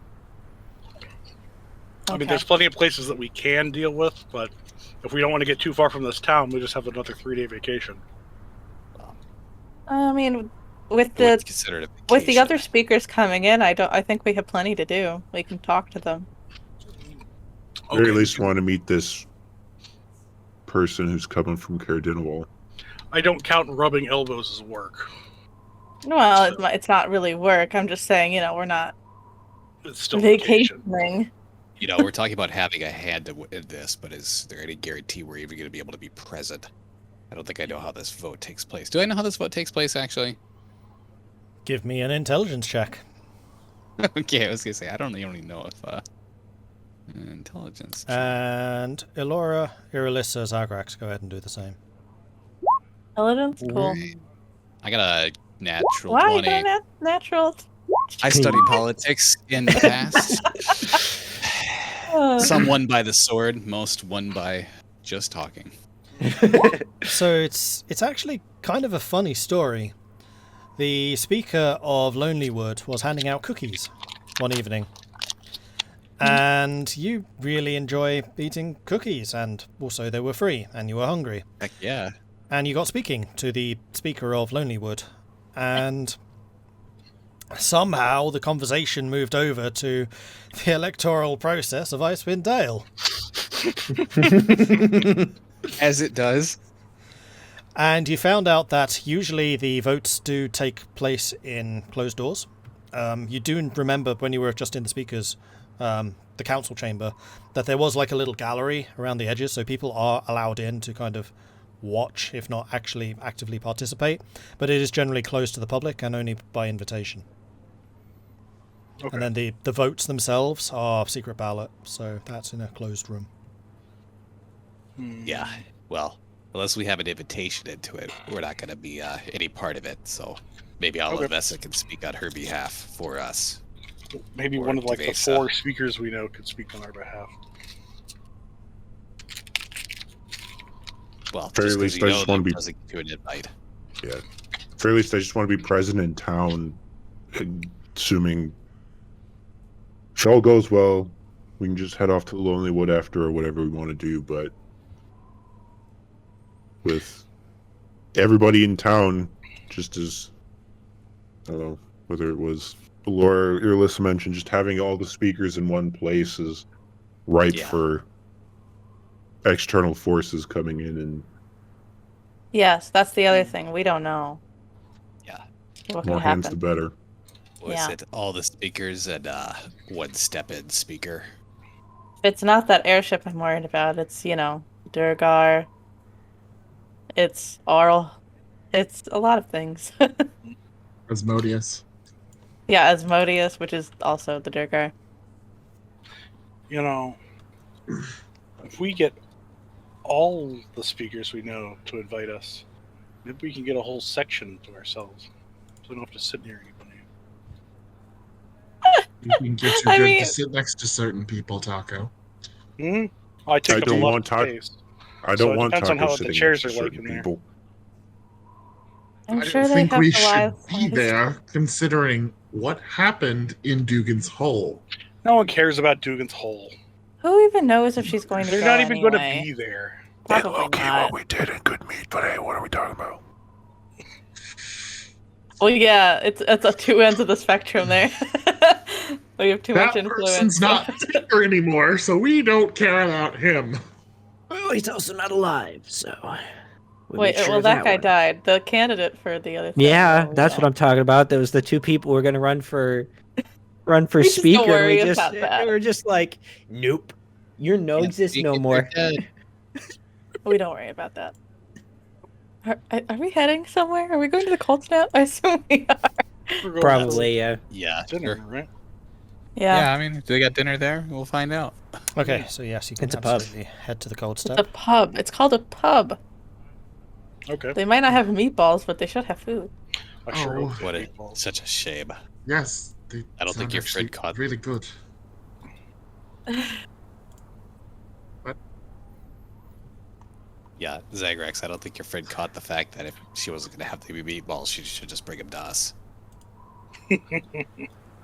I mean, okay. there's plenty of places that we can deal with, but if we don't want to get too far from this town, we just have another 3-day vacation. I mean, with What's the considered a with the vacation. other speakers coming in, I think we have plenty to do. We can talk to them. Or at least want to meet this person who's coming from Caradinawal. I don't count rubbing elbows as work. Well, it's not really work. I'm just saying, we're not It's still vacation. vacationing. We're talking about having a hand in this, but is there any guarantee we're even going to be able to be present? I don't think I know how this vote takes place. Do I know how this vote takes place, actually? Give me an intelligence check. Okay, I was going to say, I don't even know if... intelligence. And Elora, Irilyssa, Zagrax, go ahead and do the same. Intelligence, cool. I got a natural Why 20. not natural? I studied politics in the past. Some won by the sword, most won by just talking. So it's actually kind of a funny story. The speaker of Lonelywood was handing out cookies one evening. And you really enjoy eating cookies, and also they were free, and you were hungry. Heck yeah. And you got speaking to the speaker of Lonelywood. And somehow the conversation moved over to the electoral process of Icewind Dale. As it does. And you found out that usually the votes do take place in closed doors. You do remember when you were just in the speakers, the council chamber, that there was like a little gallery around the edges, so people are allowed in to kind of watch, if not actually actively participate. But it is generally closed to the public and only by invitation. Okay. And then the votes themselves are secret ballot, so that's in a closed room. Yeah, well, unless we have an invitation into it, we're not going to be any part of it. So maybe Alvessa can speak on her behalf for us. Maybe Or one of like the Devesa. 4 speakers we know could speak on our behalf. Well, Very just because least you I know just them wanna be- doesn't give you an invite. Yeah. Very least I just want to be present in town, assuming if all goes well, we can just head off to the Lonely Wood after or whatever we want to do, but with everybody in town, just as, I don't know, whether it was Elora or Irilyssa mentioned, just having all the speakers in one place is ripe Yeah. for external forces coming in and Yes, that's the other thing. We don't know Yeah. what could more hands the happen. better. Was Yeah. it all the speakers and one step-in speaker? It's not that airship I'm worried about. It's, Durgar. It's Arl. It's a lot of things. Asmodeus. Yeah, Asmodeus, which is also the Durgar. You know, if we get all the speakers we know to invite us, maybe we can get a whole section to ourselves. So we don't have to sit near anybody. You can get your I good mean- to sit next to certain people, Tahko. I take I up a don't lot want of Tahko- space. I So don't it want depends on Tahko how the sitting chairs next to are like certain in there. people. I'm I sure don't they think have we the should live be there, considering what happened in Dugan's Hole. No one cares about Dugan's Hole. Who even knows if she's going to They're go not even going to anyway? be there. Probably not. we did in good meat, but hey, what are we talking about? Well, yeah, it's at 2 ends of the spectrum there. We have too much That influence. person's not speaker anymore, so we don't care about him. Well, he's also not alive, so. Wait, well, that guy died. The candidate for the other thing. Yeah, though, that's what I'm talking about. There was the 2 people who were going to run for We just don't speaker, and worry we just about that. were just like, nope, you're no Can't exist speak no if more. you're dead. We don't worry about that. Are we heading somewhere? Are we going to the cold snap? I assume we are. We're going Probably, yeah. Yeah, for dinner, sure. right? Yeah. I mean, if they got dinner there, we'll find out. Okay, so yes, you can It's a pub. absolutely head to the cold It's step. a pub. It's called a pub. Okay. They might not have meatballs, but they should have food. I sure Oh. hope they What have a, meatballs. such a shame. Yes, they I don't think sound your friend actually caught- really good. Yeah, Zagrax, I don't think your friend caught the fact that if she wasn't going to have the meatballs, she should just bring them to us.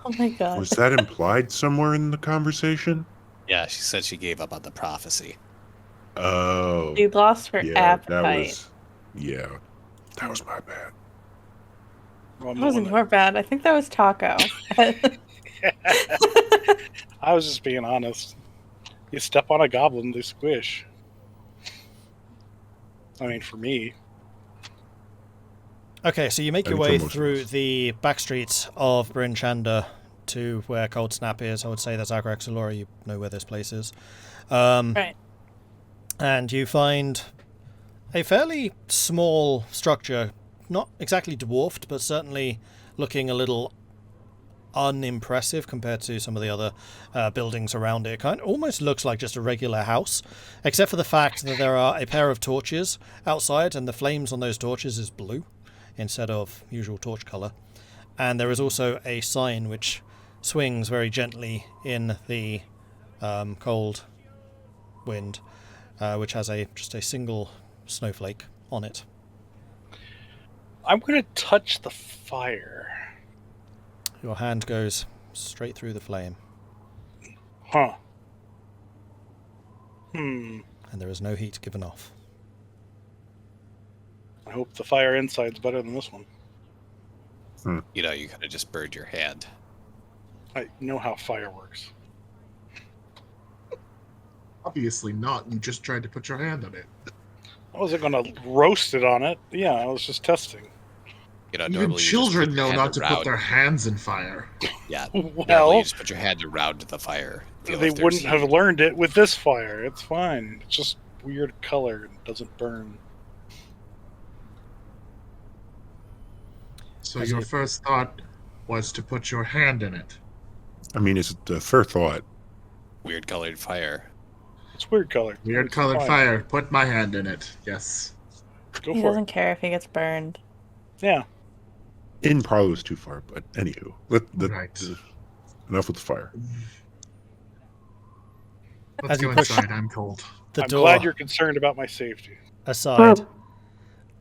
Oh my god. Was that implied somewhere in the conversation? Yeah, she said she gave up on the prophecy. Oh, She lost her yeah, appetite. that was my bad. Well, I'm That the wasn't one your bad. I think that was Tahko. that- I was just being honest. You step on a goblin, they squish. I mean, for me. Okay, so you make your I think way for most of through us. the back streets of Bryn Shander to where Cold Snap is. I would say that's Zagrax, Elora, you know where this place is. Right. And you find a fairly small structure, not exactly dwarfed, but certainly looking a little unimpressive compared to some of the other buildings around it. It kind of almost looks like just a regular house, except for the fact that there are a pair of torches outside, and the flames on those torches is blue instead of usual torch color. And there is also a sign which swings very gently in the cold wind, which has just a single snowflake on it. I'm going to touch the fire. Your hand goes straight through the flame, Huh. and there is no heat given off. I hope the fire inside's better than this one. You know, you could have just burned your hand. I know how fire works. Obviously not. You just tried to put your hand on it. I wasn't going to roast it on it. Yeah, I was just testing. You know, Even normally children you just put your know hand not to around. put their hands in fire. Yeah, Well, normally you just put your hand around the fire. Feel they if there's wouldn't have heat. learned it with this fire. It's fine. It's just weird color and doesn't burn. So your first thought was to put your hand in it. I mean, it's a fair thought. Weird colored fire. It's weird color. Weird It's colored fine. fire. Put my hand in it. Yes. Go He for doesn't it. care if he gets burned. Yeah. In probably was too far, but anywho, Right. Enough with the fire. Let's As you go push- inside. I'm cold. The I'm door glad you're concerned about my safety. aside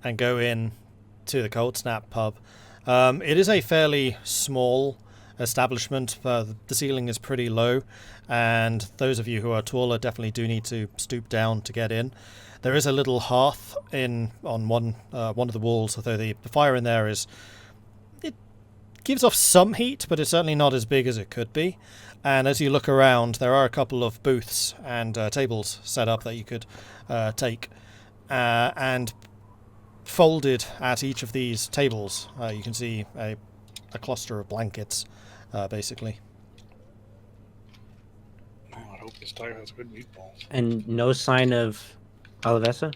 and go in to the Cold Snap pub. It is a fairly small establishment. The ceiling is pretty low, and those of you who are taller definitely do need to stoop down to get in. There is a little hearth on one of the walls, although the fire in there it gives off some heat, but it's certainly not as big as it could be. And as you look around, there are a couple of booths and tables set up that you could take. And folded at each of these tables, you can see a cluster of blankets, basically. Oh, I hope this tire has good meatballs. And no sign of Irilyssa?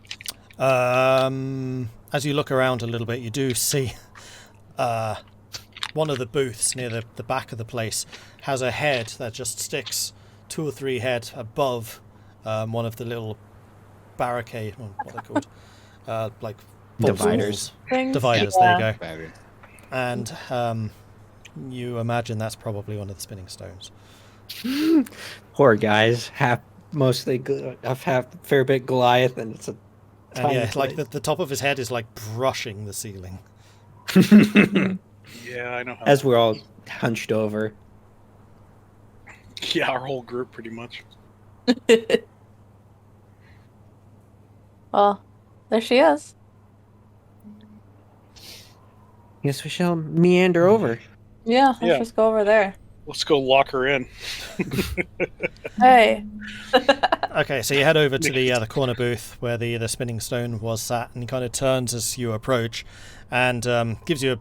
As you look around a little bit, you do see one of the booths near the back of the place has a head that just sticks 2 or 3 head above one of the little barricade, what are they called? Like Dividers. Things? Dividers, Yeah. there you go. Fire. And you imagine that's probably one of the spinning stones. Poor guys. Half fair bit Goliath, and it's a And tiny yeah, like place. the top of his head is like brushing the ceiling. Yeah, I know how. As we're all hunched over. Yeah, our whole group pretty much. Well, there she is. Guess we shall meander over. Yeah, let's Yeah. just go over there. Let's go lock her in. Hey. Okay, so you head over to the corner booth where the spinning stone was sat, and he kind of turns as you approach, and gives you a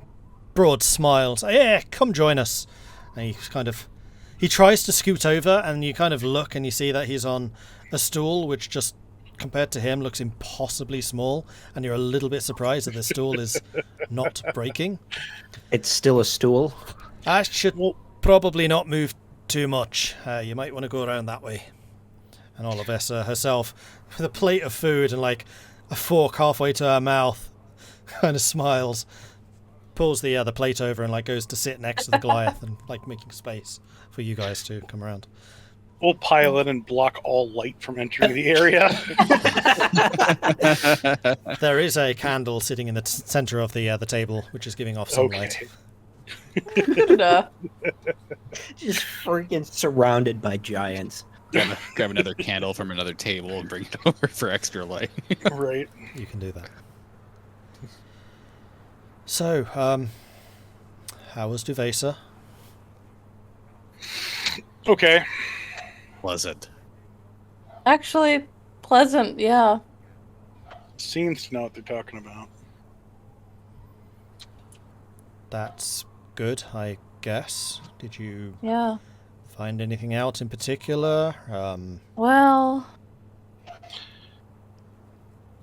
broad smile. So, yeah, come join us. And he tries to scoot over, and you kind of look, and you see that he's on a stool, which just compared to him looks impossibly small, and you're a little bit surprised that the stool is not breaking. It's still a stool. I should probably not move too much. You might want to go around that way. And Irilyssa herself, with a plate of food and like a fork halfway to her mouth, kind of smiles, pulls the plate over and like goes to sit next to the Goliath and like making space for you guys to come around. We'll pile in and block all light from entering the area. There is a candle sitting in the center of the table, which is giving off some light. Okay. Duh. Just freaking surrounded by giants. Grab another candle from another table and bring it over for extra light. Right. You can do that. So, how was Duvesa? Okay. Pleasant. Actually, pleasant, yeah. Seems to know what they're talking about. That's good, I guess. Did you Yeah. find anything out in particular? Well,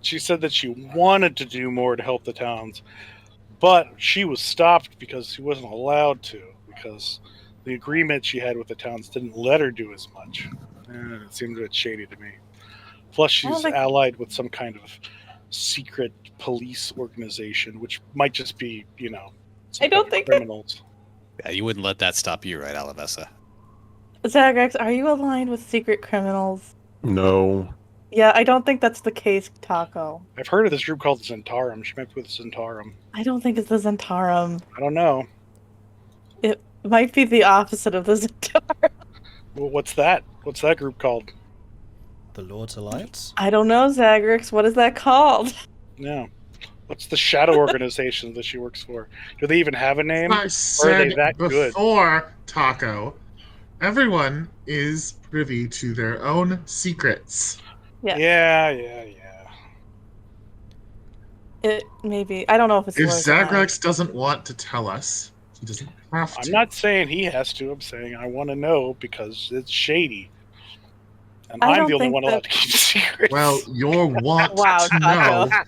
She said that she wanted to do more to help the towns, but she was stopped because she wasn't allowed to, because the agreement she had with the towns didn't let her do as much. It seemed a bit shady to me. Plus, I don't she's think- allied with some kind of secret police organization, which might just be, some I don't kind of think- criminals. Yeah, you wouldn't let that stop you, right, Irilyssa? Zagrax, are you aligned with secret criminals? No. Yeah, I don't think that's the case, Tahko. I've heard of this group called the Zentarum. She might be with the Zentarum. I don't think it's the Zentarum. I don't know. It might be the opposite of the Zentarum. Well, what's that? What's that group called? The Lord's Alliance? I don't know, Zagrax. What is that called? Yeah. What's the shadow organization that she works for? Do they even have a name? I Or are said they that good? before, Tahko, everyone is privy to their own secrets. Yeah. Yeah. It maybe I don't know if it's If Laura's line. Zagrax doesn't want to tell us, he doesn't have to. I'm not saying he has to. I'm saying I want to know because it's shady. And I I'm don't the only think one allowed to keep secrets. Well, your want Wow, to know. Tahko.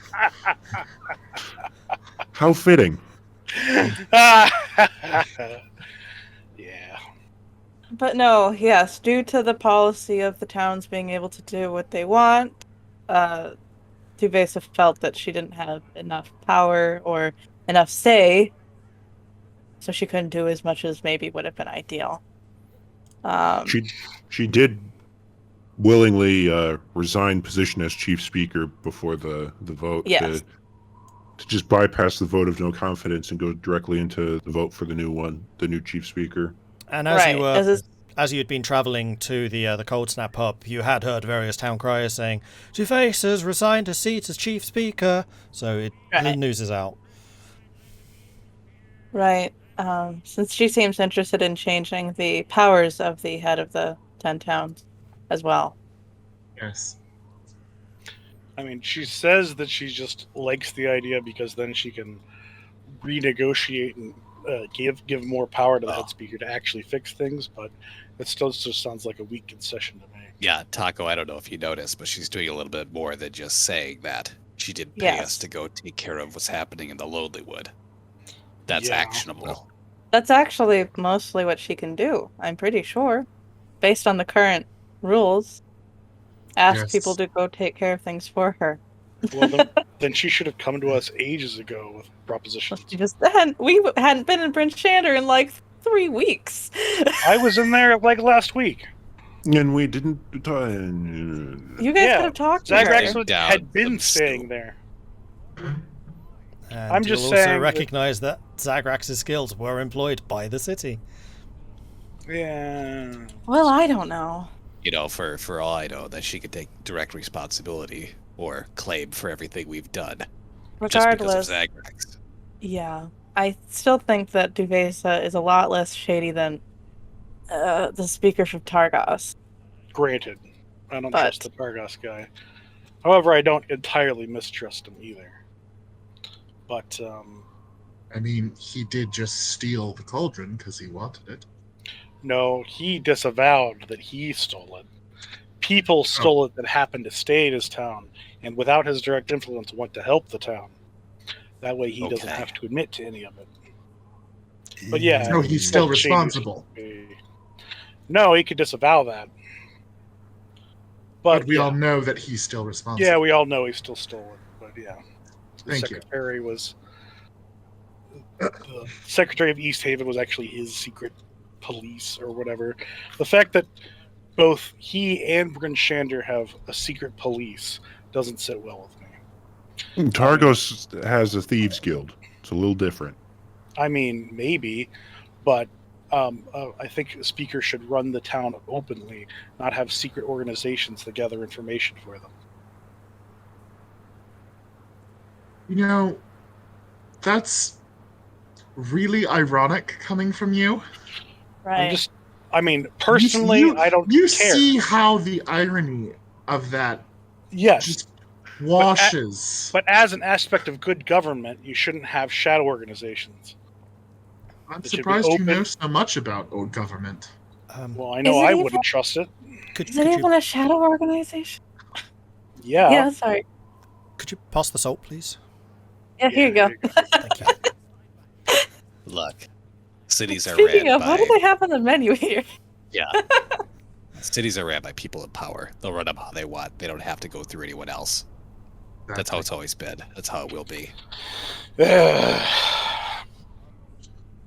How fitting. Yeah. But no, yes, due to the policy of the towns being able to do what they want, Duvesa felt that she didn't have enough power or enough say, so she couldn't do as much as maybe would have been ideal. She did willingly resign position as chief speaker before the vote Yes. to just bypass the vote of no confidence and go directly into the vote for the new chief speaker. And as you Right, were, as you'd been travelling to the Cold Snap pub, you had heard various town criers saying, "Duvesa has resigned her seat as chief speaker." So the news is out. Right. Since she seems interested in changing the powers of the head of the 10 towns as well. Yes. I mean, she says that she just likes the idea because then she can renegotiate and give more power to the head speaker to actually fix things, but it still just sounds like a weak concession to me. Yeah, Tahko, I don't know if you noticed, but she's doing a little bit more than just saying that. She did pay us to go take care of what's happening in the Lonelywood. That's actionable. That's actually mostly what she can do, I'm pretty sure. Based on the current rules. Ask people to go take care of things for her. Well, then she should have come to us ages ago with propositions. We hadn't been in Bryn Shander in like 3 weeks. I was in there like last week. And we didn't. You guys could have talked to her. Zagrax had been staying there. And I'm just you'll also saying recognise that Zagrax's skills were employed by the city. Yeah. Well, I don't know. You know, for all I know, that she could take direct responsibility or claim for everything we've done. Regardless. Just because of Zagrax. Yeah. I still think that Duvesa is a lot less shady than the speaker from Targos. Granted, I don't trust the Targos guy. However, I don't entirely mistrust him either. But, I mean, he did just steal the cauldron because he wanted it. No, he disavowed that he stole it. People stole it that happened to stay in his town, and without his direct influence, went to help the town. That way, he doesn't have to admit to any of it. But yeah, so he's still responsible. No, he could disavow that. But we all know that he's still responsible. Yeah, we all know he still stole it. But yeah, the Thank secretary was the Secretary of East Haven was actually his secret police or whatever. The fact that both he and Bryn Shander have a secret police doesn't sit well with me. Targos has a thieves guild. It's a little different. I mean, maybe, but I think a speaker should run the town openly, not have secret organizations that gather information for them. You know, that's really ironic coming from you. Right. I mean, personally, I don't care. You see how the irony of that just washes. But as an aspect of good government, you shouldn't have shadow organizations. I'm surprised you know so much about old government. Well, I know I wouldn't trust it. Is it even a shadow organization? Yeah. Yeah, sorry. Could you pass the salt, please? Yeah, here you go. Thank you. Look, cities are Speaking ran of, by... what do they have on the menu here? Yeah. Cities are ran by people in power. They'll run them how they want. They don't have to go through anyone else. That's how it's always been. That's how it will be.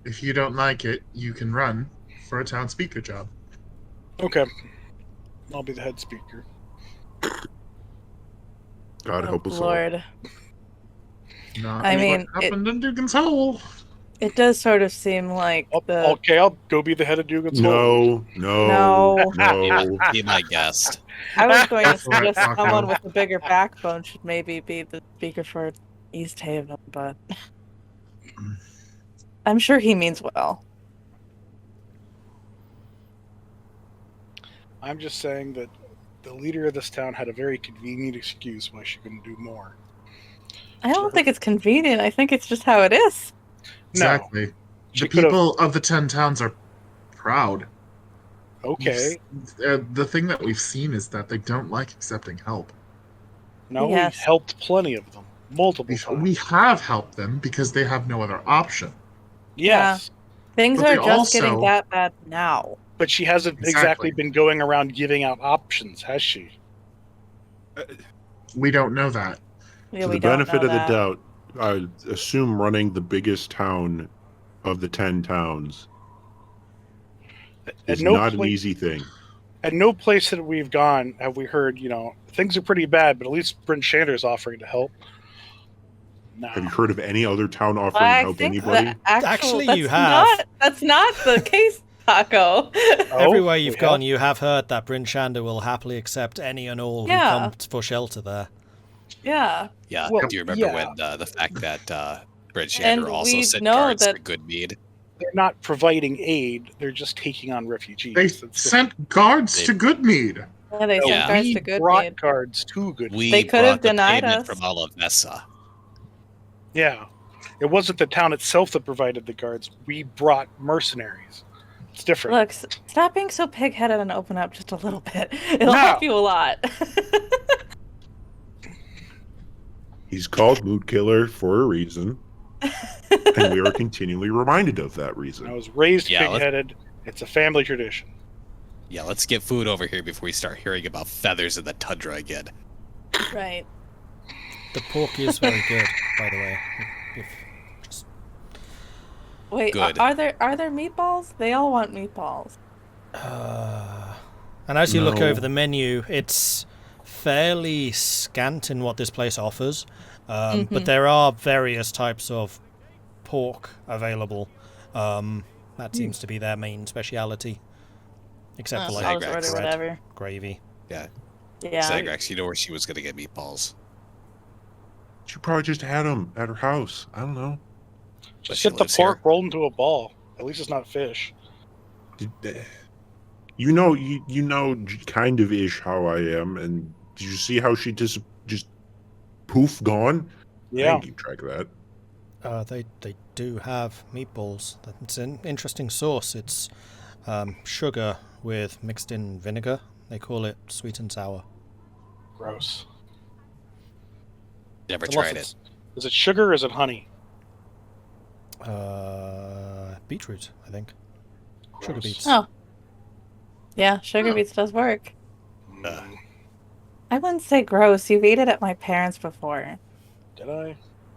If you don't like it, you can run for a town speaker job. Okay. I'll be the head speaker. God help us all. Lord. I mean, what happened in Dugan's Hole? It does sort of seem like Okay, I'll go be the head of Dugan's Hole. No. Be my guest. I was going to suggest someone with a bigger backbone should maybe be the speaker for East Haven, but I'm sure he means well. I'm just saying that the leader of this town had a very convenient excuse why she couldn't do more. I don't think it's convenient. I think it's just how it is. Exactly. She The could've- people of the 10 towns are proud. Okay. The thing that we've seen is that they don't like accepting help. No, Yes. we helped plenty of them. Multiple times. We have helped them because they have no other option. Yes. Things But are they just also- getting that bad now. But she hasn't exactly Exactly. been going around giving out options, has she? We don't know that. Yeah, For we the don't benefit know of the that. doubt, I assume running the biggest town of the 10 towns is not an easy thing. At no place that we've gone have we heard, things are pretty bad, but at least Bryn Shander is offering to help. No. Have you heard of any other town offering I help think anybody? Actually, that's you have. That's not the case, Tahko. Everywhere you've we gone, have? you have heard that Bryn Shander will happily accept any and all Yeah. who come for shelter there. Yeah. Yeah. Well, Do you remember yeah. when the fact that Bryn And Shander also we sent know guards that- to Goodmead? They're not providing aid, they're just taking on refugees. They That's sent guards to Goodmead. Yeah, they sent Yeah. guards we to Goodmead. brought guards to Goodmead. We They could have brought the denied payment us. from Alavessa. Yeah. It wasn't the town itself that provided the guards. We brought mercenaries. It's different. Look, stop being so pig-headed and open up just a little bit. It'll No. help you a lot. He's called Mood Killer for a reason, and we are continually reminded of that I reason. was raised Yeah, let's- pig-headed. It's a family tradition. Yeah, let's get food over here before we start hearing about feathers in the tundra again. Right. The pork is very good, by the way. Just Wait, Good. are there meatballs? They all want meatballs. And as you look No. over the menu, it's fairly scant in what this place offers, but there are various types of pork available. That seems to be their main speciality, except for like I'll just order Zagrax. whatever. gravy. Yeah. Yeah. Zagrax, you know where she was going to get meatballs. She probably just had them at her house. I don't know. Just she get the lives pork here. rolled into a ball. At least it's not fish. You know, kind of ish how I am, and did you see how she just poof gone? I Yeah. didn't keep track of that. They do have meatballs. It's an interesting sauce. It's sugar with mixed in vinegar. They call it sweet and sour. Gross. Never Unless tried it. it's- Is it sugar or is it honey? Beetroot, I think. Sugar Gross. beets. Oh. Yeah, sugar beets does work. Mm. I wouldn't say gross. You've ate it at my parents before. Did I?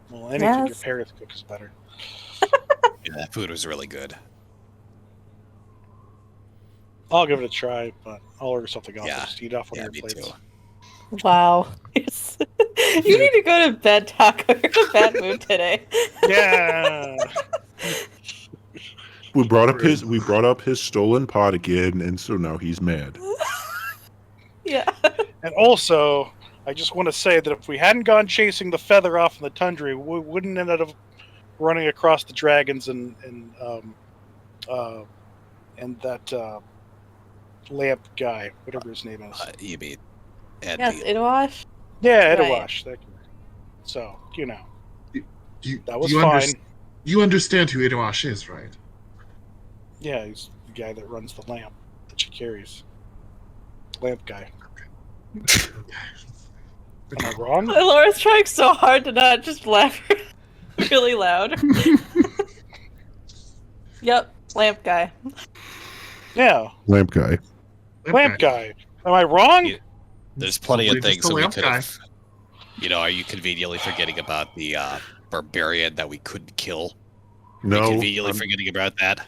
Well, anything your Yes. parents cook is better. Yeah, that food was really good. I'll give it a try, but I'll order something else. Yeah. I'll just eat off one Yeah, of me your plates. too. Wow. You need to go to bed, Tahko. You're in a bad mood today. Yeah. We brought up his stolen pot again, and so now he's mad. Yeah. And also, I just want to say that if we hadn't gone chasing the feather off in the tundra, we wouldn't end up running across the dragons and that lamp guy, whatever his name is. You mean Ed Yes, Beal. Yeah, Idawash. Edawash. Thank you. So, that was you fine. You understand who Idawash is, right? Yeah, he's the guy that runs the lamp that she carries. Lamp guy. Am I wrong? Elora's trying so hard to not just laugh really loud. Yep, lamp guy. Yeah, Lamp guy. lamp guy. Am I wrong? Yeah. There's plenty of Probably just things a that we lamp could guy. have. Are you conveniently forgetting about the barbarian that we couldn't kill? No, Conveniently I'm- forgetting about that.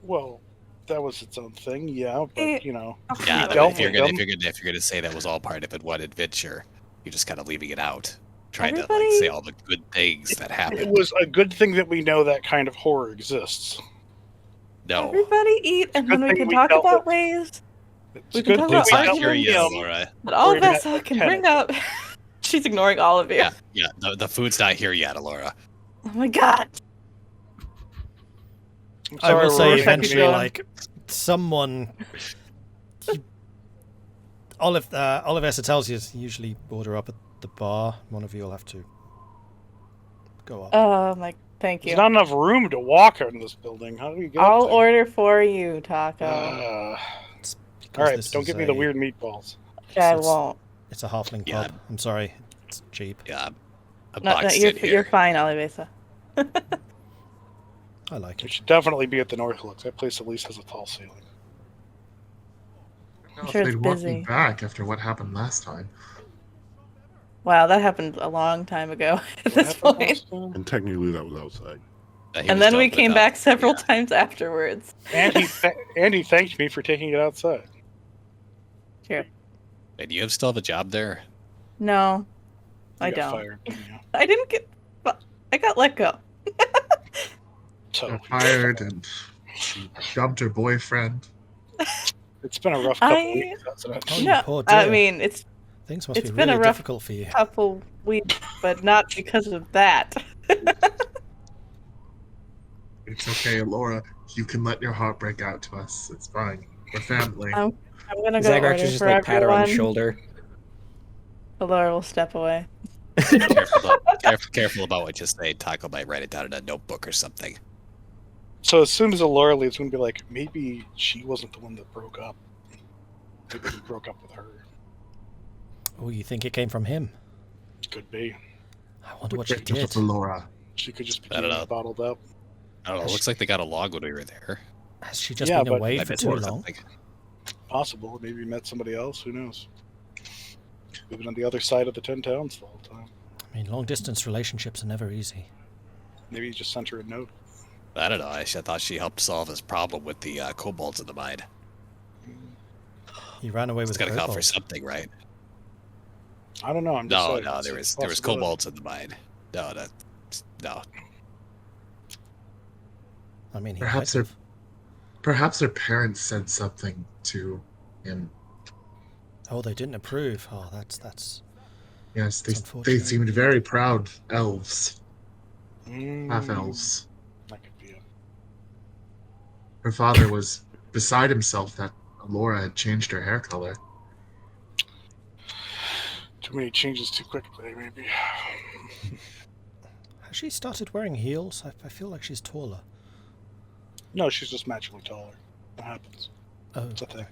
Well, that was its own thing, yeah, Eh. but Yeah, we that dealt if you're with gonna them. if you're gonna say that was all part of it, one adventure, you're just kind of leaving it out, trying to Everybody- say all the good things that It happened. was a good thing that we know that kind of horror exists. No, Everybody eat, and then Good we thing can we talk dealt about with- ways It's We a can good talk thing about we I dealt hear with you, them. Laura. that all Or that Vesa can tenant. bring up. She's ignoring all of you. Yeah. The food's not here yet, Elora. Oh my god. I will say Rory, eventually, going. like, someone. Irilyssa tells you to usually order up at the bar. One of you will have to go up. Oh my, thank you. There's not enough room to walk in this building. How do we get I'll up there? order for you, Tahko. All Because right, this but don't is give me the a- weird meatballs. I it's- won't. It's a halfling Yeah. pub. I'm sorry, it's cheap. Yeah. I'm No, boxed you're in here. you're fine, Irilyssa. I like We it. should definitely be at the North Looks. That place at least has a tall ceiling. I don't know Sure if it's they'd want me busy. back after what happened last time. Wow, that happened a long time ago at this What happened point. last time? And technically, that was outside. He And was then we dumping came it back out. several Yeah. times afterwards. And he thanked me for taking it outside. Here. Hey, do you still have a job there? No, You I got don't. Fired, didn't you? I didn't get. I got let go. So Got fired and she dumped her boyfriend. it's been a rough couple I- weeks, hasn't it? Oh, you No, poor I dear. mean it's Things must it's be been a really rough difficult for you. couple weeks, but not because of that. It's okay, Elora. You can let your heart break out to us. It's fine. We're family. I'm gonna go Zagrax order just for like pat her on the everyone. shoulder. Elora will step away. Careful about what you say. Tahko might write it down in a notebook or something. So as soon as Elora leaves, we're gonna be like, maybe she wasn't the one that broke up. Maybe he broke up with her. Oh, you think it came from him? Could be. I wonder what she Break up did. with Elora. She could just be I don't getting know. bottled up. I don't know. It looks like they got along when we were there. Has she just Yeah, been but away I for missed too or long? something. Possible. Maybe met somebody else. Who knows? Living on the other side of the 10 towns the whole time. I mean, long distance relationships are never easy. Maybe he just sent her a note. I don't know. I thought she helped solve his problem with the kobolds in the mine. He ran away It's with got to count for kobolds. something, right? I don't know. I'm just No, saying, no. it's There a was possibility. kobolds in the mine. No. I mean, he Perhaps might her, have. perhaps her parents said something to him. Oh, they didn't approve. Oh, that's. Yes, That's they unfortunate. seemed very proud elves, Mm, half elves. That could be it. Her father was beside himself that Elora had changed her hair color. Too many changes too quickly, maybe. Has she started wearing heels? I feel like she's taller. No, she's just magically taller. That happens. Oh, It's a thing.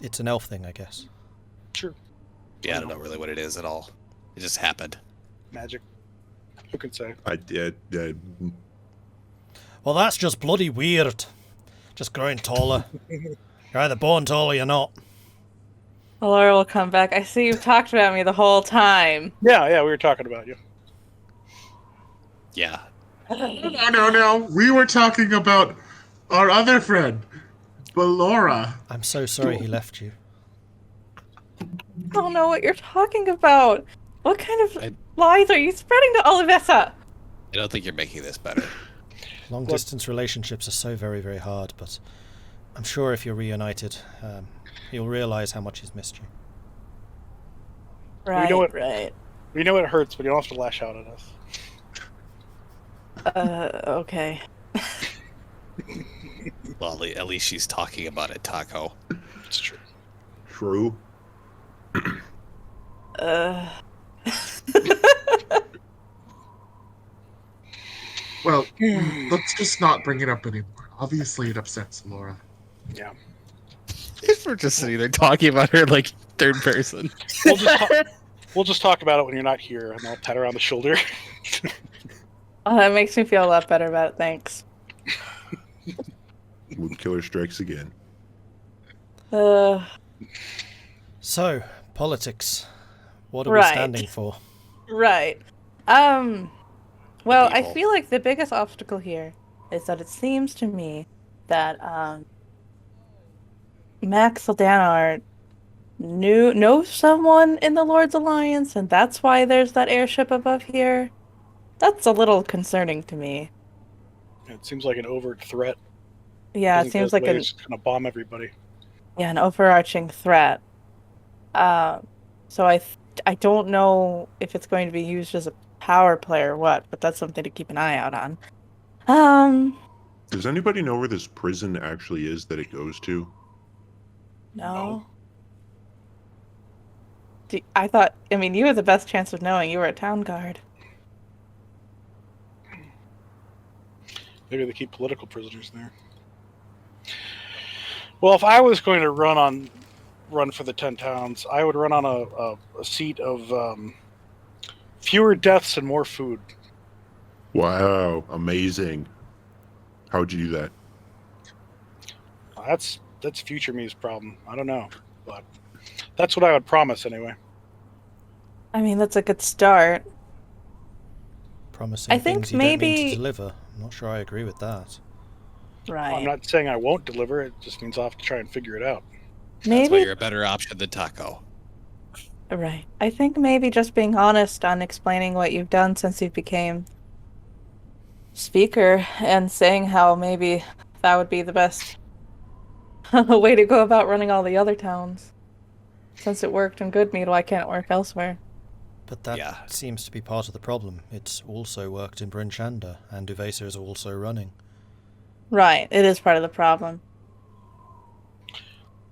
it's an elf thing, I guess. Sure. Yeah, I don't know really what it is at all. It just happened. Magic. Who can say? I did. Well, that's just bloody weird. Just growing taller. You're either born tall or you're not. Elora will come back. I see you've talked about me the whole time. Yeah, we were talking about you. Yeah. No. We were talking about our other friend, Elora. I'm so sorry he left you. I don't know what you're talking about. What kind of I- lies are you spreading to Irilyssa? I don't think you're making this better. Long distance relationships are so very, very hard, but I'm sure if you're reunited, you'll realize how much he's missed you. Right, know what- right. We know it hurts, but you don't have to lash out at us. Okay. Well, at least she's talking about it, Tahko. It's true. True. Well, let's just not bring it up anymore. Obviously, it upsets Elora. Yeah. We're just sitting there talking about her like third person. We'll just talk about it when you're not here, and I'll pat her on the shoulder. Oh, that makes me feel a lot better about it. Thanks. Wound killer strikes again. So, politics. What are we Right. standing for? Right. Well, I People. feel like the biggest obstacle here is that it seems to me that Max Eldanar knows someone in the Lord's Alliance, and that's why there's that airship above here. That's a little concerning to me. It seems like an overt threat. Yeah, it Doesn't seems go like away, it's gonna bomb everybody. an overarching threat. So I I don't know if it's going to be used as a power play or what, but that's something to keep an eye out on. Does anybody know where this prison actually is that it goes to? No. I mean, you had the best chance of knowing. You were a town guard. Maybe they keep political prisoners there. Well, if I was going to run for the 10 towns, I would run on a seat of fewer deaths and more food. Wow, amazing. How would you do that? That's future me's problem. I don't know, but that's what I would promise anyway. I mean, that's a good start. Promising I think things you don't mean maybe- to deliver. I'm not sure I agree with that. Right. I'm not saying I won't deliver. It just means I'll have to try and figure it out. That's why Maybe. you're a better option than Tahko. Right. I think maybe just being honest on explaining what you've done since you became speaker and saying how maybe that would be the best way to go about running all the other towns. Since it worked in Goodmead, why can't it work elsewhere? But that seems to be part of the problem. It's also worked in Bryn Shander, and Uvesa is also running. Right. It is part of the problem.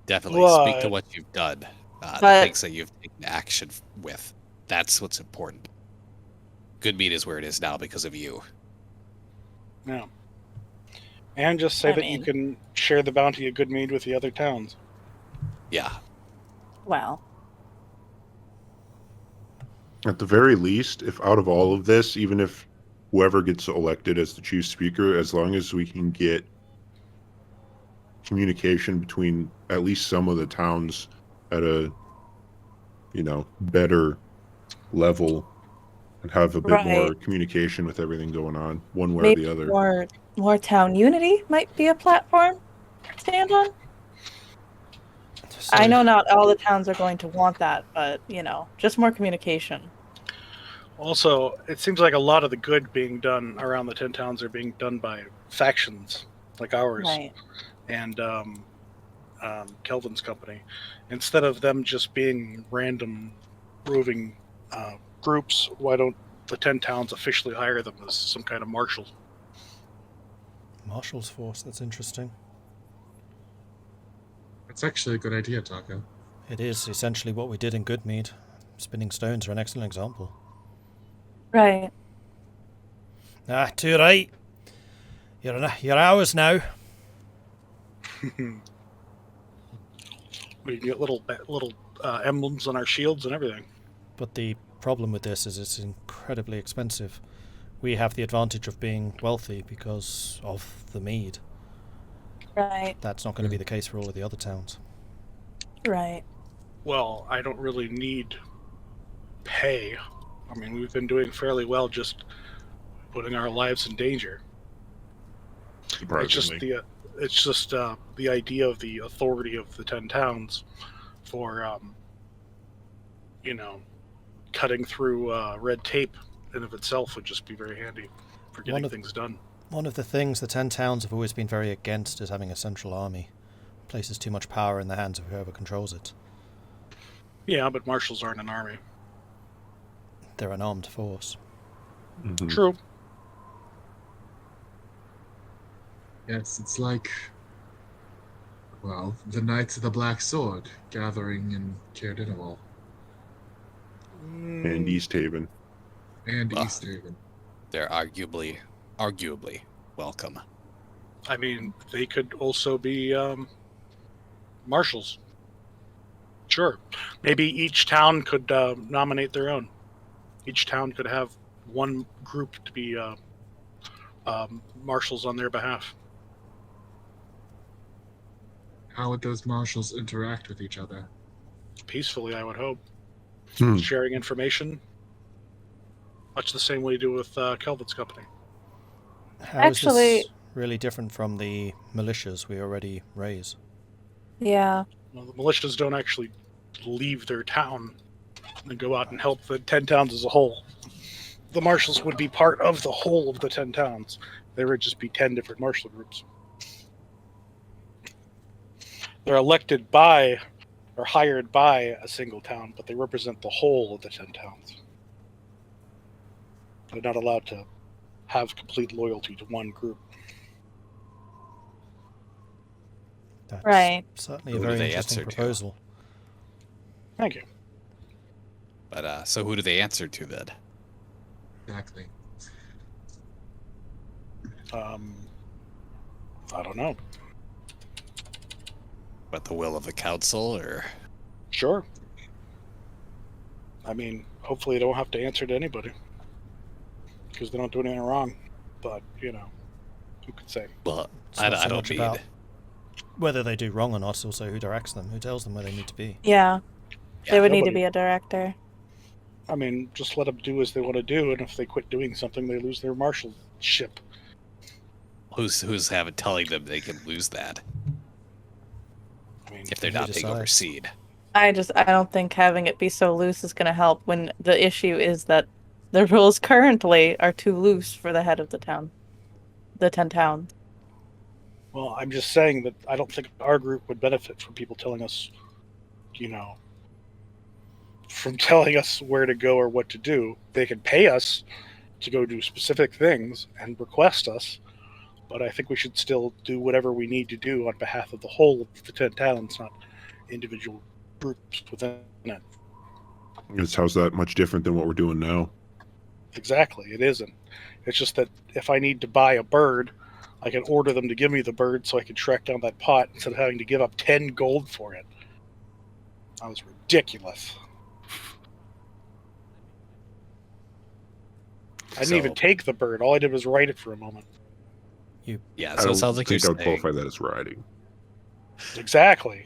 Definitely speak to what you've done. The things that you've taken action with. That's what's important. Goodmead is where it is now because of you. Yeah. And just say that you can share the bounty of Goodmead with the other towns. Yeah. Well. At the very least, if out of all of this, even if whoever gets elected as the chief speaker, as long as we can get communication between at least some of the towns at a, better level and have a bit more communication with everything going on, one way or the other. More town unity might be a platform to stand on. I know not all the towns are going to want that, but, just more communication. Also, it seems like a lot of the good being done around the 10 towns are being done by factions like ours and Kelvin's company. Instead of them just being random roving groups, why don't the 10 towns officially hire them as some kind of marshal? Marshal's force, that's interesting. That's actually a good idea, Tahko. It is essentially what we did in Goodmead. Spinning stones are an excellent example. Right. Too right. You're ours now. We can get little emblems on our shields and everything. But the problem with this is it's incredibly expensive. We have the advantage of being wealthy because of the mead. Right. That's not going to be the case for all of the other towns. Right. Well, I don't really need pay. I mean, we've been doing fairly well just putting our lives in danger. Surprisingly. It's just the idea of the authority of the 10 towns for, cutting through red tape in of itself would just be very handy for getting things done. One of the things the 10 towns have always been very against is having a central army. It places too much power in the hands of whoever controls it. Yeah, but marshals aren't an army. They're an armed force. Mm-hmm. True. Yes, it's like, the Knights of the Black Sword gathering in Caer Dineval. And East Haven. And East Haven. They're arguably welcome. I mean, they could also be marshals. Sure. Maybe each town could nominate their own. Each town could have one group to be marshals on their behalf. How would those marshals interact with each other? Peacefully, I would hope. Sharing information, much the same way you do with Kelvin's company. How is this really different from the militias we already raise? Yeah. Well, the militias don't actually leave their town and go out and help the 10 towns as a whole. The marshals would be part of the whole of the 10 towns. There would just be 10 different marshal groups. They're elected by are hired by a single town, but they represent the whole of the 10 towns. They're not allowed to have complete loyalty to one group. That's Right. certainly a Who do very they interesting answer to? proposal. Thank you. But so who do they answer to then? Exactly. I don't know. But the will of the council, or Sure. I mean, hopefully they don't have to answer to anybody. Because they don't do anything wrong. But, you know, who could say? well, It's I not so don't much mean. about whether they do wrong or not, it's also who directs them, who tells them where they need to be. Yeah. There would need to nobody- be a director. I mean, just let them do as they want to do, and if they quit doing something, they lose their marshalship. Who's having telling them they can lose that I mean, if they're Who not being decides? overseen? I don't think having it be so loose is going to help when the issue is that the rules currently are too loose for the head of the town. The 10 towns. well, I'm just saying that I don't think our group would benefit from people telling us, you know, from telling us where to go or what to do. They can pay us to go do specific things and request us, but I think we should still do whatever we need to do on behalf of the whole of the 10 towns, not individual groups within it. How's that much different than what we're doing now? Exactly, it isn't. It's just that if I need to buy a bird, I can order them to give me the bird so I can track down that pot instead of having to give up 10 gold for it. That was ridiculous. I didn't even take the bird. All I did was ride it for a moment. Yeah, I so don't it sounds like you're think I would saying, qualify that as riding. Exactly.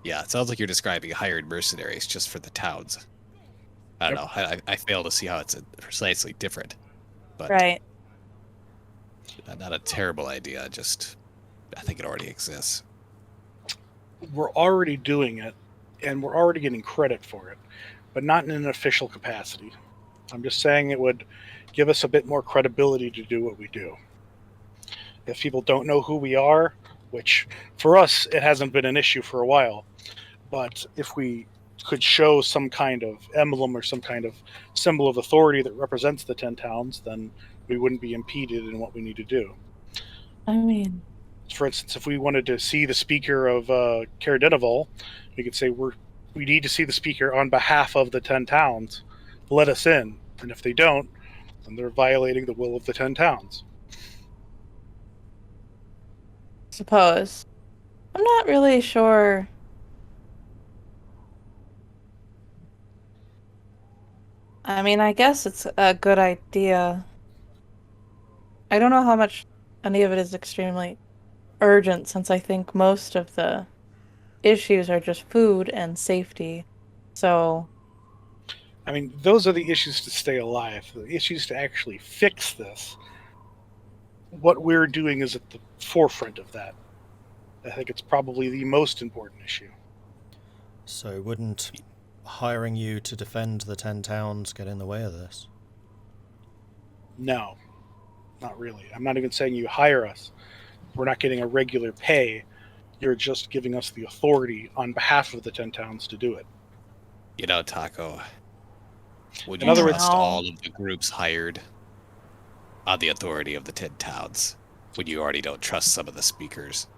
yeah, it sounds like you're describing hired mercenaries just for the towns. I don't know. I fail to see how it's precisely different, but Right. not a terrible idea. Just I think it already exists. We're already doing it, and we're already getting credit for it, but not in an official capacity. I'm just saying it would give us a bit more credibility to do what we do. If people don't know who we are, which for us it hasn't been an issue for a while, but if we could show some kind of emblem or some kind of symbol of authority that represents the 10 towns, then we wouldn't be impeded in what we need to do. I mean, For instance, if we wanted to see the speaker of Caradenival, we could say we need to see the speaker on behalf of the 10 towns. Let us in. And if they don't, then they're violating the will of the 10 towns. suppose. I'm not really sure. I mean, I guess it's a good idea. I don't know how much any of it is extremely urgent, since I think most of the issues are just food and safety. So, I mean, those are the issues to stay alive. The issues to actually fix this. What we're doing is at the forefront of that. I think it's probably the most important issue. So wouldn't hiring you to defend the 10 towns get in the way of this? No, not really. I'm not even saying you hire us. We're not getting a regular pay. You're just giving us the authority on behalf of the 10 towns to do it. You know, Tahko, would In you other words- trust all of the groups hired on the authority of the 10 towns when you already don't trust some of the speakers?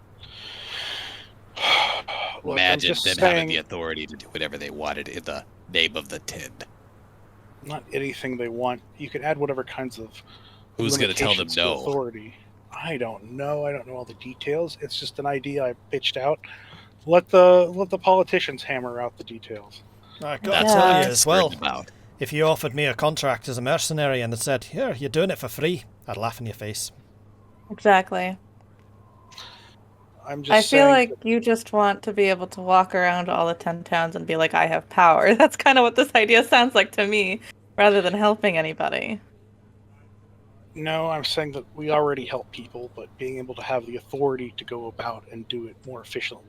Look, I'm Imagine just them saying, having the authority to do whatever they wanted in the name of the 10. not anything they want. You can add whatever kinds of Who's going to tell them limitations to no? authority. I don't know. I don't know all the details. It's just an idea I pitched out. Let the politicians hammer out the details. I That's gotta Yeah. tell what you I'm as well, concerned about. if you offered me a contract as a mercenary and it said, here, you're doing it for free, I'd laugh in your face. exactly. I'm just I feel saying like that- you just want to be able to walk around all the 10 towns and be like, I have power. That's kind of what this idea sounds like to me, rather than helping anybody. no, I'm saying that we already help people, but being able to have the authority to go about and do it more efficiently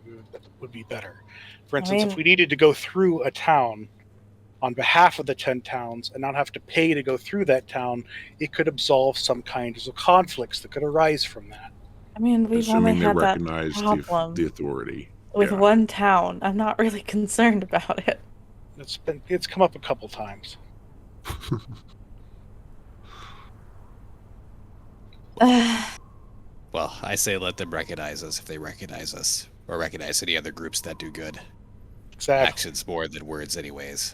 would be better. For instance, mean- if we needed to go through a town on behalf of the 10 towns and not have to pay to go through that town, it could absolve some kinds of conflicts that could arise from that. I mean, we've only Assuming they had that recognize problem. the authority. with Yeah. one town. I'm not really concerned about it. It's come up a couple times. Well, I say let them recognize us if they recognize us, or recognize any other groups that do good. Exactly. Actions more than words, anyways.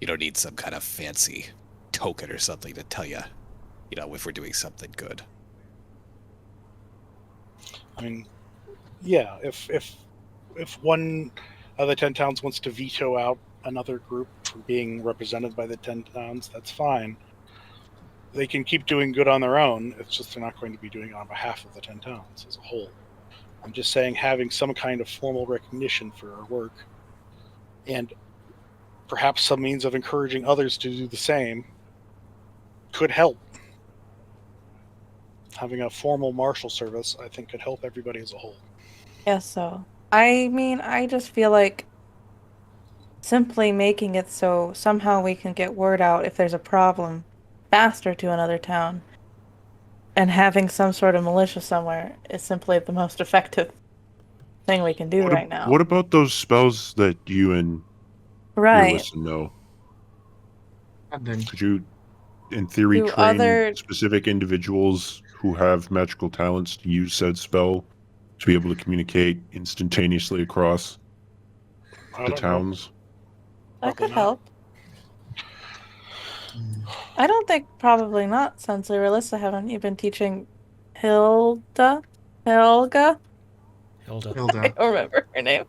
You don't need some kind of fancy token or something to tell you, if we're doing something good. I mean, yeah. If one of the 10 towns wants to veto out another group from being represented by the 10 towns, that's fine. They can keep doing good on their own. It's just they're not going to be doing it on behalf of the 10 towns as a whole. I'm just saying having some kind of formal recognition for our work and perhaps some means of encouraging others to do the same could help. Having a formal marshal service, I think, could help everybody as a whole. Yes, so. I mean, I just feel like simply making it so somehow we can get word out if there's a problem faster to another town, and having some sort of militia somewhere is simply the most effective thing we can do right now. What about those spells that you and Right. Irilyssa know? And then Could you, in theory, Do train other- specific individuals who have magical talents to use said spell to be able to communicate instantaneously across I the don't know. towns? That Probably could not. help. I don't think probably not, since Irilyssa, haven't you been teaching Helga? Hilda. I Hilda. don't remember her name.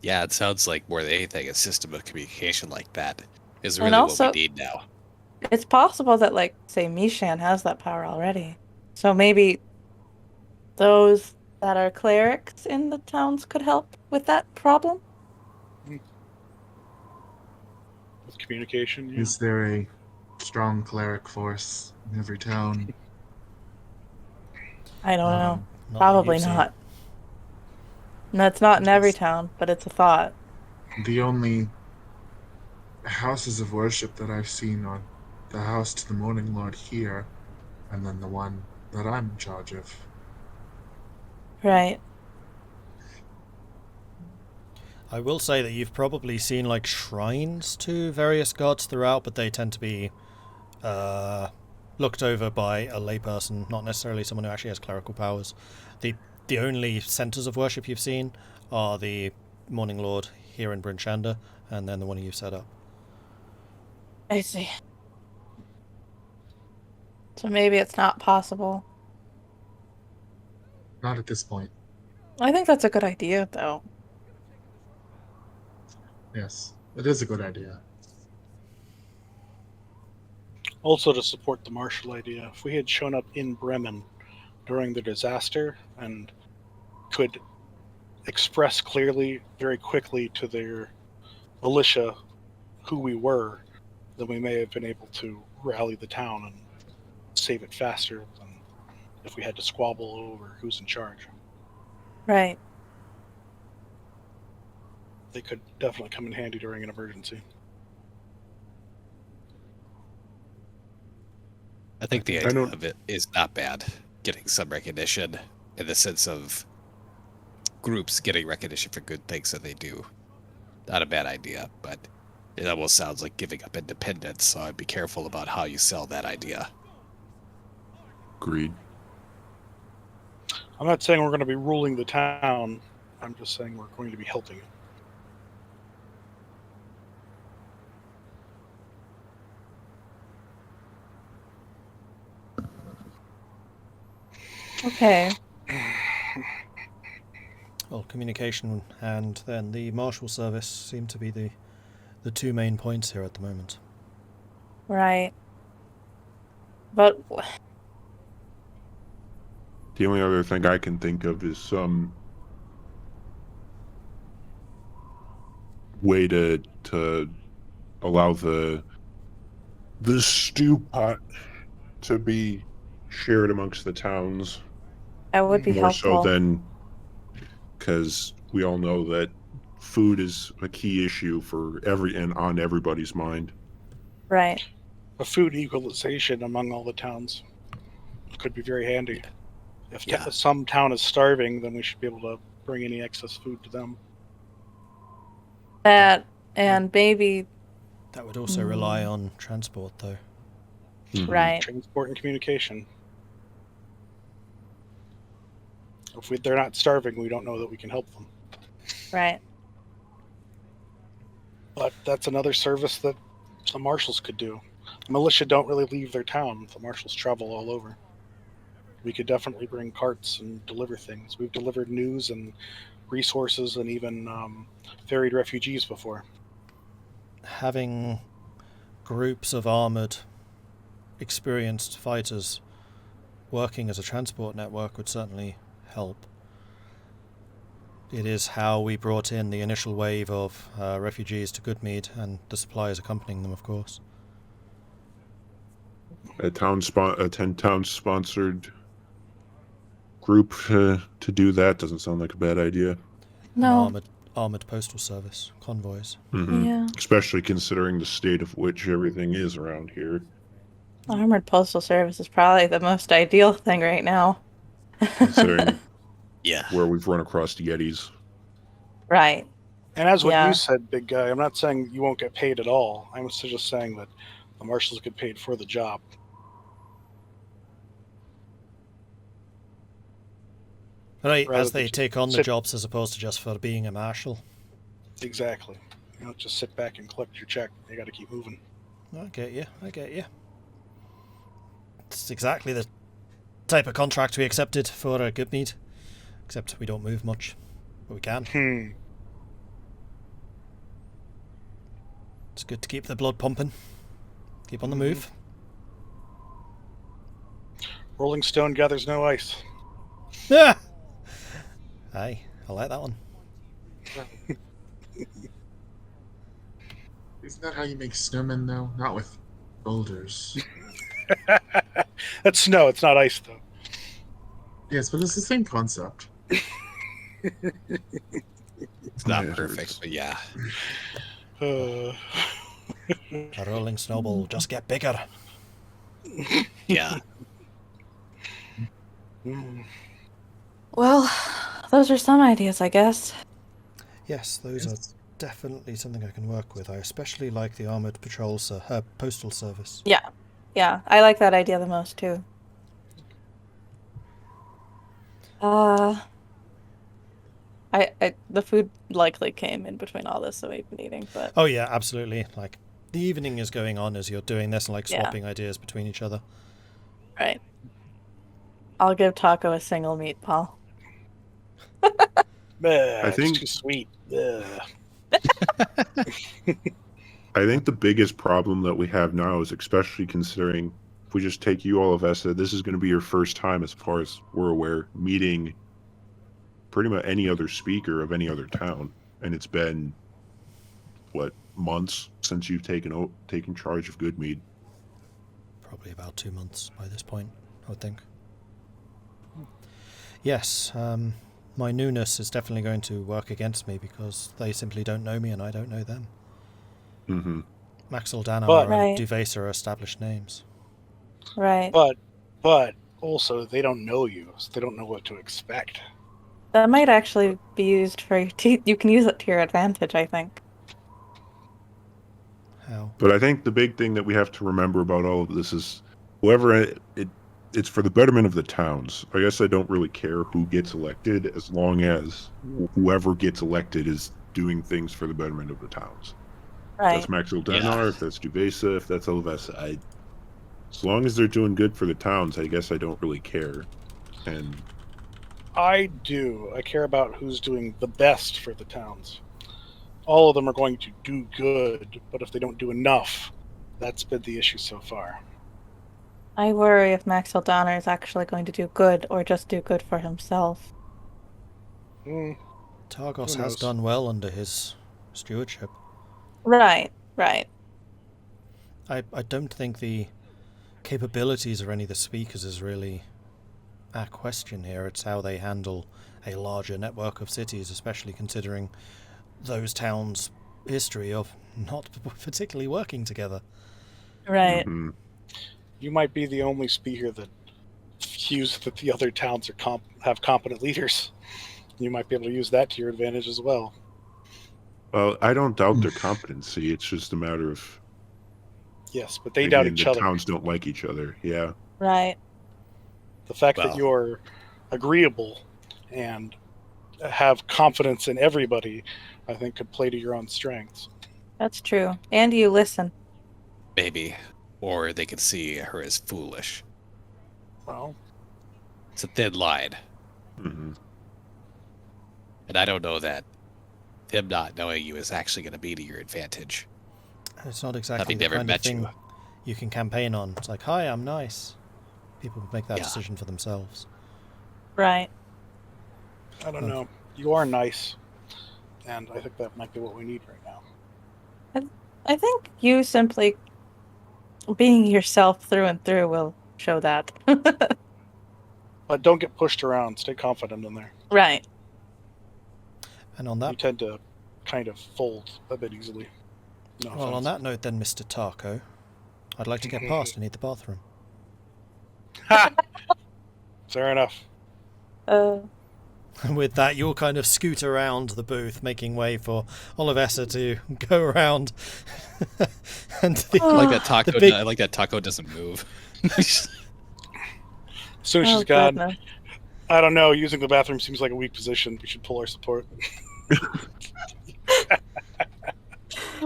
Yeah, it sounds like more than anything, a system of communication like that is And really also- what we need now. It's possible that, like, say, Mishan has that power already. So maybe those that are clerics in the towns could help with that problem? With communication, yeah. Is there a strong cleric force in every town? I don't know. Not that Probably you've seen. not. And that's not in every town, but it's a thought. The only houses of worship that I've seen are the house to the Morning Lord here, and then the one that I'm in charge of. Right. I will say that you've probably seen like shrines to various gods throughout, but they tend to be looked over by a layperson, not necessarily someone who actually has clerical powers. The only centers of worship you've seen are the Morning Lord here in Bryn Shander, and then the one you've set up. I see. So maybe it's not possible. Not at this point. I think that's a good idea, though. Yes, it is a good idea. Also, to support the martial idea, if we had shown up in Bremen during the disaster and could express clearly, very quickly to their militia who we were, then we may have been able to rally the town and save it faster than if we had to squabble over who's in charge. Right. They could definitely come in handy during an emergency. I think the I idea don't- of it is not bad. Getting some recognition in the sense of groups getting recognition for good things that they do. Not a bad idea, but it almost sounds like giving up independence, so I'd be careful about how you sell that idea. Agreed. I'm not saying we're going to be ruling the town. I'm just saying we're going to be helping it. Okay. Well, communication and then the marshal service seem to be the two main points here at the moment. Right. But The only other thing I can think of is some way to allow the stew pot to be shared amongst the towns that would be more helpful. so than, because we all know that food is a key issue for on everybody's mind. Right. A food equalization among all the towns could be very handy. If Yeah. some town is starving, then we should be able to bring any excess food to them. That and maybe That would also rely on transport, though. right. Transport and communication. If they're not starving, we don't know that we can help them. Right. But that's another service that the marshals could do. The militia don't really leave their town. The marshals travel all over. We could definitely bring carts and deliver things. We've delivered news and resources and even ferried refugees before. Having groups of armoured, experienced fighters working as a transport network would certainly help. It is how we brought in the initial wave of refugees to Goodmead, and the supplies accompanying them, of course. A town-sponsored group to do that doesn't sound like a bad idea. No. An armoured postal service, convoys. Mhm. Yeah. Especially considering the state of which everything is around here. Armored postal service is probably the most ideal thing right now. Considering Yeah. where we've run across the Yetis. Right. And as what Yeah. you said, big guy, I'm not saying you won't get paid at all. I'm just saying that the marshals get paid for the job. Right, Rather as they than take on the sit- jobs as opposed to just for being a marshal. Exactly. You don't just sit back and collect your check. You got to keep moving. I get you. It's exactly the type of contract we accepted for Goodmead, except we don't move much, but we can. It's good to keep the blood pumping. Keep on the move. Rolling stone gathers no ice. Ah! Aye, I like that one. Isn't that how you make snowmen, though? Not with boulders. That's snow. It's not ice, though. Yes, but it's the same concept. It's not perfect, but yeah. A rolling snowball will just get bigger. Yeah. Well, those are some ideas, I guess. Yes, those are definitely something I can work with. I especially like the armoured postal service. Yeah, I like that idea the most too. The food likely came in between all this, so we've been eating, but Oh yeah, absolutely. Like, the evening is going on as you're doing this and like Yeah. swapping ideas between each other. right. I'll give Tahko a single meatball. I think- it's too sweet. Ugh. I think the biggest problem that we have now is, especially considering if we just take you all of Essa, this is going to be your first time, as far as we're aware, meeting pretty much any other speaker of any other town, and it's been months since you've taken charge of Goodmead. Probably about 2 months by this point, I would think. Yes, my newness is definitely going to work against me because they simply don't know me and I don't know them. Mm-hmm. Maxwell Danar But- and Right. Duvesa are established names. Right. But also, they don't know you, so they don't know what to expect. That might actually be used for you can use it to your advantage, I think. How? But I think the big thing that we have to remember about all of this is whoever it's for the betterment of the towns. I guess I don't really care who gets elected as long as whoever gets elected is doing things for the betterment of the towns. If Right. that's Maxwell Danar, if that's Duvesa, if that's Elvesa. As long as they're doing good for the towns, I guess I don't really care. And I do. I care about who's doing the best for the towns. All of them are going to do good, but if they don't do enough, that's been the issue so far. I worry if Maxwell Donner is actually going to do good or just do good for himself. Targos Who has knows? done well under his stewardship. Right. Right. I don't think the capabilities of any of the speakers is really a question here. It's how they handle a larger network of cities, especially considering those towns' history of not particularly working together. Right. mhm. You might be the only speaker that views that the other towns are have competent leaders. You might be able to use that to your advantage as well. Well, I don't doubt their competency. It's just a matter of Yes, but they maybe doubt each the other. towns don't like each other. Yeah. Right. The fact Well. that you're agreeable and have confidence in everybody, I think, could play to your own strengths. That's true. And you listen. Maybe. Or they could see her as foolish. Well, It's a thin line. Hmm. And I don't know that him not knowing you is actually going to be to your advantage. It's not exactly Having the never kind of met thing you. you can campaign on. It's like, hi, I'm nice. People would make that Yeah. decision for themselves. Right. I don't know. You are nice, and I think that might be what we need right now. I think you simply being yourself through and through will show that. But don't get pushed around. Stay confident in there. Right. And on You that, tend to kind of fold a bit easily. No well, on offense. that note, then, Mr. Tahko, I'd like to get past and need the bathroom. Ha! Fair enough. And with that, you'll kind of scoot around the booth, making way for Olivessa to go around. And the, I like that taco. The big- I like that taco doesn't move. As soon as Oh, she's gone, goodness. I don't know. Using the bathroom seems like a weak position. We should pull our support.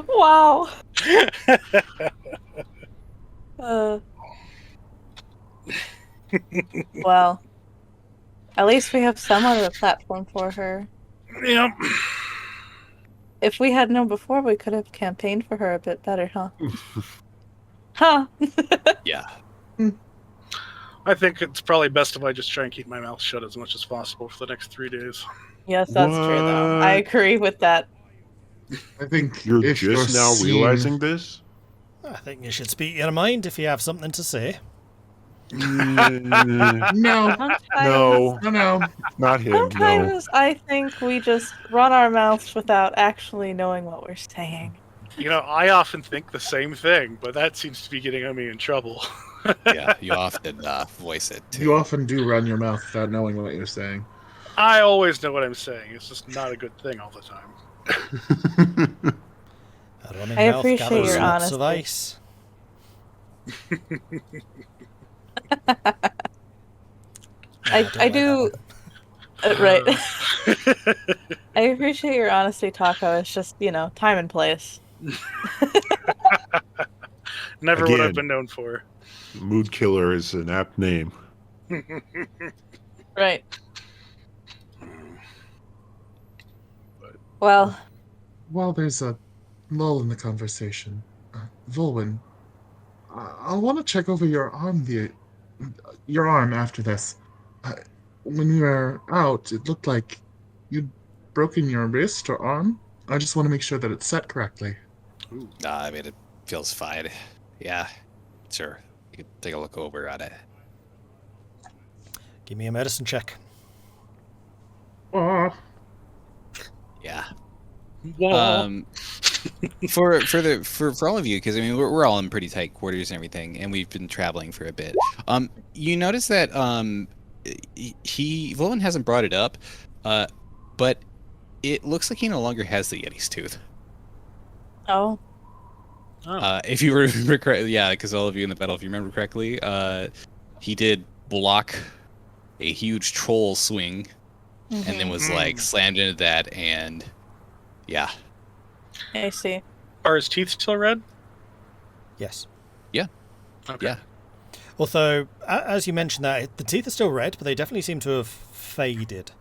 Wow. Well, at least we have some other platform for her. Yep. If we had known before, we could have campaigned for her a bit better, huh? Huh? Yeah. I think it's probably best if I just try and keep my mouth shut as much as possible for the next 3 days. Yes, that's true, though. I What? agree with that. I think You're if just now seen- realizing this? I think you should speak your mind if you have something to say. Mm, No, no, no. not him. No. Sometimes I think we just run our mouths without actually knowing what we're saying. You know, I often think the same thing, but that seems to be getting me in trouble. Yeah. You often voice it too. You often do run your mouth without knowing what you're saying. I always know what I'm saying. It's just not a good thing all the time. A running I mouth appreciate gathers your lots of honesty. ice. I do. Right. Uh, I appreciate your honesty, Taco. It's just, time and place. Never what I've Again. been known for. Mood killer is an apt name. Right. Well, While there's a lull in the conversation, Vulwin, I'll want to check over your arm. Your arm after this. When we were out, it looked like you'd broken your wrist or arm. I just want to make sure that it's set correctly. Nah, I mean, it feels fine. Yeah. Sure. You can take a look over at it. Give me a medicine check. Oh, Yeah. Whoa. For all of you, because I mean we're all in pretty tight quarters and everything, and we've been traveling for a bit. You notice that Vulwin hasn't brought it up, but it looks like he no longer has the Yeti's tooth. oh, If you remember correctly, yeah, because all of you in the battle, if you remember correctly, he did block a huge troll swing, and then was like slammed into that, and yeah. I see. Are his teeth still red? Yes. Okay. Yeah. Although, as you mentioned that, the teeth are still red, but they definitely seem to have faded.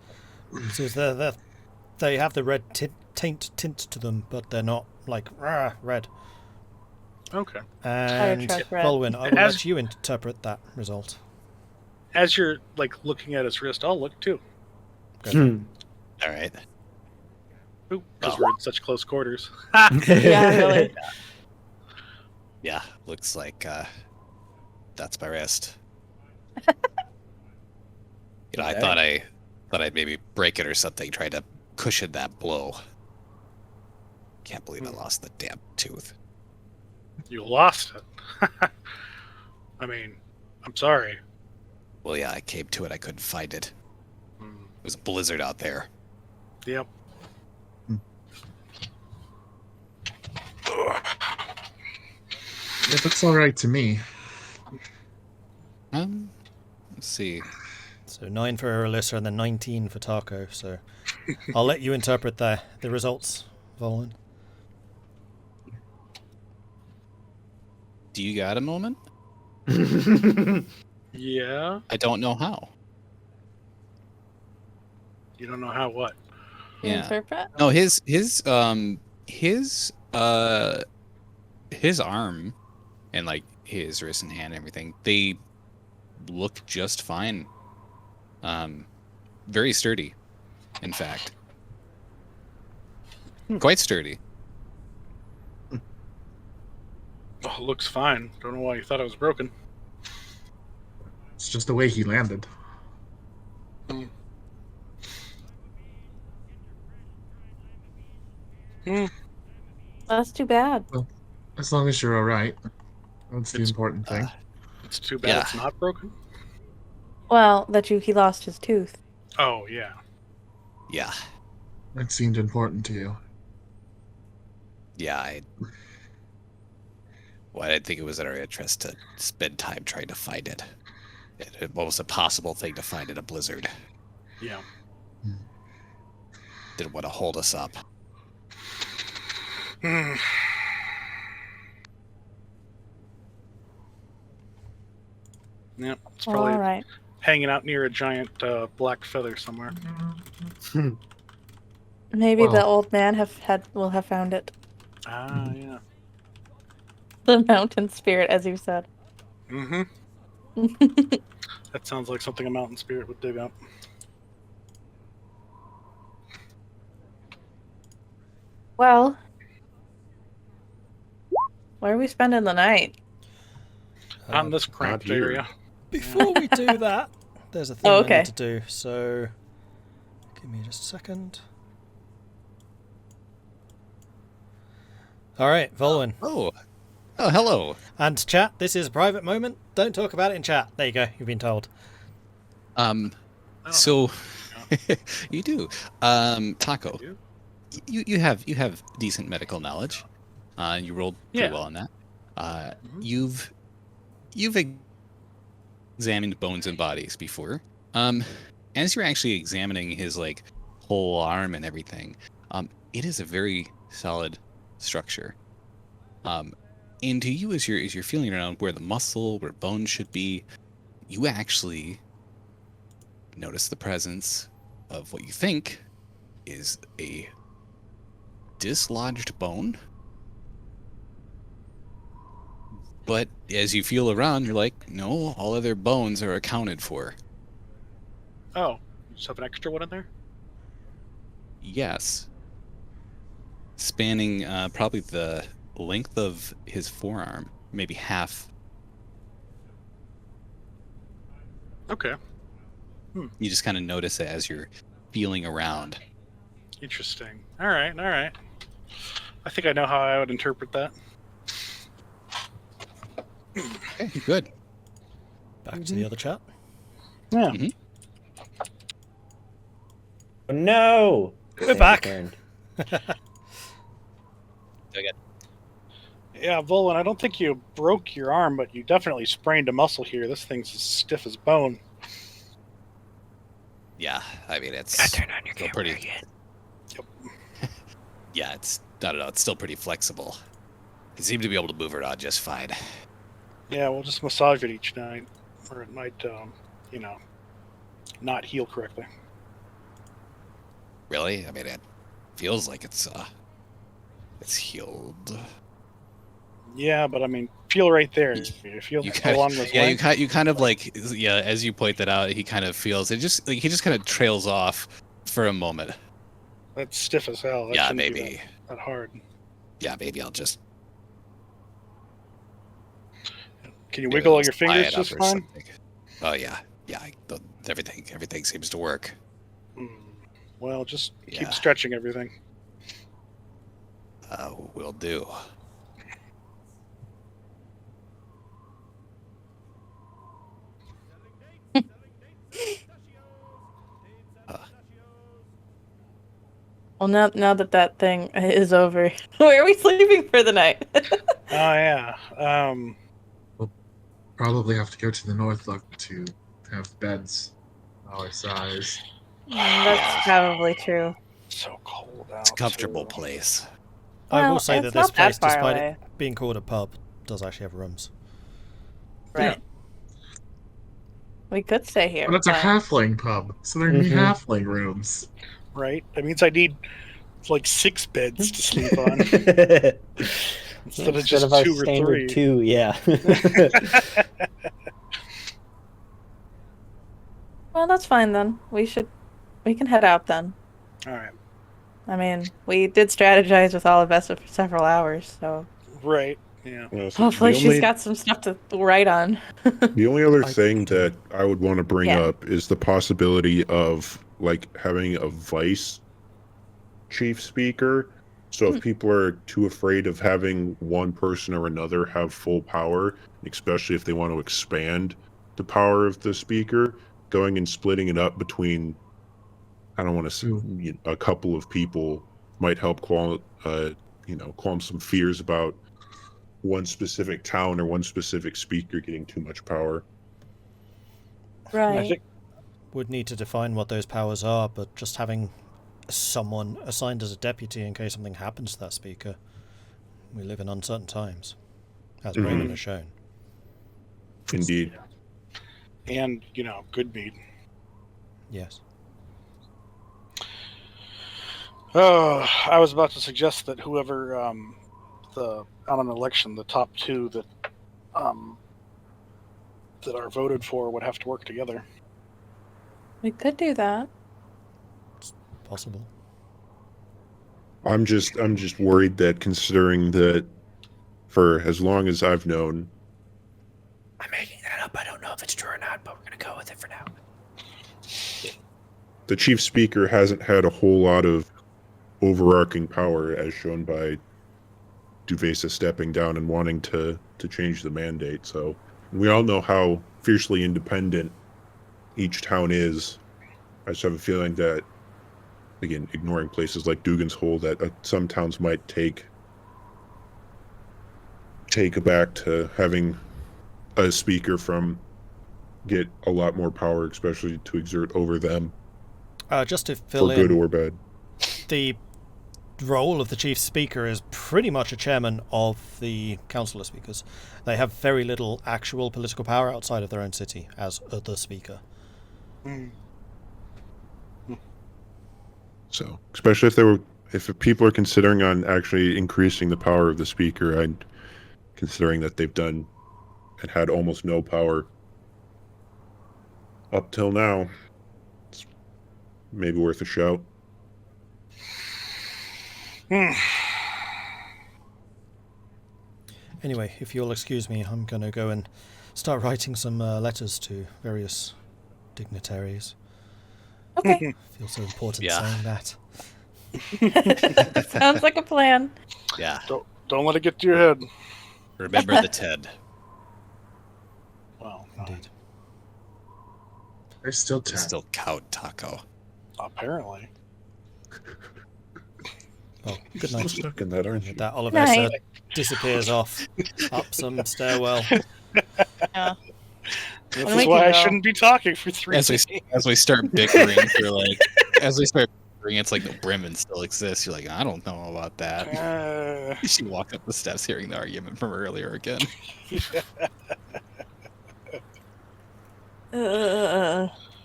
So they have the red tint to them, but they're not like red. Okay. And Track red. Vulwin, I will As- let you interpret that result. As you're looking at his wrist, I'll look too. All right. Because we're in such close quarters. Yeah, really. Yeah, looks like that's my wrist. I thought I'd maybe break it or something, try to cushion that blow. Can't believe I lost the damn tooth. You lost it. I mean, I'm sorry. Well, yeah, I came to it. I couldn't find it. Hmm. It was a blizzard out there. Yep. It looks all right to me. Let's see. So 9 for Irilyssa and then 19 for Tahko. So I'll let you interpret the results, Vulwin. Do you got a moment? Yeah. I don't know how. You don't know how what? Yeah. Interpret? No, his arm and like his wrist and hand and everything, they look just fine. Very sturdy, in fact. Quite sturdy. Oh, it looks fine. Don't know why you thought it was broken. It's just the way he landed. That's too bad. Well, as long as you're all right. That's the important thing. It's too bad Yeah. it's not broken. Well, he lost his tooth. Oh, yeah. Yeah. That seemed important to you. Yeah, I didn't think it was in our interest to spend time trying to find it. It was a possible thing to find in a blizzard. Yeah. Didn't want to hold us up. Yeah, it's probably All right. hanging out near a giant black feather somewhere. Maybe the Well- old man will have found it. Ah, yeah. The mountain spirit, as you said. Mm-hmm. That sounds like something a mountain spirit would dig up. Well, where are we spending the night? Not in this cramped here. area. Before we do that, there's a thing Oh, I okay. need to do. So give me just a second. All right, Vulwin. Oh, hello. And chat, this is a private moment. Don't talk about it in chat. There you go. You've been told. So you do. Tahko, do? you have decent medical knowledge. You rolled pretty Yeah. well on that. Mhm. You've examined bones and bodies before. As you're actually examining his like whole arm and everything, it is a very solid structure. And to you, as you're feeling around where the muscle, where bone should be, you actually notice the presence of what you think is a dislodged bone. But as you feel around, you're like, no, all other bones are accounted for. Oh, you just have an extra one in there? Yes. Spanning probably the length of his forearm, maybe half. Okay. You just kind of notice it as you're feeling around. Interesting. All right, all right. I think I know how I would interpret that. Okay, good. Back to the other chat. Yeah. Oh, no! We're back. Returned. Yeah, Vulwin, I don't think you broke your arm, but you definitely sprained a muscle here. This thing's as stiff as bone. Yeah, I mean it's Turn on your still camera pretty. again. Yeah, it's I don't know. It's still pretty flexible. You seem to be able to move it on just fine. Yeah, we'll just massage it each night, or it might, not heal correctly. Really? I mean, it feels like it's healed. Yeah, but I mean, feel right there. You feel You kind along of, those yeah, lines. you kind of like, yeah. As you point that out, he kind of feels it. Just like he just kind of trails off for a moment. That's stiff as hell. That Yeah, shouldn't be maybe. that hard. Yeah, maybe I'll just. Can you maybe wiggle I'll all your tie fingers it up just or fine? something. Oh yeah, yeah. Everything seems to work. Well, just Yeah. keep stretching everything. Will do. Well, now that thing is over, where are we sleeping for the night? Oh yeah. Probably have to go to the North Look to have beds our size. That's probably true. So cold out. It's a comfortable too. place. I will Well, say that it's this not that place, far despite away. it being called a pub, does actually have rooms. Right. We could stay here. But it's a but- halfling pub, so there can be halfling rooms. Right. That means I need like 6 beds to sleep on instead of just our 2 or standard 3. 2, yeah. Well, that's fine then. We can head out then. All right. I mean, we did strategize with all of us for several hours, so Right. Yeah. So hopefully the she's only- got some stuff to write on. The only other thing that I would want to bring Yeah. up is the possibility of like having a vice chief speaker. So if people are too afraid of having one person or another have full power, especially if they want to expand the power of the speaker, going and splitting it up between, I don't want to say a couple of people might help calm some fears about one specific town or one specific speaker getting too much power. I Right. think Would need to define what those powers are, but just having someone assigned as a deputy in case something happens to that speaker. We live in uncertain times, as Raymond has shown. Indeed. and good mead. Yes. Oh, I was about to suggest that whoever on an election, the top 2 that are voted for would have to work together. We could do that. Possible. I'm just worried that considering that for as long as I've known, I'm making that up. I don't know if it's true or not, but we're going to go with it for now. the chief speaker hasn't had a whole lot of overarching power as shown by Duvesa stepping down and wanting to change the mandate. So we all know how fiercely independent each town is. I just have a feeling that, again, ignoring places like Dugan's Hole, that some towns might take aback to having a speaker get a lot more power, especially to exert over them, Just to fill for good in, or bad. the role of the chief speaker is pretty much a chairman of the council of speakers. They have very little actual political power outside of their own city as the speaker. So, especially if people are considering on actually increasing the power of the speaker, and considering that they've done and had almost no power up till now, it's maybe worth a shout. Anyway, if you'll excuse me, I'm going to go and start writing some letters to various dignitaries. Okay. I feel so important Yeah. saying that. Sounds like a plan. Yeah. Don't let it get to your head. Remember the Ted. Well, Indeed. There's still It's 10. still Count Tahko. apparently. Well, good Still night. stuck in that, aren't you? With that, Olivesa Night. disappears off up some stairwell. Yeah. This When we is why can I go. shouldn't be talking for 3 As we days. as we start bickering for like it's like the Bremen still exists. You're like, I don't know about that. She walked up the steps hearing the argument from earlier again.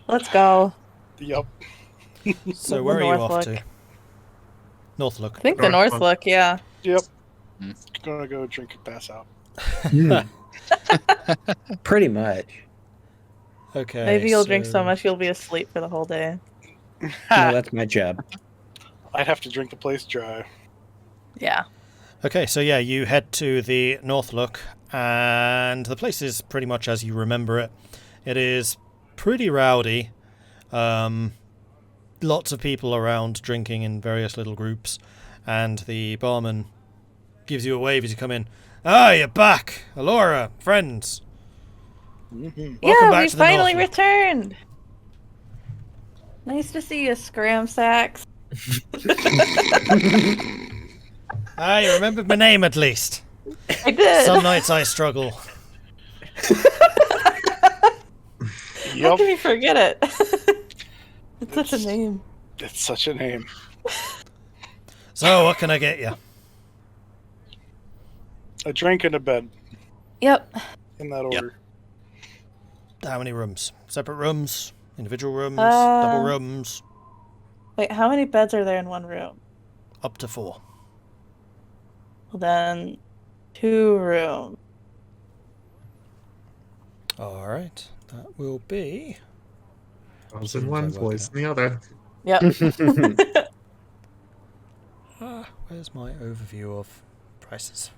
Let's go. Yep. So where are you off Northlook. to? Northlook. I think the North North look, yeah. Yep. Hmm. Gonna go drink and pass out. Pretty much. Okay. Maybe you'll drink so much you'll be asleep for the whole day. No, that's my job. I'd have to drink the place dry. Yeah. Okay, so yeah, you head to the Northlook, and the place is pretty much as you remember it. It is pretty rowdy. Lots of people around drinking in various little groups, and the barman gives you a wave as you come in. Ah, you're back! Elora, friends! Welcome Yeah, back we to the finally Northlook. returned. Nice to see you, Scram Sacks. Ah, you remembered my name at least. I did. Some nights I struggle. How can you forget it? It's such a name. It's such a name. So, what can I get you? A drink and a bed, Yep. in that order. How many rooms? Separate rooms? Individual rooms? Double rooms? Wait, how many beds are there in one room? Up to 4. Well, then 2 rooms. Alright, that will be... Girls in one, boys in the other. Yep. Where's my overview of prices?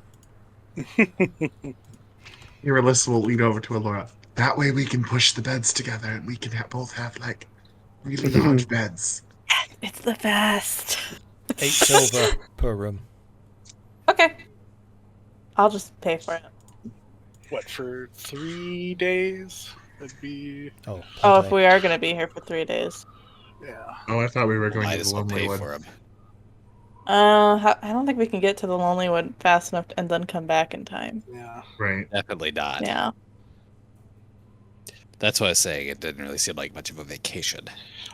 Irilyssa will lean over to Elora. That way we can push the beds together and we can both have, like, really large beds. It's the best. 8 silver per room. Okay. I'll just pay for it. What, for 3 days? That'd be... Oh, Oh, okay. if we are going to be here for 3 days. Yeah. Oh, I thought we were going Might to as the well Lonely pay Wood. for him. I don't think we can get to the Lonely Wood fast enough and then come back in time. Yeah. Right. Definitely not. Yeah. That's what I was saying. It didn't really seem like much of a vacation.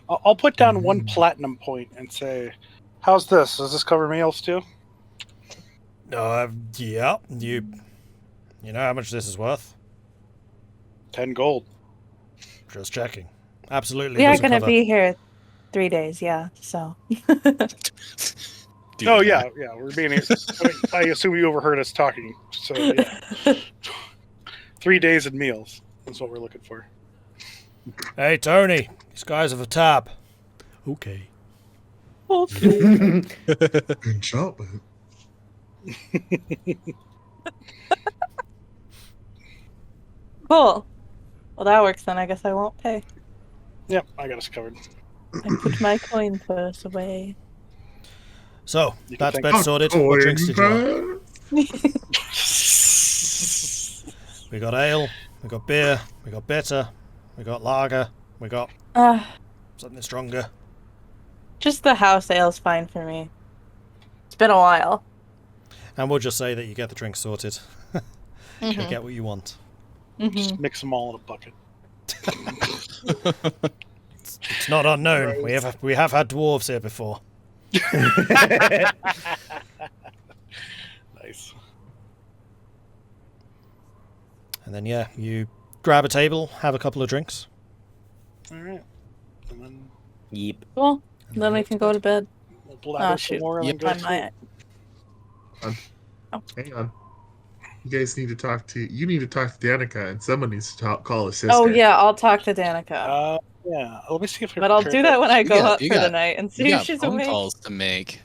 I'll put down 1 platinum point and say, how's this? Does this cover meals too? Yeah. You know how much this is worth? 10 gold. Just checking. Absolutely. We are doesn't going to cover- be here 3 days, yeah, so. Dude, Oh, yeah. We're being... I assume you overheard us talking. So, yeah. 3 days and meals. That's what we're looking for. Hey, Tony. These guys have a tab. Okay. Good job. Cool. Well, that works then. I guess I won't pay. Yep, I got us covered. I put my coin purse away. So, You can that's thank- bed sorted. What drinks did you want? Coin We got ale, we got beer, we got bitter, we got lager, we got something stronger. Just the house ale's fine for me. It's been a while. And we'll just say that you get the drinks sorted. You get what you want. Just mix them all in a bucket. It's not unknown. We have had dwarves here before. Nice. And then you grab a table, have a couple of drinks. All right. And then Yeep. Cool. Then we can go to bed. we'll blather some shoot. more and then go On to my... Hang on. You guys need to talk to... You need to talk to Danica, and someone needs to call a sister. Oh, yeah, I'll talk to Danica. Yeah. Let me see if But I'll do that when I go got- up you for the got- night and see You if got she's phone awake. calls to make.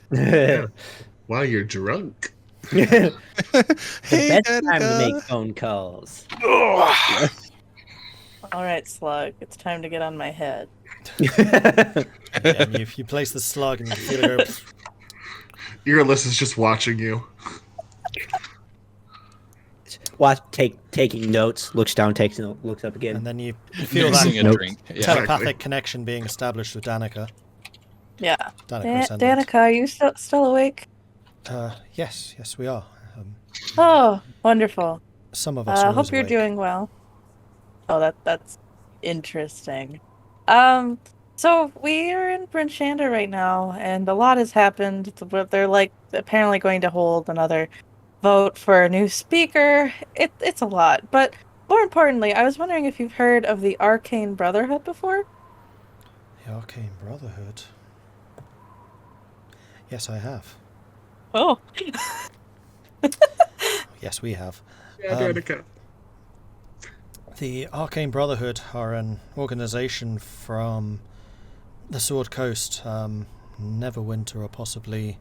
While you're drunk. The Hey, best time to Danica. make phone calls. Ugh. All right, Slug. It's time to get on my head. And you place the slug and you feel it go. Irylyssa's just watching you. Taking notes, looks down, looks up again. And then you feel Mixing that a Nope. drink. Yeah. telepathic Exactly. connection being established with Danica. Yeah. Danica ascendant. Danica, are you still awake? Yes, we are. Oh, wonderful. Some of us are Hope always you're awake. doing well. Oh, that's interesting. So we're in Bryn Shander right now, and a lot has happened. They're apparently going to hold another vote for a new speaker. It's a lot, but more importantly, I was wondering if you've heard of the Arcane Brotherhood before. The Arcane Brotherhood. Yes, I have. Oh, Yes, we have. Yeah, Danica. The Arcane Brotherhood are an organization from the Sword Coast, Neverwinter or possibly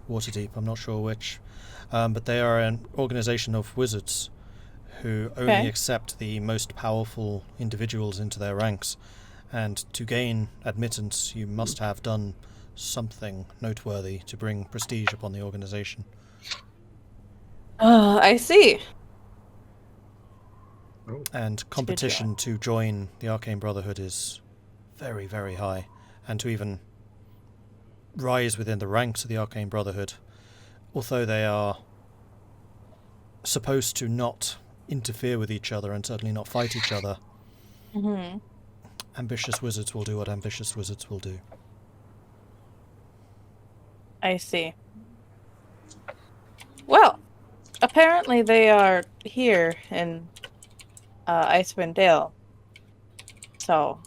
Waterdeep, I'm not sure which. But they are an organization of wizards who only Okay. accept the most powerful individuals into their ranks. And to gain admittance, you must have done something noteworthy to bring prestige upon the organization. I see. And competition to join the Arcane Brotherhood is very, very high. and to even rise within the ranks of the Arcane Brotherhood, although they are supposed to not interfere with each other and certainly not fight each other. Mm-hmm. Ambitious wizards will do what ambitious wizards will do. I see. Well, apparently they are here in Icewind Dale. So,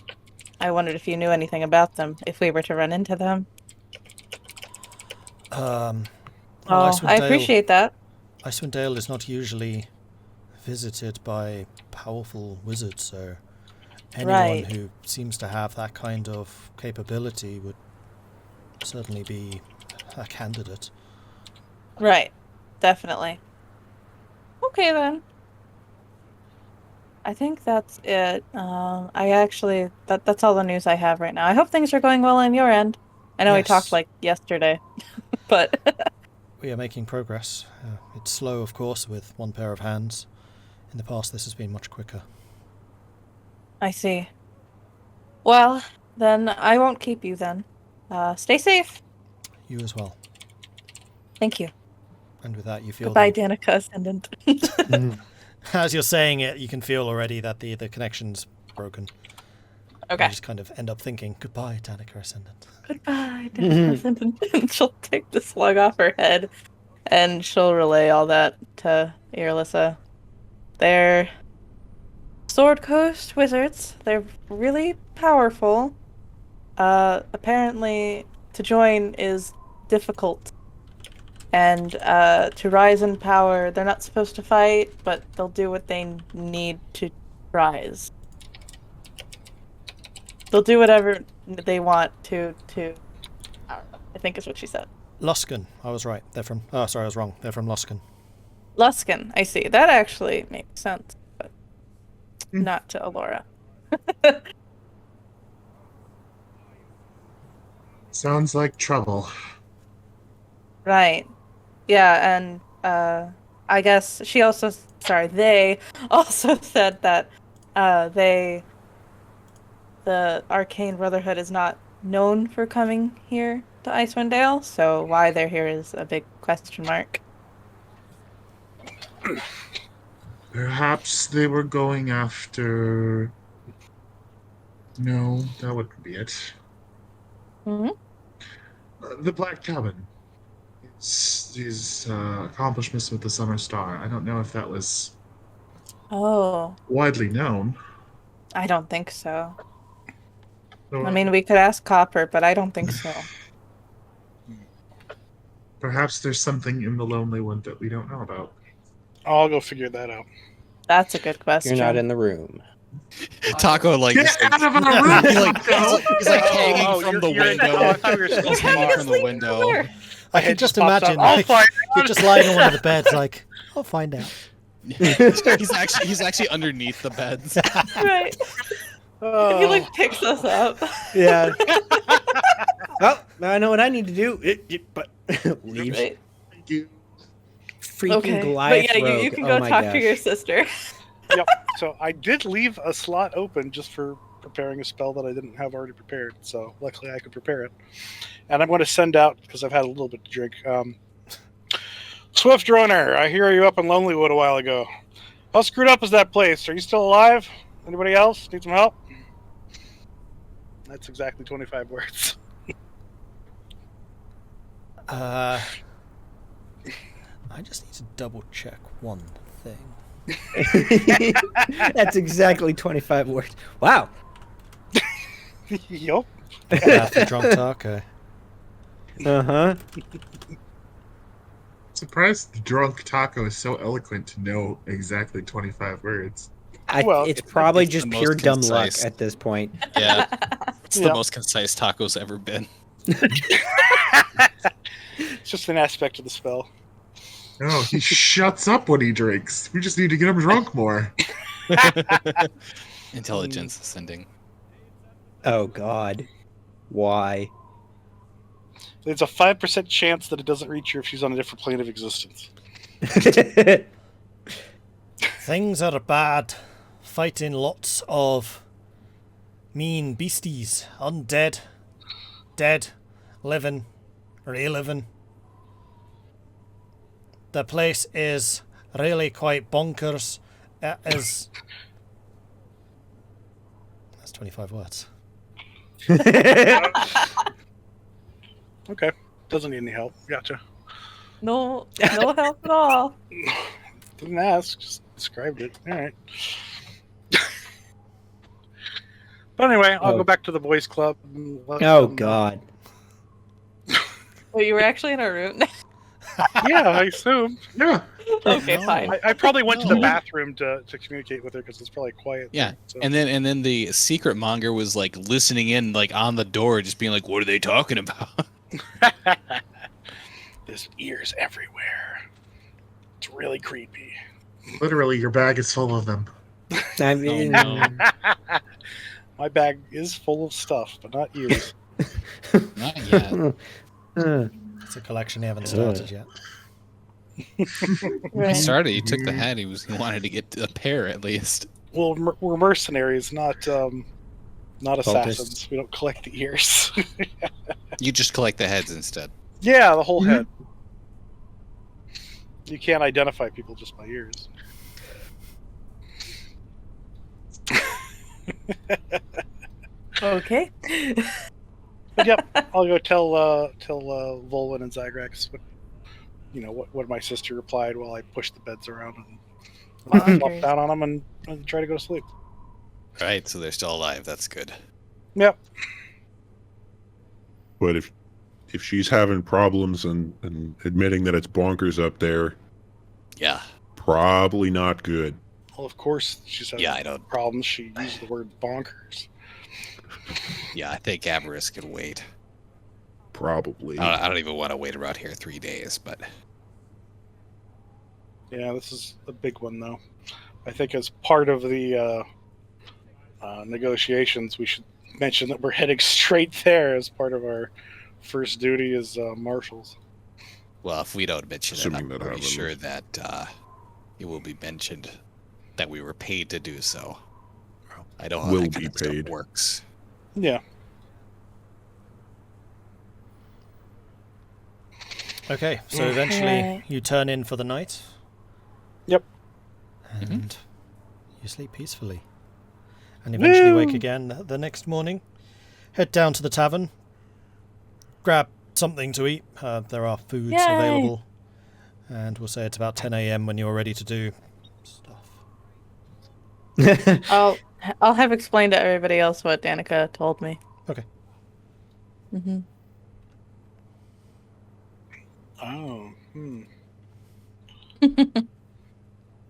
I wondered if you knew anything about them, if we were to run into them. Well, I appreciate that. Icewind Dale is not usually visited by powerful wizards, so anyone who seems to have that kind of capability would certainly be a candidate. Right. Definitely. Okay, then. I think that's it. That's all the news I have right now. I hope things are going well on your end. I know we talked like yesterday, but we are making progress. It's slow, of course, with one pair of hands. In the past, this has been much quicker. I see. Well, then I won't keep you then. Stay safe. You as well. Thank you. And with that, you feel... Goodbye, Danica Ascendant. As you're saying it, you can feel already that the connection's broken. Okay. You just kind of end up thinking, goodbye, Danica Ascendant. Goodbye, Danica Ascendant. And she'll take the slug off her head, and she'll relay all that to Irilyssa. They're Sword Coast wizards. They're really powerful. Apparently, to join is difficult. And to rise in power, they're not supposed to fight, but they'll do what they need to rise. They'll do whatever they want to I think is what she said. Luskan. I was right. They're from... Oh, sorry, I was wrong. They're from Luskan. Luskan, I see. That actually makes sense, but not to Elora. Sounds like trouble. Right. Yeah, and I guess they also said that the Arcane Brotherhood is not known for coming here to Icewind Dale, so why they're here is a big question mark. Perhaps they were going after... No, that wouldn't be it. Mm-hmm. The Black Cabin. His accomplishments with the Summer Star. I don't know if that was widely known. I don't think so. So, I mean, we could ask Copper, but I don't think so. Perhaps there's something in the Lonely One that we don't know about. I'll go figure that out. That's a good question. You're not in the room. Tahko Get out of our room! he's like hanging from the window. I thought we were still He's hanging from the window. I can just pops imagine, up. I'll like, find you're just lying on one of the beds, like, I'll find out. He's actually underneath the beds. Right. Oh. He like picks us up. Yeah. Well, I know what I need to do. But leaves. Right. Thank you. Freaking Goliath But yeah, you rogue. can Oh go my talk gosh. to your sister. Yep. So I did leave a slot open just for preparing a spell that I didn't have already prepared. So luckily I could prepare it. And I'm going to send out, because I've had a little bit to drink, Swift Runner, I hear you up in Lonelywood a while ago. How screwed up is that place? Are you still alive? Anybody else need some help? That's exactly 25 words. I just need to double check one thing. That's exactly 25 words. Wow. Yup. After drunk Tahko. Uh-huh. Surprised the drunk Tahko is so eloquent to know exactly 25 words. Well, It's probably it's just the pure most dumb luck concise. at this point. Yeah, it's the Yep. most concise Tahko's ever been. It's just an aspect of the spell. No, he shuts up when he drinks. We just need to get him drunk more. Intelligence ascending. Oh, God. Why? There's a 5% chance that it doesn't reach her if she's on a different plane of existence. Things are bad. Fighting lots of mean beasties, undead, dead, living, reliving. The place is really quite bonkers. It is... That's 25 words. Okay. Doesn't need any help. Gotcha. No help at all. Didn't ask, just described it. All right. But anyway, I'll go back to the boys' club. And God. Oh, you were actually in our room? Yeah, I assume. Yeah. Okay, No. fine. I probably went to the bathroom to communicate with her because it's probably quiet. Yeah, there, so. and then the secret monger was like listening in, like on the door, just being like, "What are they talking about?" There's ears everywhere. It's really creepy. Literally, your bag is full of them. I mean, My bag is full of stuff, but not ears. Not yet. It's a collection you haven't started yet. He Right. started. He took the head. He wanted to get a pair at least. Well, we're mercenaries, not assassins. We don't collect the ears. You just collect the heads instead. Yeah, the whole head. You can't identify people just by ears. Okay. But yep, I'll go tell Vulwin and Zagrax what my sister replied while I pushed the beds around and flop down on them and try to go to sleep. Right, so they're still alive. That's good. Yep. But if she's having problems and admitting that it's bonkers up there, Yeah. probably not good. Well, of course she's having Yeah, I don't. problems. She used the word bonkers. Yeah, I think Avarice can wait. Probably. I don't even want to wait around here 3 days, but Yeah, this is a big one, though. I think as part of the negotiations, we should mention that we're heading straight there as part of our first duty as marshals. well, if we don't mention it, Assuming I'm that pretty happens. sure that it will be mentioned that we were paid to do so. I don't know how Will that kind be of stuff paid. works. Yeah. Okay, so eventually Right. you turn in for the night. Yep. And you sleep peacefully. And eventually wake Woo! again the next morning. Head down to the tavern. Grab something to eat. There are foods Yay! available. And we'll say it's about 10 a.m. when you're ready to do stuff. I'll have explained to everybody else what Danica told me. Okay. Mm-hmm. Oh.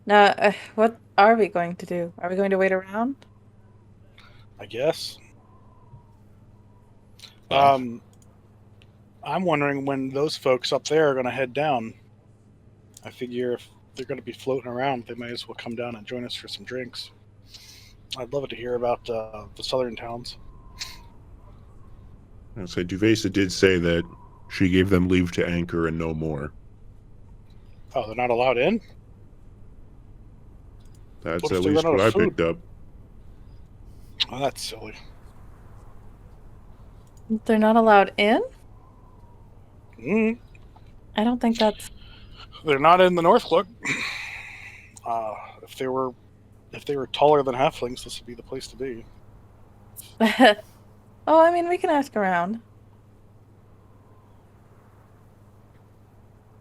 Now, what are we going to do? Are we going to wait around? I guess. Well, I'm wondering when those folks up there are going to head down. I figure if they're going to be floating around, they might as well come down and join us for some drinks. I'd love it to hear about the southern towns. I'll say Duvesa did say that she gave them leave to anchor and no more. Oh, they're not allowed in? That's What if at they least run out what I of food? picked up. Oh, that's silly. They're not allowed in? Mm. I don't think that's... They're not in the Northcloak. If they were taller than halflings, this would be the place to be. Oh, I mean, we can ask around.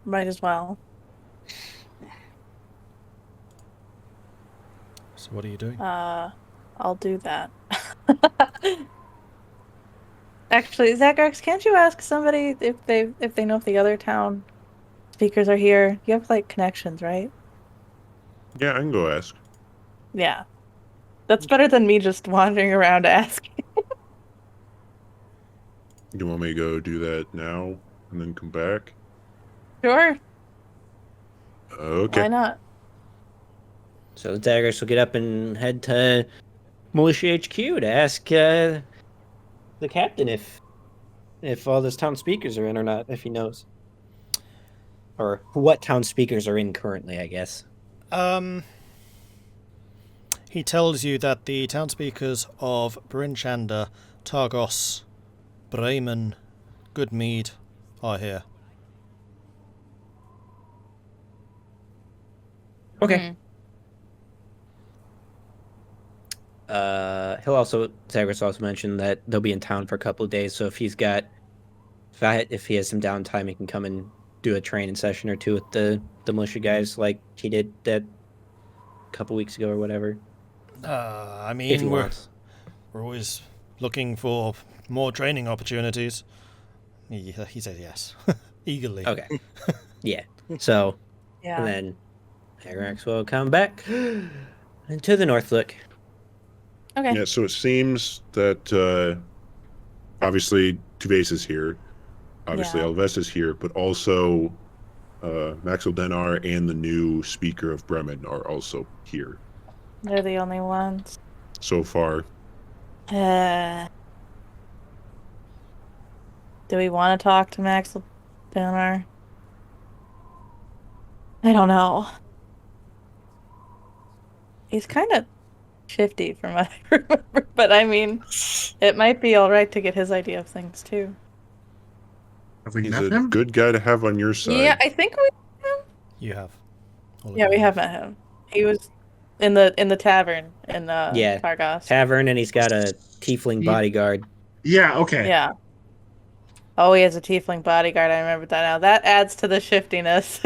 Might as well. So what are you doing? I'll do that. Actually, Zagrax, can't you ask somebody if they know if the other town speakers are here? You have like connections, right? Yeah, I can go ask. Yeah. That's better than me just wandering around asking. You want me to go do that now and then come back? Sure. Okay. Why not? So Zagrax will get up and head to Militia HQ to ask the captain if all those town speakers are in or not, if he knows. Or what town speakers are in currently, I guess. He tells you that the town speakers of Bryn Shander, Targos, Rime and Goodmead are here. Okay. Zagrax also mentioned that they'll be in town for a couple of days, so if he has some downtime, he can come and do a training session or two with the militia guys, like he did that a couple weeks ago or whatever. I If he mean, wants. we're always looking for more training opportunities. He said yes, eagerly. Okay. Yeah. So, Yeah. and then Zagrax will come back into the Northlook. Okay. Yeah, so it seems that obviously Tuvase is here, obviously Yeah. Elves is here, but also Maxwell Denar and the new speaker of Bremen are also here They're the only ones. so far. Do we want to talk to Max Banner? I don't know. He's kind of shifty from what I remember, but I mean, it might be all right to get his idea of things too. Have we He's met a him? good guy to have on your side. Yeah, I think we. You have. All of Yeah, you we have met him. He was in the tavern in Yeah. Targos. Tavern, and he's got a tiefling bodyguard. Yeah, okay. Yeah. Oh, he has a tiefling bodyguard. I remember that now. That adds to the shiftiness.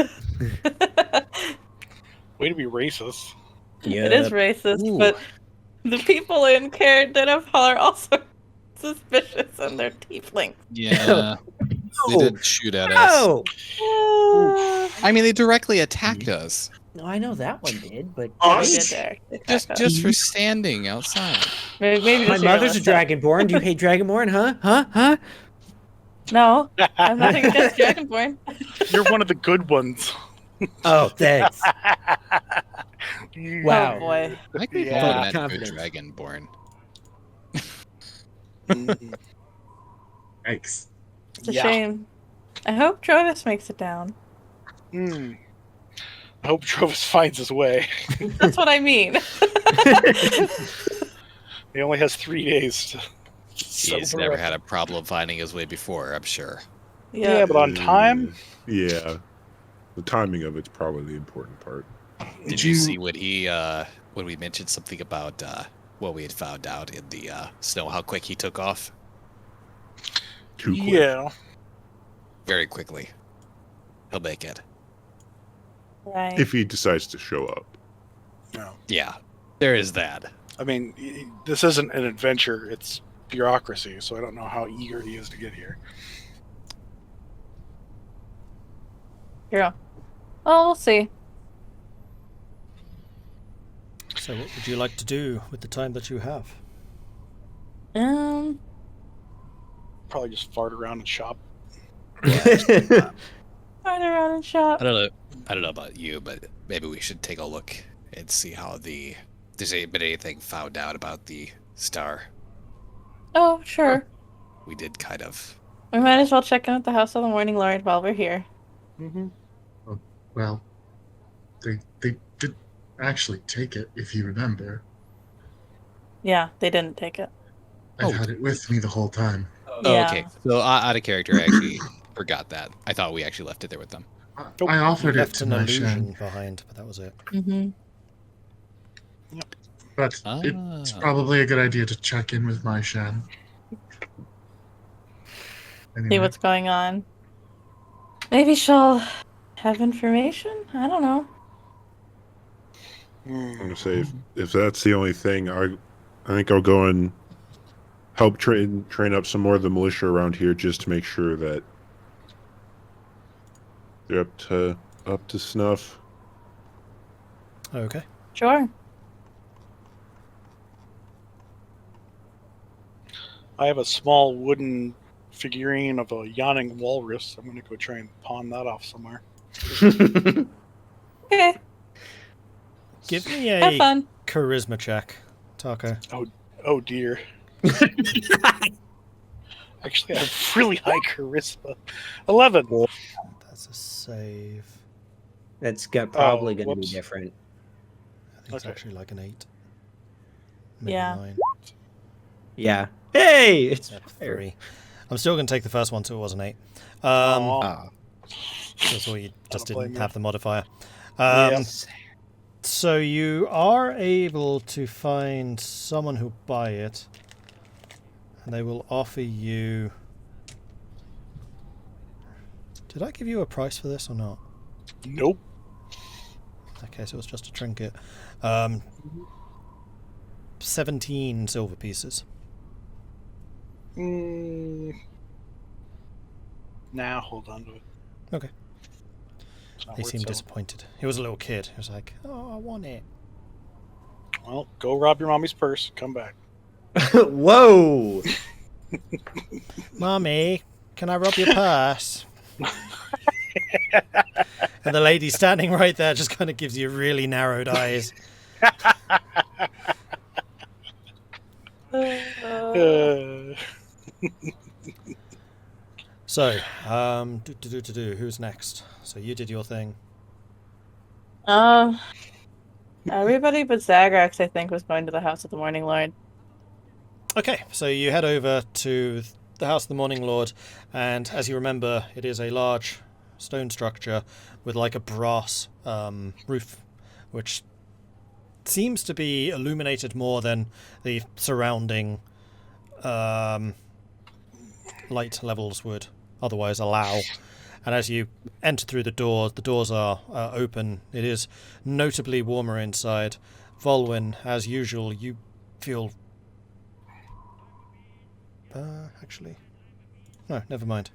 Way to be racist. It is Yep. racist, Ooh. but the people in Denham are also suspicious, and they're tiefling. Yeah, they did shoot at us. Oh! I mean, they directly attacked us No, I know that one did, but They Us? did there. They attacked us. just for standing outside. Maybe my just mother's a Irilyssa. dragonborn. Do you hate dragonborn? Huh? No, I'm nothing against Dragonborn. You're one of the good ones. Oh, thanks. Wow. Oh boy. I could Yeah. vote that good Confidence. dragonborn. Yikes. It's a shame. I hope Trovis makes it down. I hope Trovis finds his way. That's what I mean. He only has 3 days to He's never had a problem finding his way before, I'm sure. Yeah, but on time? Yeah. The timing of it's probably the important part. Did you see when when we mentioned something about what we had found out in the snow, how quick he took off? Too quick. Yeah. Very quickly. He'll make it. Right. If he decides to show up. No. Yeah, there is that. I mean, this isn't an adventure, it's bureaucracy, so I don't know how eager he is to get here. Yeah. Oh, we'll see. So what would you like to do with the time that you have? Probably just fart around and shop. Ride around and shop. I don't know about you, but maybe we should take a look and see how there's been anything found out about the star. Oh, sure. We did kind of. We might as well check in at the House of the Morning Lord while we're here. Mm-hmm. Well, they did actually take it, if you remember. Yeah, they didn't take it. I've had it with me the whole time. Oh, Yeah. okay. So out of character, I actually forgot that. I thought we actually left it there with them. I offered You it left to an my illusion Shen, behind, but that was it. Mm-hmm. but it's probably a good idea to check in with my Shen. Anyway, See what's going on. Maybe she'll have information? I don't know. I'm gonna say if that's the only thing, I think I'll go and help train up some more of the militia around here just to make sure that they're up to snuff. Okay. Sure. I have a small wooden figurine of a yawning walrus. I'm going to go try and pawn that off somewhere. Okay. Give me Have a fun. charisma check, Tahko. Oh dear. Actually, I have really high charisma. 11. That's a save. That's probably going to be whoops. different. I think it's Okay. actually like an 8. Maybe Yeah. 9. Yeah. Hey, it's At fair. 3. I'm still going to take the first one, so it was an 8. Aw. That's all you just Don't blame didn't you. have the modifier. Yes. So you are able to find someone who'll buy it, and they will offer you... Did I give you a price for this or not? Nope. Okay, so it's just a trinket. 17 silver pieces. Nah, hold on to it. Okay. It's not He worth seemed selling. disappointed. He was a little kid. He was like, oh, I want it. Well, go rob your mommy's purse. Come back. Whoa! Mommy, can I rob your purse? And the lady standing right there just kind of gives you really narrowed eyes. So, who's next? So you did your thing. Everybody but Zagrax, I think, was going to the House of the Morning Lord. Okay, so you head over to the House of the Morning Lord, and as you remember, it is a large stone structure with like a brass roof, which seems to be illuminated more than the surrounding light levels would otherwise allow. And as you enter through the doors are open. It is notably warmer inside. Vulwin, as usual, you feel... actually... No, never mind.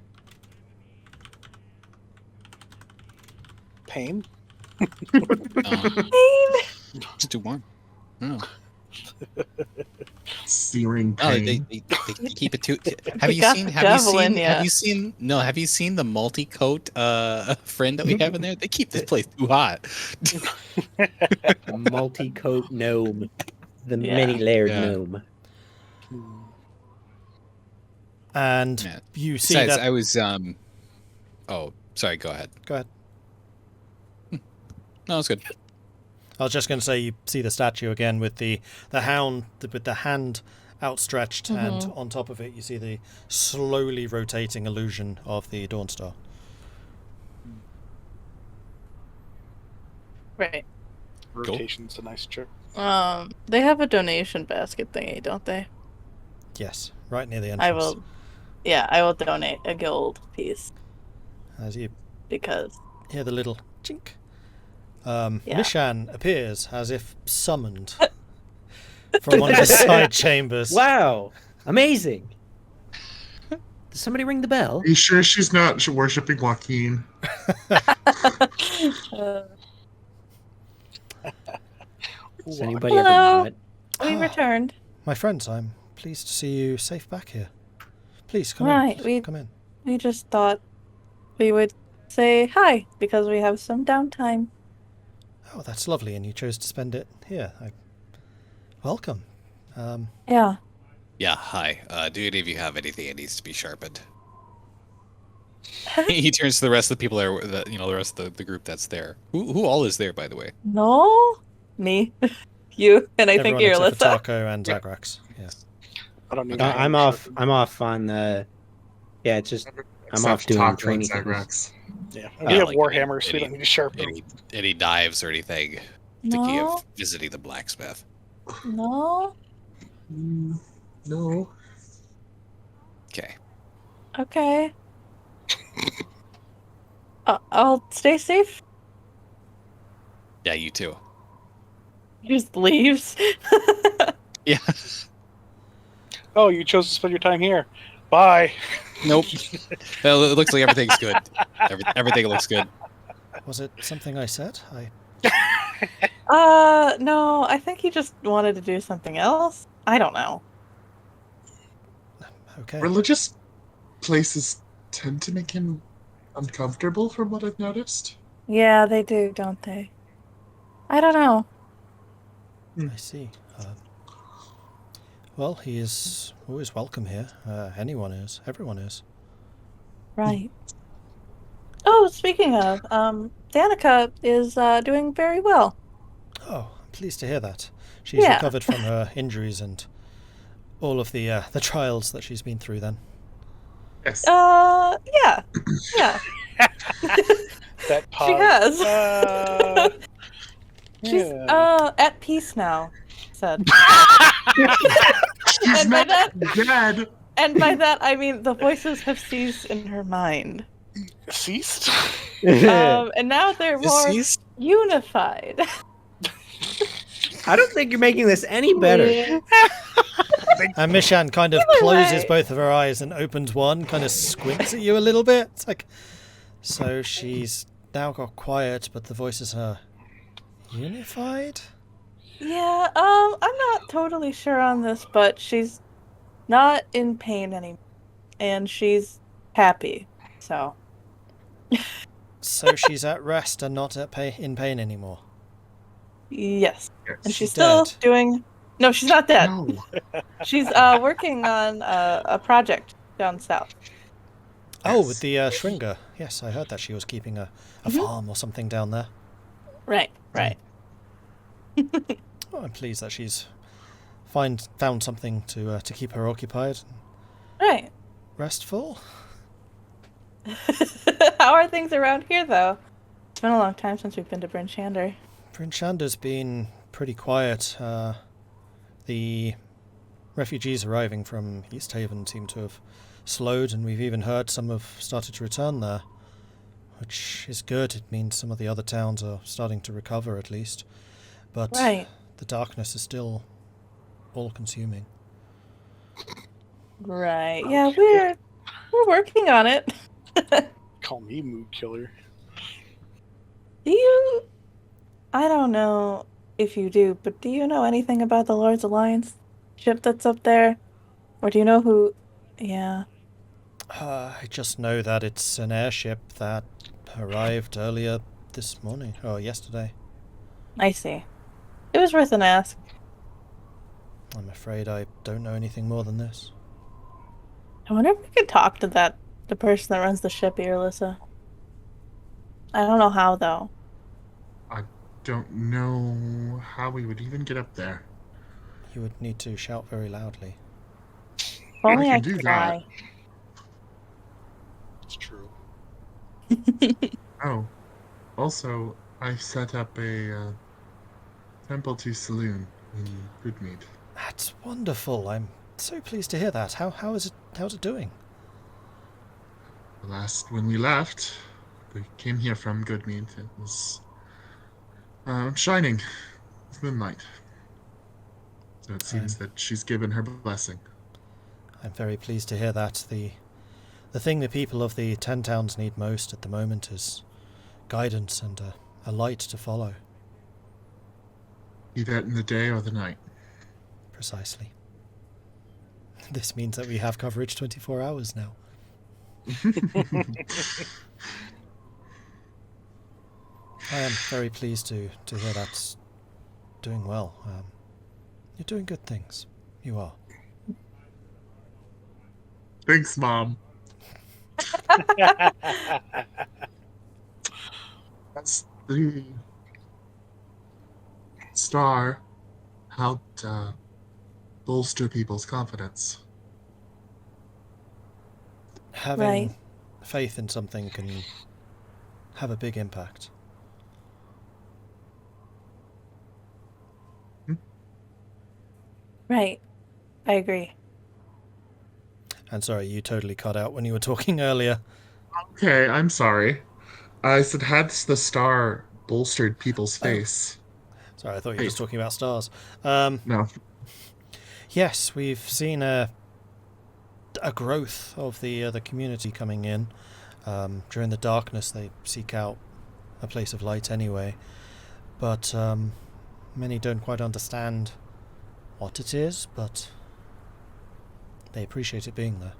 Pain? Just do one. Oh. Searing Oh, pain. they keep it too. Have you got seen? the Have you devil in seen? ya. Have you seen? No. Have you seen the multi-coat friend that we have in there? They keep this place too hot. A multi-coat gnome. The Yeah. many-layered Yeah. gnome. And Yeah. you see Besides, that... I was. Oh, sorry. Go ahead. Go ahead. No, it's good. I was just going to say you see the statue again with the hound with the hand outstretched, and on top of it you see the slowly rotating illusion of the Dawnstar. Right. Rotation's a nice trick. They have a donation basket thingy, don't they? Yes, right near the entrance. I will donate a gold piece As you because hear the little chink. Mishan appears as if summoned from one of the side chambers. Wow! Amazing! Did somebody ring the bell? Are you sure she's not worshipping Joaquin? Has anybody Hello. ever met? we returned. My friends, I'm pleased to see you safe back here. Please come Right, in. we- Come in. We just thought we would say hi because we have some downtime. Oh, that's lovely, and you chose to spend it here. Welcome. Yeah. Yeah. Hi. Do any of you have anything that needs to be sharpened? He turns to the rest of the people there. The rest of the group that's there. Who all is there, by the way? No? Me. You. And I think Everyone except for Irilyssa. Tahko and Zagrax. Yes. I don't need I'm off. I'm off on the. Yeah, it's just I'm off doing Tahko training. and things. Zagrax. Yeah. Yeah, We have like warhammers, so we any- don't need to sharpen them. Any knives or anything? Thinking No. of visiting the blacksmith. No. No. Okay. Okay. I'll stay safe. Yeah, you too. He just leaves. Yeah. Oh, you chose to spend your time here. Bye. Nope. Well, it looks like everything's good. Everything looks good. Was it something I said? No, I think he just wanted to do something else. I don't know. Okay. Religious places tend to make him uncomfortable, from what I've noticed. Yeah, they do, don't they? I don't know. I see. Well, he is always welcome here. Anyone is. Everyone is. Right. Oh, speaking of, Danica is doing very well. Oh, I'm pleased to hear that. She's Yeah. recovered from her injuries and all of the trials that she's been through then. Yes. Yeah. Yeah. That pause. She has. She's Yeah. at peace now, said. She's And by not that- dead. And by that I mean the voices have ceased in her mind. Ceased? And now they're more Deceased? unified. I don't think you're making this any better. And Mishan kind of Either closes way. both of her eyes and opens one, kind of squints at you a little bit. It's like, so she's now got quiet, but the voices are unified? Yeah, I'm not totally sure on this, but she's not in pain anymore. And she's happy. So. So she's at rest and not in pain anymore. Yes. And Yes. she's still dead. doing. No, she's not dead. No. She's working on a project down south. Oh, Yes. with the Shringer. Yes, I heard that she was keeping a farm or something down there. Right. Oh, I'm pleased that she's found something to keep her occupied, Right. restful. How are things around here, though? It's been a long time since we've been to Bryn Shander. Bryn Shander's been pretty quiet. The refugees arriving from East Haven seem to have slowed, and we've even heard some have started to return there, which is good. It means some of the other towns are starting to recover, at least. But Right. the darkness is still all-consuming. Right. Yeah, we're working on it. Call me mood killer. I don't know if you do, but do you know anything about the Lord's Alliance ship that's up there? Or do you know who... Yeah. I just know that it's an airship that arrived earlier this morning, or yesterday. I see. It was worth an ask. I'm afraid I don't know anything more than this. I wonder if we could talk to the person that runs the ship, Irilyssa. I don't know how, though. Don't know how we would even get up there. You would need to shout very loudly. If only I can do could that. try. It's true. Oh, also, I set up a temple to saloon in Goodmead. That's wonderful. I'm so pleased to hear that. How's it doing? When we left, we came here from Goodmead. It was shining with moonlight. So it seems that she's given her blessing. I'm very pleased to hear that. The thing the people of the 10 towns need most at the moment is guidance and a light to follow. Be that in the day or the night. Precisely. This means that we have coverage 24 hours now. I am very pleased to hear that's doing well. You're doing good things. You are. Thanks, Mom. That's the star helped bolster people's confidence. Having Right. faith in something can have a big impact. Right. I agree. And sorry, you totally cut out when you were talking earlier. Okay, I'm sorry. I said, had the star bolstered people's face? Sorry, I thought you were just Faith. talking about stars. No. Yes, we've seen a growth of the community coming in. During the darkness, they seek out a place of light anyway. But many don't quite understand what it is, but they appreciate it being there.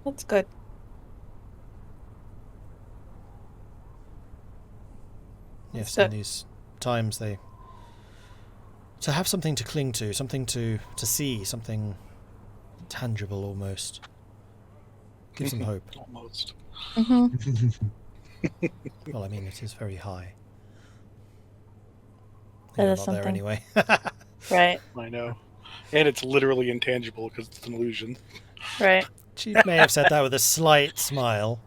That's good. Yes, So- in these times to have something to cling to, something to see, something tangible almost. Gives them hope. Almost. Mm-hmm. Well, I mean, it is very high. That You're is not there something. anyway. Right. I know. And it's literally intangible because it's an illusion. Right. She may have said that with a slight smile.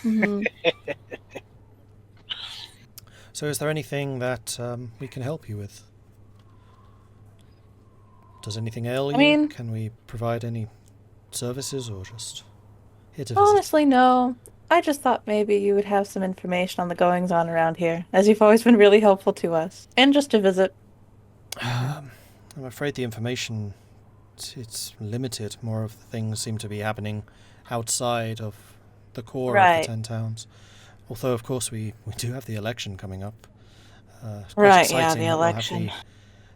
Mhm. So is there anything that we can help you with? Does anything ail you? I mean- Can we provide any services or just here to visit? Honestly, no. I just thought maybe you would have some information on the goings-on around here, as you've always been really helpful to us. And just to visit. I'm afraid the information, it's limited. More of the things seem to be happening outside of the core of Right. the 10 towns. Although, of course, we do have the election coming up. It's quite Right, yeah, exciting the that we'll have election.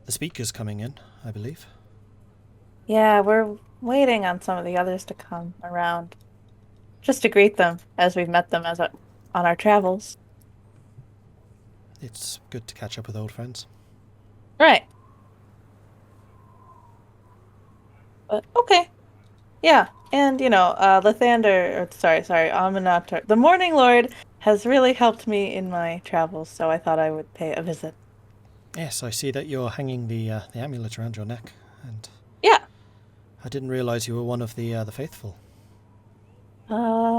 the speakers coming in, I believe. Yeah, we're waiting on some of the others to come around. Just to greet them, as we've met them on our travels. It's good to catch up with old friends. Right. But, okay. Yeah, and, Lathander, sorry, Aminatar, the Morning Lord has really helped me in my travels, so I thought I would pay a visit. Yes, I see that you're hanging the amulet around your neck, and Yeah. I didn't realize you were one of the faithful.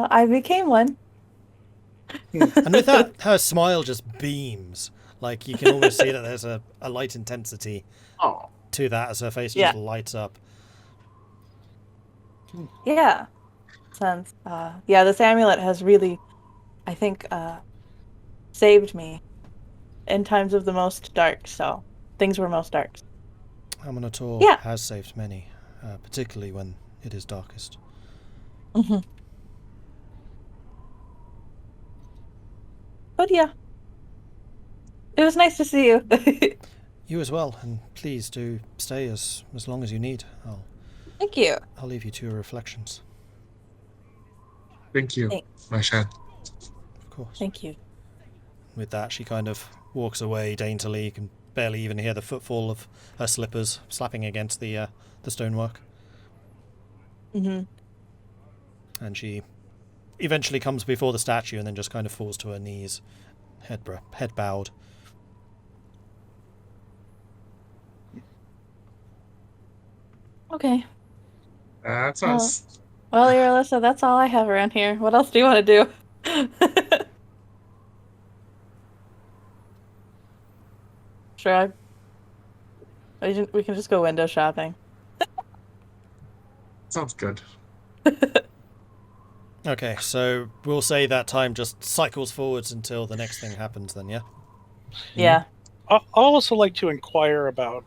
I became one. And with that, her smile just beams. Like, you can almost see that there's a light intensity Oh, to that as her face Yeah. just lights up. Yeah. Since, this amulet has really, I think, saved me in times of the most dark, so things were most dark. Aminator Yeah. has saved many, particularly when it is darkest. Mm-hmm. But yeah. It was nice to see you. You as well, and please do stay as long as you need. Thank you. I'll leave you to your reflections, thank you, Thanks. my shed. of course. Thank you. With that, she kind of walks away daintily. You can barely even hear the footfall of her slippers slapping against the stonework. Mm-hmm. And she eventually comes before the statue and then just kind of falls to her knees, head bowed. Okay. That's us. Well, Irilyssa, that's all I have around here. What else do you want to do? Shrug. We can just go window shopping. Sounds good. Okay, so we'll say that time just cycles forwards until the next thing happens then, yeah? Yeah. I'd also like to inquire about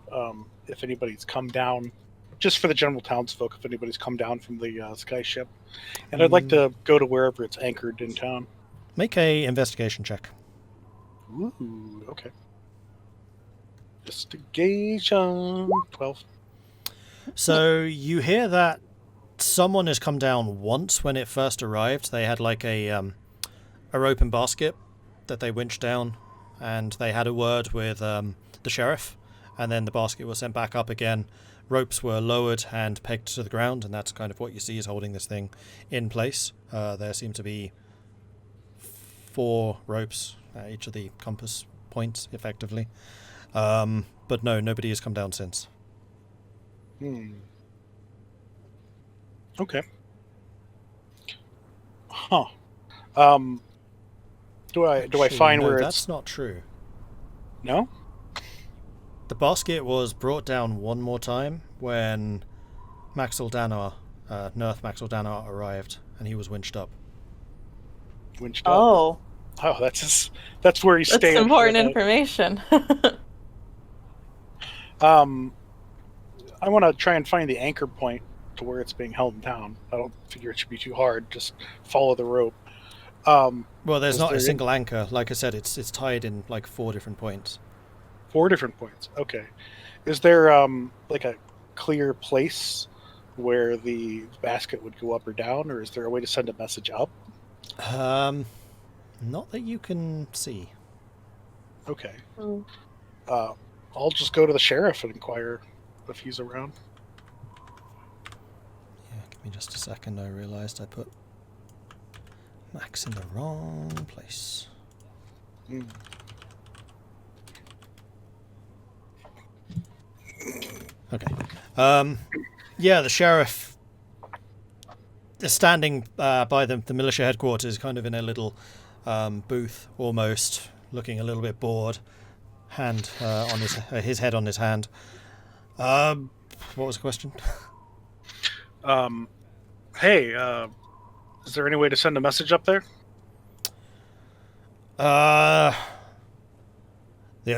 if anybody's come down, just for the general townsfolk, if anybody's come down from the sky ship. And I'd like to go to wherever it's anchored in town. Make a investigation check. Ooh, okay. Investigation 12. So you hear that someone has come down once when it first arrived. They had like a rope and basket that they winched down, and they had a word with the sheriff, and then the basket was sent back up again. Ropes were lowered and pegged to the ground, and that's kind of what you see is holding this thing in place. There seem to be 4 ropes at each of the compass points, effectively. But no, nobody has come down since. Okay. Huh. Do I Actually, find no, where that's it's not true. No? The basket was brought down one more time when Maxwell Danar, Nerth Maxwell Danar arrived, and he was winched up. Winched up? Oh, Oh, that's where he's that's staying. important information. I want to try and find the anchor point to where it's being held down. I don't figure it should be too hard. Just follow the rope. Well, there's Is not a there single anchor. Like I said, it's tied in like 4 different points. 4 different points. Okay. Is there like a clear place where the basket would go up or down, or is there a way to send a message up? Not that you can see. Okay. Mm. I'll just go to the sheriff and inquire if he's around. Yeah, give me just a second. I realised I put Max in the wrong place. Mm. Okay. Yeah, the sheriff standing by the militia headquarters, kind of in a little booth, almost looking a little bit bored. Hand on his head on his hand. What was the question? Hey, is there any way to send a message up there? The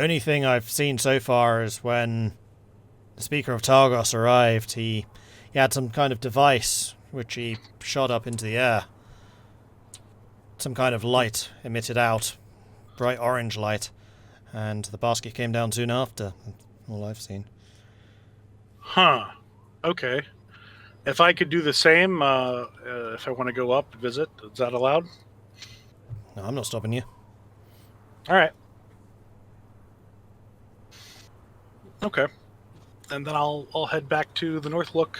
only thing I've seen so far is when the Speaker of Targos arrived, he had some kind of device which he shot up into the air. Some kind of light emitted out, bright orange light, and the basket came down soon after. That's all I've seen. Huh. Okay. If I could do the same, if I want to go up and visit, is that allowed? No, I'm not stopping you. All right. Okay. And then I'll head back to the North Look,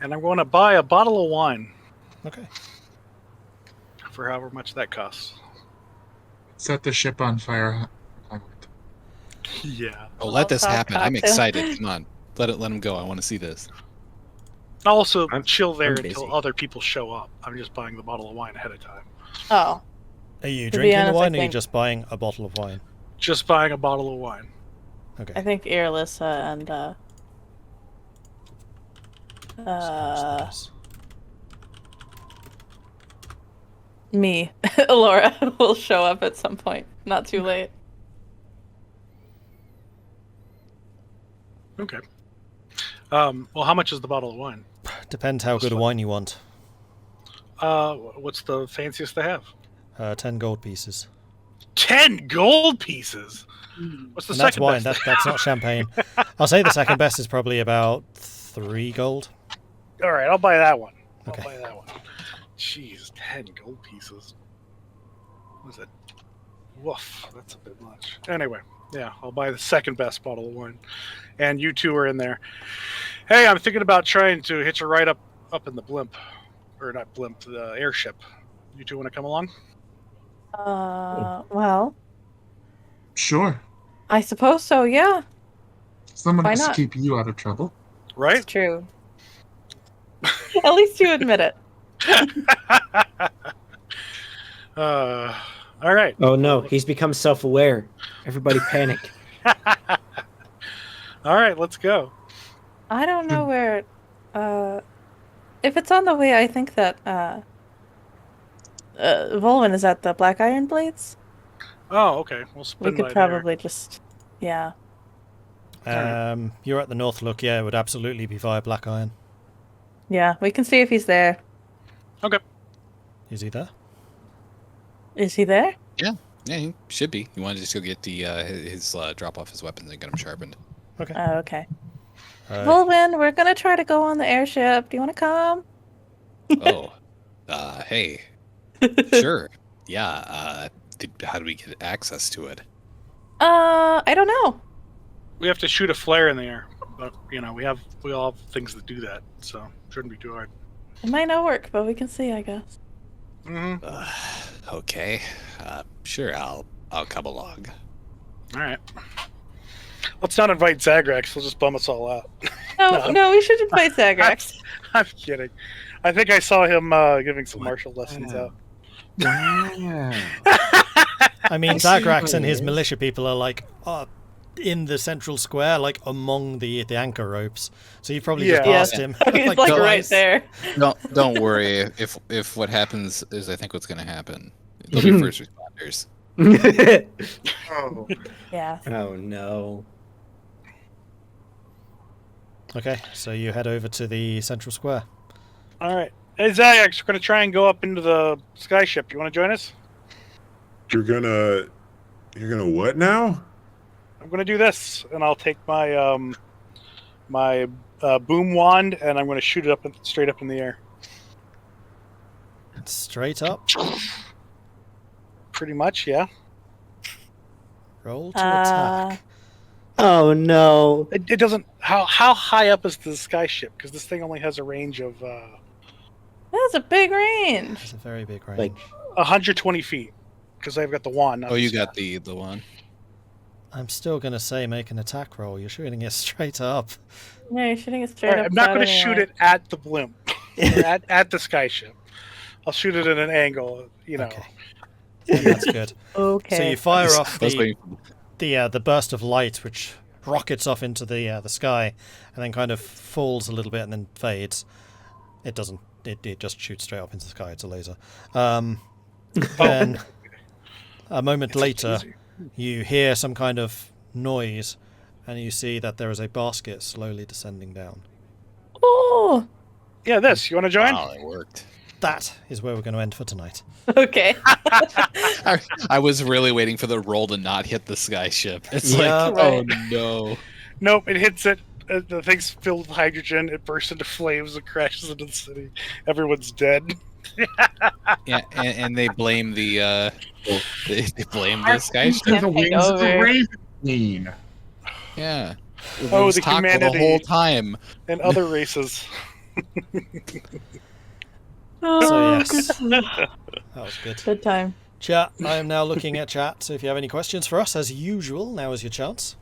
and I'm going to buy a bottle of wine Okay. for however much that costs. Set the ship on fire. Yeah. Oh, let this Molotov happen. I'm cocktail. excited. Come on. Let him go. I want to see this. I'll also chill there I'm until busy. other people show up. I'm just buying the bottle of wine ahead of time. Oh, Are you To be drinking honest, the I wine, or are you think- just buying a bottle of wine? Just buying a bottle of wine. Okay. I think Irilyssa and me, Elora, will show up at some point. Not too late. Okay. Well, how much is the bottle of wine? Depends how good a wine you want. What's the fanciest they have? 10 gold pieces. 10 gold pieces. What's the And that's second wine, best? that's not champagne. I'll say the second best is probably about 3 gold. All right, I'll buy that one. Okay. I'll buy that one. Jeez, 10 gold pieces. What is it? Woof, that's a bit much. Anyway, yeah, I'll buy the second best bottle of wine. And you two are in there. Hey, I'm thinking about trying to hitch a ride up in the blimp. Or not blimp, the airship. You two want to come along? Well, Sure. I suppose so, yeah. Someone Why has not? to keep you out of trouble. Right? It's true. At least you admit it. All right. Oh no, he's become self-aware. Everybody panic. All right, let's go. I don't know where. If it's on the way, I think that Vulwin is at the Black Iron Blades. Oh, okay. We'll We spin could by probably just, yeah. You're at the North Look, yeah, it would absolutely be via Black Iron. Yeah, we can see if he's there. there. Okay. Is he there? Is he there? Yeah, he should be. You wanted to just go get the his drop off his weapons and get them sharpened. Okay. Oh, okay. Uh, Vulwin, we're gonna try to go on the airship. Do you want to come? Oh, hey, sure, yeah. How do we get access to it? I don't know. We have to shoot a flare in the air. But, we all have things that do that, so shouldn't be too hard. It might not work, but we can see, I guess. Mm-hmm. Okay, sure. I'll come along. All right. Let's not invite Zagrax. He'll just bum us all out. No, we should invite Zagrax. I'm kidding. I think I saw him giving some martial lessons out. Wow. I mean, I see Zagrax how and it his is. militia people are like in the central square, like among the anchor ropes. So you probably just Yeah. passed him. He's like right twice. there. Don't worry. If what happens is I think what's going to happen, they'll be first responders. Oh. Yeah. Oh no. Okay, so you head over to the central square. All right. Hey, Zagrax, we're going to try and go up into the skyship. You want to join us? You're gonna what now? I'm going to do this, and I'll take my boom wand, and I'm going to shoot it straight up in the air. Straight up. Pretty much, yeah. Roll to attack. Oh no. It doesn't. How high up is the skyship? Because this thing only has a range of That's a big range. It's a very big range. Like 120 feet. Because I've got the wand. not Oh, the you staff. got the one. I'm still going to say make an attack roll. You're shooting it straight up. Yeah, you're shooting it All straight right, up. I'm not without going to any shoot light. it at the blimp. Or at the sky ship. I'll shoot it at an angle, Okay. That's good. Okay. So you fire off I was waiting for the burst of light, which rockets off into the sky, and then kind of falls a little bit and then fades. It doesn't. It just shoots straight up into the sky. It's a laser. Then a moment later, you hear some kind of noise, and you see that there is a basket slowly descending down. Oh. Yeah, this. You want to join? Wow, it worked. That is where we're going to end for tonight. Okay. I was really waiting for the roll to not hit the sky ship. It's Yeah. like, Right. oh no. Nope, it hits it. The thing's filled with hydrogen. It bursts into flames and crashes into the city. Everyone's dead. Yeah, and they blame the they blame the sky ship. The wings of the over. Raven Queen. Yeah. It Oh, was the Tahko humanity. the whole time. And other races. So yes, that was good. Good time. Chat, I am now looking at chat, so if you have any questions for us, as usual, now is your chance.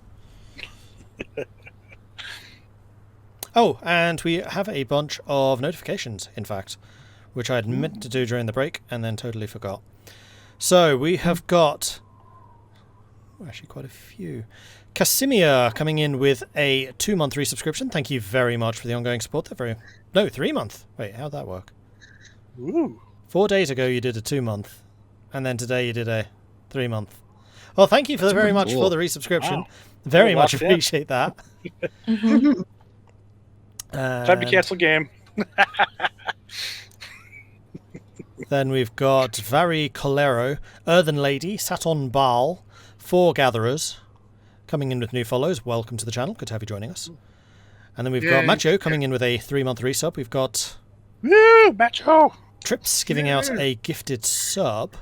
Oh, and we have a bunch of notifications, in fact, which I had meant to do during the break and then totally forgot. So we have got actually quite a few. Casimir coming in with a 2-month resubscription. Thank you very much for the ongoing support. 3-month. Wait, how'd that work? Ooh. 4 days ago you did a 2-month, and then today you did a 3-month. Well, thank you very much for the resubscription. Wow. Very Well, much locked in. appreciate that. Time to cancel game. Then we've got Vari Colero, Earthen Lady, Saton Baal, 4 Gatherers, coming in with new follows. Welcome to the channel. Good to have you joining us. And then we've got Yay. Macho coming in with a 3-month resub. We've got Woo! Macho! Trips giving out a gifted sub.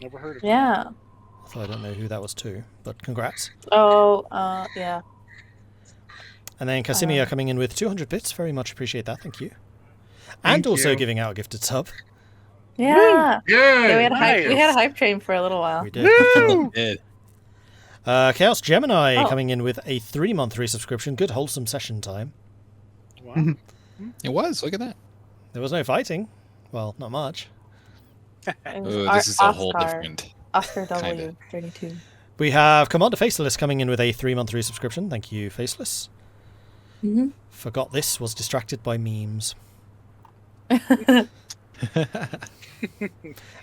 Never heard of Yeah. So I don't know who that was to, but congrats. Oh, yeah. And then Casimir coming in with 200 bits. Very much appreciate that. Thank you. And Thank also you. giving out a gifted sub. Yeah. Yay! Yeah, we had Nice. a hype train for a little while. We did. Woo! Did. Chaos Gemini Oh. coming in with a 3-month resubscription. Good wholesome session time. Wow. It was. Look at that. There was no fighting. Well, not much. It was Ooh, Ar- this is a whole Oscar. different. Oscar Kinda. W32. We have Commander Faceless coming in with a 3-month resubscription. Thank you, Faceless. Mm-hmm. Forgot this, was distracted by memes. And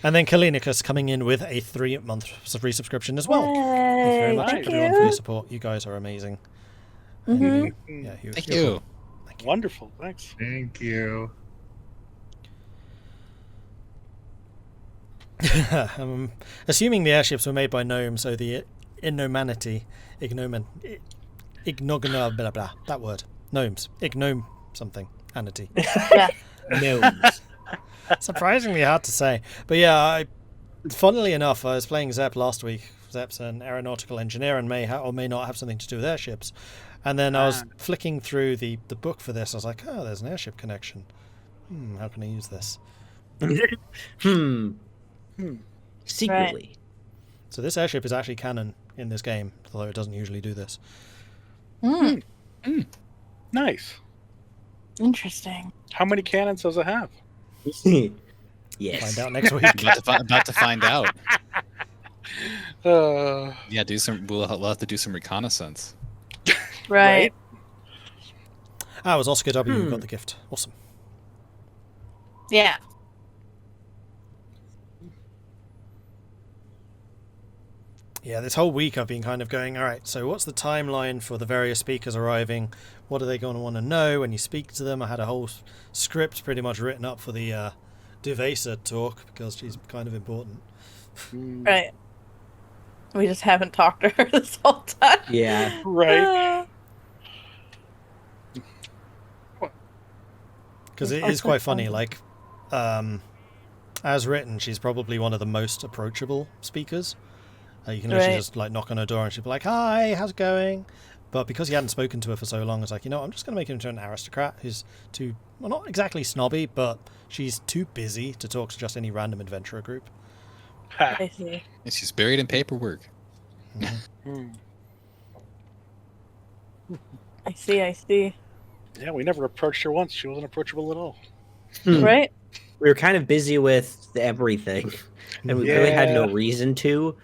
then Kalinicus coming in with a 3-month resubscription as well. Thank you very Yay, much, thank everyone, for your you. support. You guys are amazing. Mhm. Yeah, Thank you're you. cool. Wonderful. Thanks. Thank you. Assuming the airships were made by gnomes, so the ignomina, blah blah, that word. Gnomes. Ignome something. Anity. Yeah. Gnomes. Surprisingly hard to say. But yeah, funnily enough, I was playing Zep last week. Zep's an aeronautical engineer and may or may not have something to do with airships. And then I was flicking through the book for this. I was like, oh, there's an airship connection. How can I use this? Secretly. So this airship is actually canon in this game, although it doesn't usually do this. Mm. Nice. Interesting. How many cannons does it have? Yes. Find out next week. About to find out. Yeah, we'll have to do some reconnaissance. Right. Ah, it was Oscar W who got the gift. Awesome. Yeah. Yeah, this whole week I've been kind of going, all right, so what's the timeline for the various speakers arriving? What are they going to want to know when you speak to them? I had a whole script pretty much written up for the Duvesa talk because she's kind of important. Right. We just haven't talked to her this whole time. Yeah. Right. Because it is quite funny, like, as written, she's probably one of the most approachable speakers. You can literally just like knock on her door and she'll be like, hi, how's it going? But because you hadn't spoken to her for so long, it's like, I'm just going to make her into an aristocrat who's too, well, not exactly snobby, but she's too busy to talk to just any random adventurer group. I see. And she's buried in paperwork. I see. Yeah, we never approached her once. She wasn't approachable at all. Right? We were kind of busy with everything, and we really had no Yeah. reason to,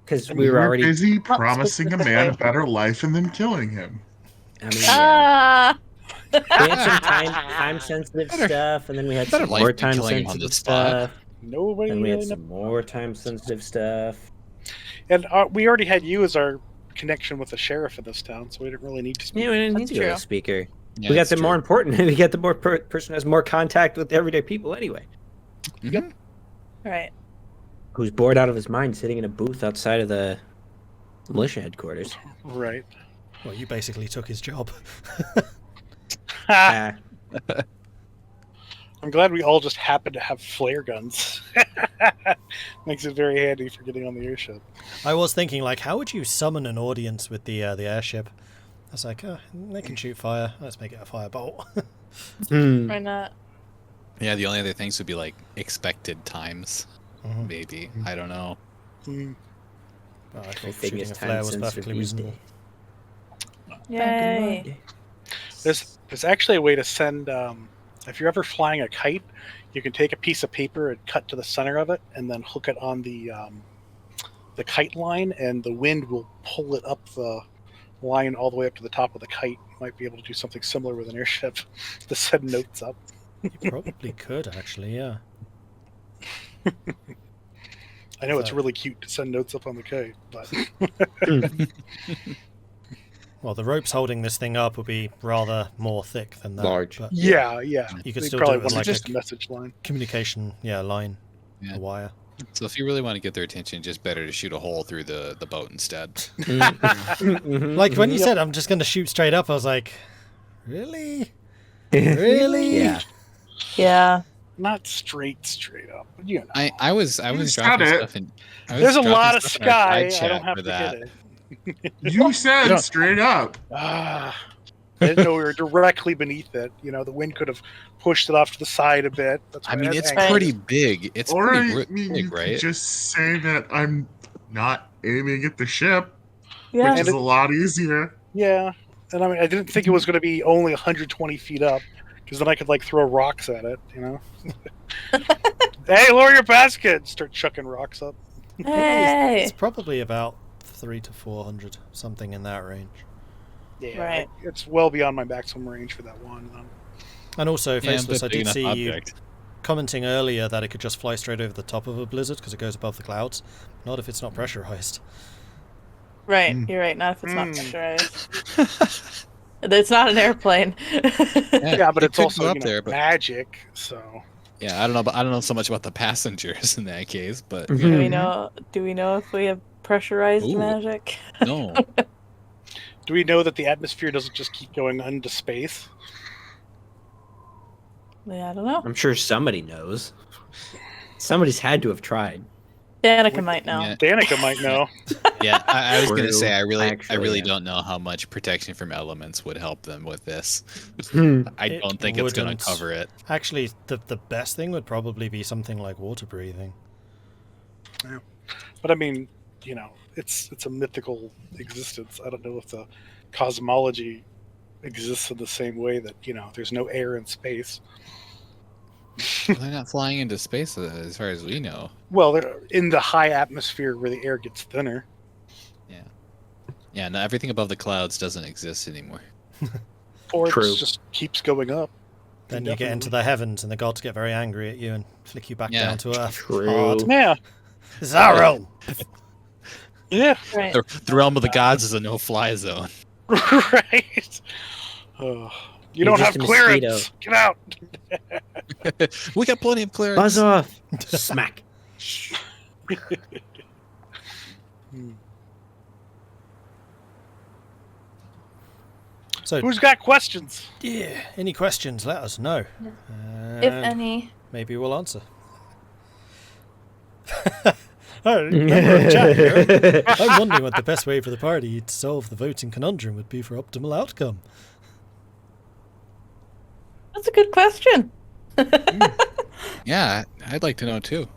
because We we were were already. busy Not promising a man a specifically. better life and then killing him. I mean, yeah. Ah! We had some time sensitive stuff, and then we had better some life more than time killing him on sensitive the spot. stuff. Nobody And we really had some more time sensitive stuff. And we already had you as our connection with the sheriff in this town, so we didn't really need to speak. Yeah, we didn't need That's to go to true. the speaker. Yeah, we got that's the more true. important. We got the more person who has more contact with everyday people anyway. Mhm. Right. Who's bored out of his mind sitting in a booth outside of the militia headquarters. Right. Well, you basically took his job. Ah, I'm glad we all just happen to have flare guns. Makes it very handy for getting on the airship. I was thinking, like, how would you summon an audience with the airship? I was like, oh, they can shoot fire. Let's make it a firebolt. hmm. Why not? Yeah, the only other things would be like expected times, Mhm. maybe. I don't know. Mm. Well, I thought Everything shooting is a flare time was sensitive perfectly these reasonable. Yay. There's actually a way to send. If you're ever flying a kite, you can take a piece of paper and cut to the center of it, and then hook it on the kite line, and the wind will pull it up the line all the way up to the top of the kite. You might be able to do something similar with an airship to send notes up. You probably could, actually, yeah. I know it's So- really cute to send notes up on the kite, but Well, the ropes holding this thing up would be rather more thick than that. Large. But yeah. You could They still probably do it with want like just a message line. communication, line, Yeah. a wire. So if you really want to get their attention, just better to shoot a hole through the boat instead. Mhm. Like, when you Yep. said, I'm just going to shoot straight up, I was like, really? Really? Yeah. Yeah. Not straight up, but you know. I was You said dropping it. stuff in. I was There's a dropping lot of stuff in our sky. side I chat don't have for to that. hit it. You said don't- straight up. I didn't know we were directly beneath it. You know, the wind could have pushed it off to the side a bit. That's I why mean, had it's angle. pretty big. It's Or pretty I mean, you big, could right? just say that I'm not aiming at the ship, Yeah. which is a lot easier. Yeah, and I mean, I didn't think it was going to be only 120 feet up, because then I could like throw rocks at it. You know. Hey, lower your basket! Start chucking rocks up. Hey. It's probably about 300 to 400, something in that range. Yeah, Right. it's well beyond my maximum range for that one. And also, Yeah, Faceless, but I big did enough see you object. commenting earlier that it could just fly straight over the top of a blizzard because it goes above the clouds. Not if it's not pressurized. Right. Mm. You're right. Not if it's not Mm. pressurized. It's not an airplane. Yeah, but it it's could also go up there, but magic. So yeah, I don't know so much about the passengers in that case, but Mhm. Do we know? Do we know if we have pressurized Ooh. magic? no. do we know that the atmosphere doesn't just keep going into space? Yeah, I don't know. I'm sure somebody knows. Somebody's had to have tried. Danica might know. Yeah. Danica might know. Yeah, I was gonna True. say I really Actually, yeah. don't know how much protection from elements would help them with this. Hmm. I It don't think it's gonna wouldn't. cover it. Actually, the best thing would probably be something like water breathing. But I mean, you know, it's a mythical existence. I don't know if the cosmology exists in the same way that, you know, there's no air in space. Well, they're not flying into space as far as we know. Well, they're in the high atmosphere where the air gets thinner. Yeah, no, everything above the clouds doesn't exist anymore. Or True. it just keeps going up. Then you get into Indefinitely. the heavens and the gods get very angry at you and flick you back Yeah. down to earth. True. Hard. Yeah. Zaro! Yeah. Right. The realm of the gods is a no-fly zone. Right. You You're don't just have a clearance. mosquito. Get out. We got plenty of clearance. Buzz off. Smack. So, Who's got questions? yeah, any questions, let us know. If And any. maybe we'll answer. Oh, remember in chat here, I'm wondering what the best way for the party to solve the voting conundrum would be for optimal outcome. That's a good question. Yeah, I'd like to know too.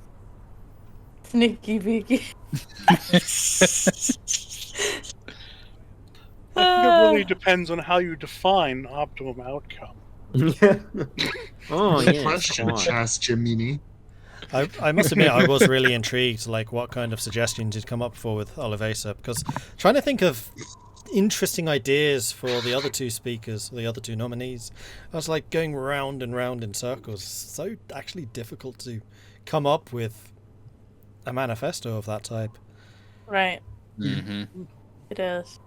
Sneaky beaky. I think it really depends on how you define optimum outcome. Oh, Good yeah. question, come on. Chas Jimini. I must admit, I was really intrigued, like what kind of suggestions you'd come up for with Olivesa, because trying to think of interesting ideas for the other two speakers, the other two nominees, I was like going round and round in circles. So actually difficult to come up with a manifesto of that type. Right. Mm-hmm. It is.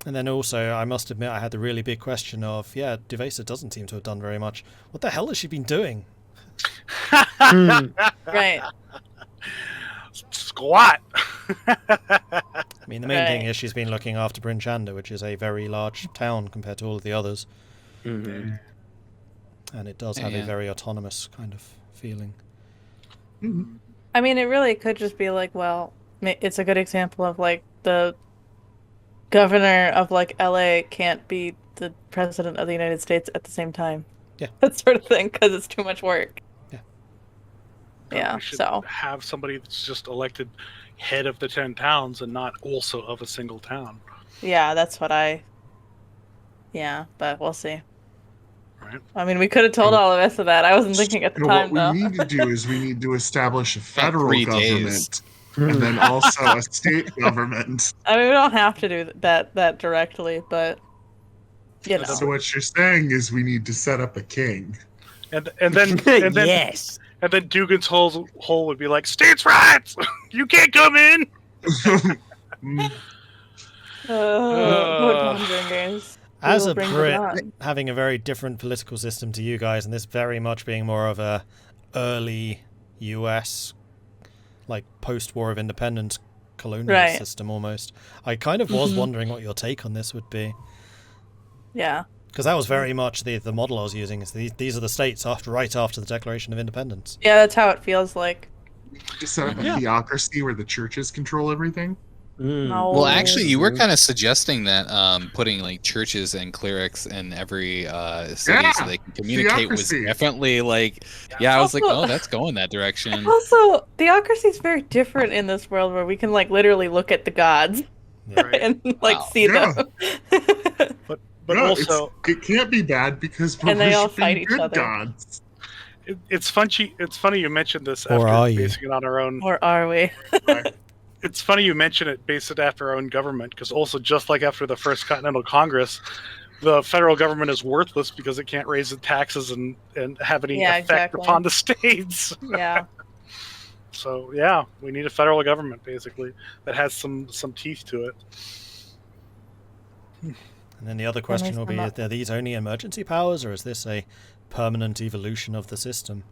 And then also, I must admit, I had the really big question of, Duvesa doesn't seem to have done very much. What the hell has she been doing? Right. Squat. I mean, the main thing Right. is she's been looking after Bryn Shander, which is a very large town compared to all of the others. Mm-hmm. And it does have a Yeah. very autonomous kind of feeling. I mean, it really could just be like, well, it's a good example of like the governor of like LA can't be the president of the United States at the same time. Yeah. That sort of thing, because it's too much work. Yeah. Yeah, We should so. have somebody that's just elected head of the 10 towns and not also of a single town. Yeah, that's what Yeah, but we'll see. Right. I mean, we could have told all of us of that. I wasn't thinking at the So time, what though. we need to do is we need to establish a federal 3 government days. and then also a state government. I mean, we don't have to do that directly, but you know. So what you're saying is we need to set up a king. And then Yes. and then Dugan's hole would be like, states' rights! You can't come in! Vote Dawnbringers. We As will a bring the Brit, dawn. having a very different political system to you guys, and this very much being more of a early US, like post-war of independence colonial Right. system almost, I kind of was wondering what your take on this would be. Yeah. Because that was very much the model I was using. Is these are the states right after the Declaration of Independence. Yeah, that's how it feels like. Just set up a theocracy where the churches control everything. No. Well, actually, you were kind of suggesting that putting like churches and clerics in every city Yeah, so they can communicate was theocracy. definitely like, I was like, Also- oh, that's going that direction. Also, theocracy is very different in this world where we can like literally look at the gods Right. and like Wow. see Yeah. them. But No, also, it can't be bad because we're And they all worshiping fight each good other. gods. it's funny you mentioned this Or after are you? basing it on our own. Or are we? It's funny you mention it, base it after our own government, because also just like after the First Continental Congress, the federal government is worthless because it can't raise the taxes and have any Yeah, effect exactly. upon the states. Yeah. So yeah, we need a federal government basically that has some teeth to it. And then the other question will be, are these only emergency powers, or is this a permanent evolution of the system?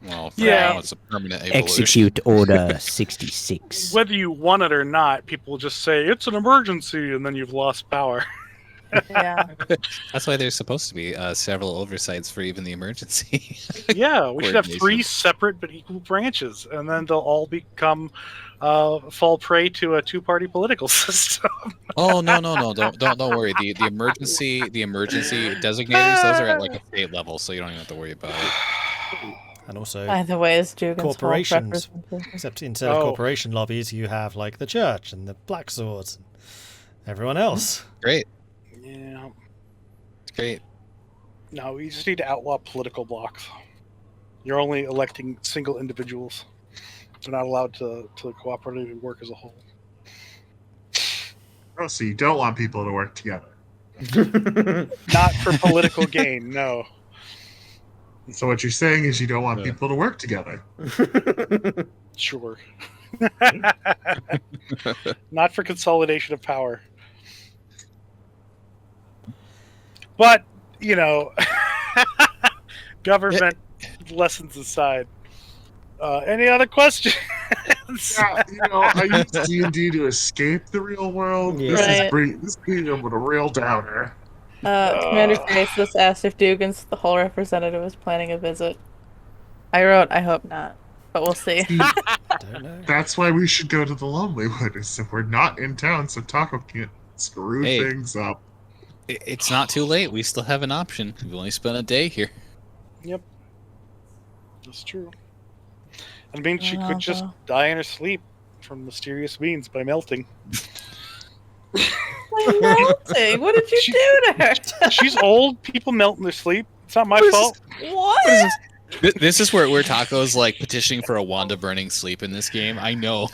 Well, for Yeah. now, it's a permanent evolution. Execute Order 66. Whether you want it or not, people just say it's an emergency, and then you've lost power. Yeah. That's why there's supposed to be several oversights for even the emergency. Yeah, we should have 3 Coordination. separate but equal branches, and then they'll all become fall prey to a 2-party political system. Oh no, don't worry. The emergency designators, those are at like a state level, so you don't even have to worry about it. And also, By the way, is Dugan's whole corporations. representation. Except instead of corporation lobbies, you have like the church and the Black Swords and everyone else. Great, Yeah. great. No, we just need to outlaw political blocks. You're only electing single individuals. They're not allowed to cooperate and work as a whole. Oh, so you don't want people to work together. Not for political gain, no. So what you're saying is you don't want people to work together. Sure. Not for consolidation of power. But, you know, government lessons aside. Any other questions? Yeah, I use D&D to escape the real world. Yeah. This Right. is bringing them with a real downer. Commander Faceless asked if Dugan's the whole representative is planning a visit. I wrote, I hope not, but we'll see. Don't know. That's why we should go to the Lonelywood, is so we're not in town so Tahko can't screw Hey. things up. It's not too late. We still have an option. We've only spent a day here. Yep. That's true. I mean, she Well, could just though. die in her sleep from mysterious means by melting. melting. What did you do to her? She's old. People melt in their sleep. It's not my fault. What? This is where Tahko's like petitioning for a wand of burning sleep in this game. I know.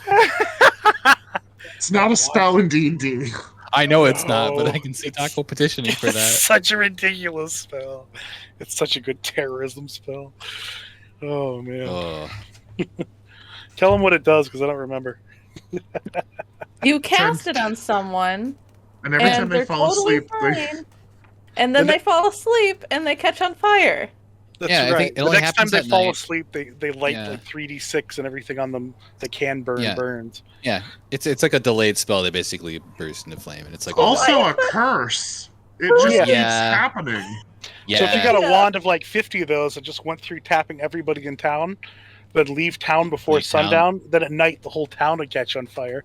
It's not a spell in D&D. I know it's not, but I can see Tahko petitioning for It's that. such a ridiculous spell. It's such a good terrorism spell. Oh man. Oh. Tell him what it does because I don't remember. You cast it on someone, And every time and they they're fall totally asleep, they... fine. And then they fall asleep and they catch on fire. That's Yeah, I right. think it The only next time happens they at fall night. asleep, they light Yeah. like 3d6 and everything on them that can burn Yeah. burns. Yeah, it's like a delayed spell that basically bursts into flame, and it's like Also a curse. It just Yeah. keeps Yeah. happening. yeah. So if you got a Yeah. wand of like 50 of those that just went through tapping everybody in town, then leave town before Leave town. sundown, then at night the whole town would catch on fire.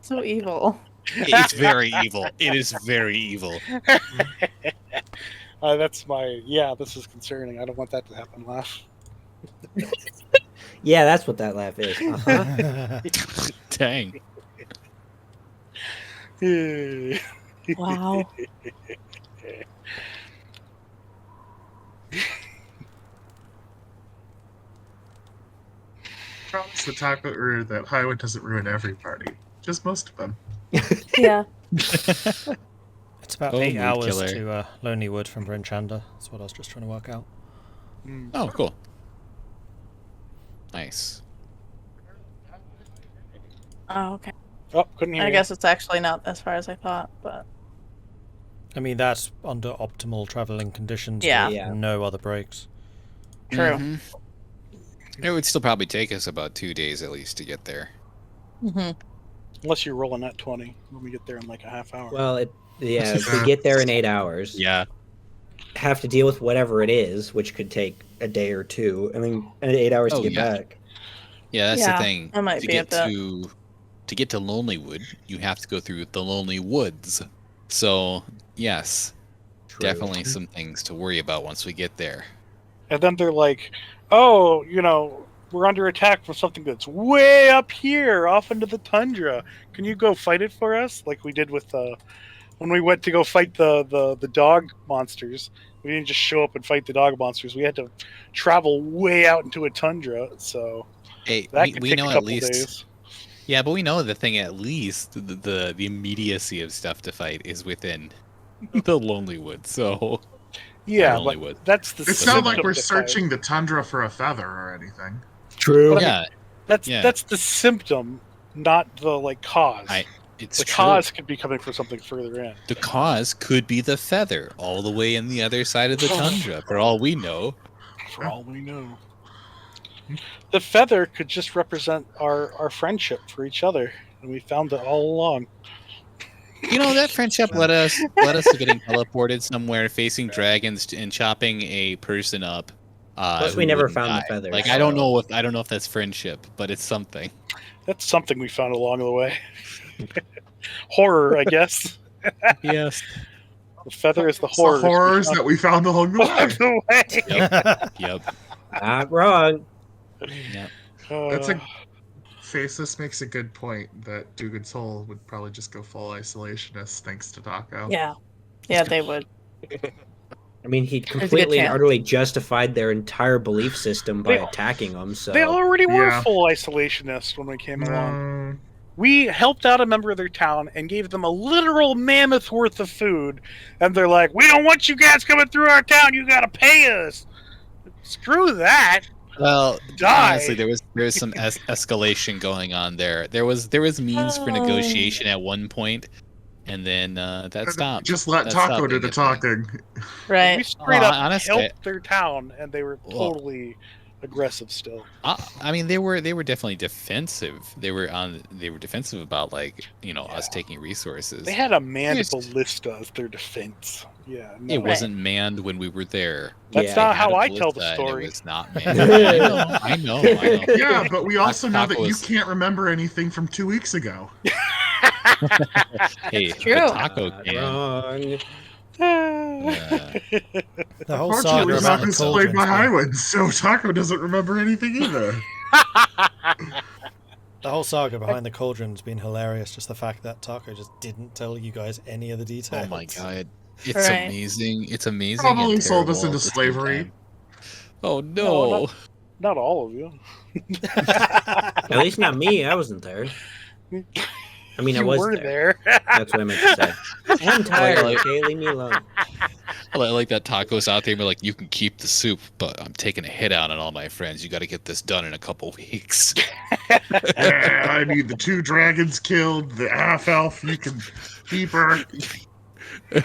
So evil. It's very evil. It is very evil. That's my this is concerning. I don't want that to happen. Laugh. Yeah, that's what that laugh is. Uh-huh. Dang. Wow. Promise the Tahko or that Highwind doesn't ruin every party. Just most of them. Yeah. It's about Oh, 8 mood hours killer. to Lonely Wood from Bryn Shander. That's what I was just trying to work out. Oh, cool. Nice. Oh, okay. Oh, couldn't hear I you. guess it's actually not as far as I thought, but I mean, that's under optimal traveling conditions Yeah. with Yeah. no other breaks. true. Mhm. It would still probably take us about 2 days at least to get there. Hmm. Unless you're rolling at 20 when we get there in like a half hour. Well, if we get there in 8 hours, Yeah. have to deal with whatever it is, which could take a day or two. I mean, 8 hours Oh, to get yeah. back. Yeah, that's Yeah, the thing. that might to be get a bit. to get to Lonelywood, you have to go through the Lonely Woods. So, yes, True. definitely some things to worry about once we get there. And then they're like, oh, we're under attack from something that's way up here, off into the tundra. Can you go fight it for us? Like we did with when we went to go fight the dog monsters. We didn't just show up and fight the dog monsters. We had to travel way out into a tundra. So Hey, that could we take know a at couple least. days. Yeah, but we know the thing at least the immediacy of stuff to fight is within the Lonely Wood. So Yeah, Lonely but Wood. that's the It's not like symptom we're to fight. searching the tundra for a feather or anything. True. Yeah, That's Yeah. that's the symptom, not the cause. it's The true. cause could be coming from something further in. The cause could be the feather all the way in the other side of the tundra, for all we know. For all we know. The feather could just represent our friendship for each other, and we found it all along. You know, that friendship led us to getting teleported somewhere, facing dragons, and chopping a person up. Plus, who we never wouldn't found the die. feathers, Like, I don't so- know if that's friendship, but it's something. That's something we found along the way. Horror, I guess. Yes. The feather is the It's horror. the horrors that we found along the along way. the way. Yep. Not wrong. Yep. That's a Faceless makes a good point that Do Good Soul would probably just go full isolationist thanks to Tahko. Yeah, they would. I mean, he a good completely and chance. utterly justified their entire belief system by They- attacking them. So They already were Yeah. full isolationists when we came along. No, We helped out a member of their town and gave them a literal mammoth worth of food, and they're like, "We don't want you guys coming through our town. You got to pay us." Screw that. Well, Die. honestly, there was some escalation going on there. There was means for negotiation at one point, and then that stopped. just let That Tahko stopped do the being a thing. talking. We Right. straight Well, up honestly- helped their town, and they were Well- totally aggressive still. I mean, they were definitely defensive. They were defensive about us taking resources. They had a man Yes. ballista as their defense. Yeah, no. It wasn't manned when we were there. That's Yeah, not They had how a I tell the ballista, and story. It was not manned. I know. Yeah, but we also know that you Tahko's- can't remember anything from 2 weeks ago. Hey, true. the Tahko Not can. wrong. The whole Unfortunately, saga it's about not the displayed by cauldrons. Highwind, so Tahko doesn't remember anything either. The whole saga behind the cauldron's been hilarious. Just the fact that Tahko just didn't tell you guys any of the details. Oh my god. It's Right. amazing. It's amazing. Probably and sold us terrible into at the same slavery. time. Oh No, no. Not all of you. At least not me. I wasn't there. I mean, I You was were there. there. That's what I meant to say. I'm tired. like- Okay, leave me alone. I like that Taco's out there and be like, you can keep the soup, but I'm taking a hit out on all my friends. You got to get this done in a couple weeks. Yeah, I need the 2 dragons killed, the half elf, you can keep her. I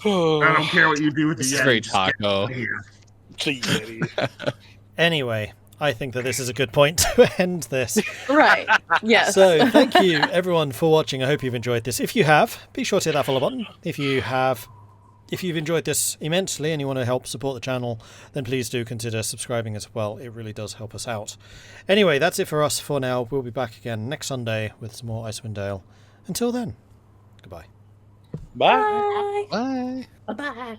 don't care what you do with the This is Yeti, very just get Taco. out of here. It's a Yeti. Anyway, I think that this is a good point to end this. Right. Yes. So, thank you everyone for watching. I hope you've enjoyed this. If you have, be sure to hit that follow button. If you've enjoyed this immensely and you want to help support the channel, then please do consider subscribing as well. It really does help us out. Anyway, that's it for us for now. We'll be back again next Sunday with some more Icewind Dale. Until then, goodbye. Bye. Bye. Bye.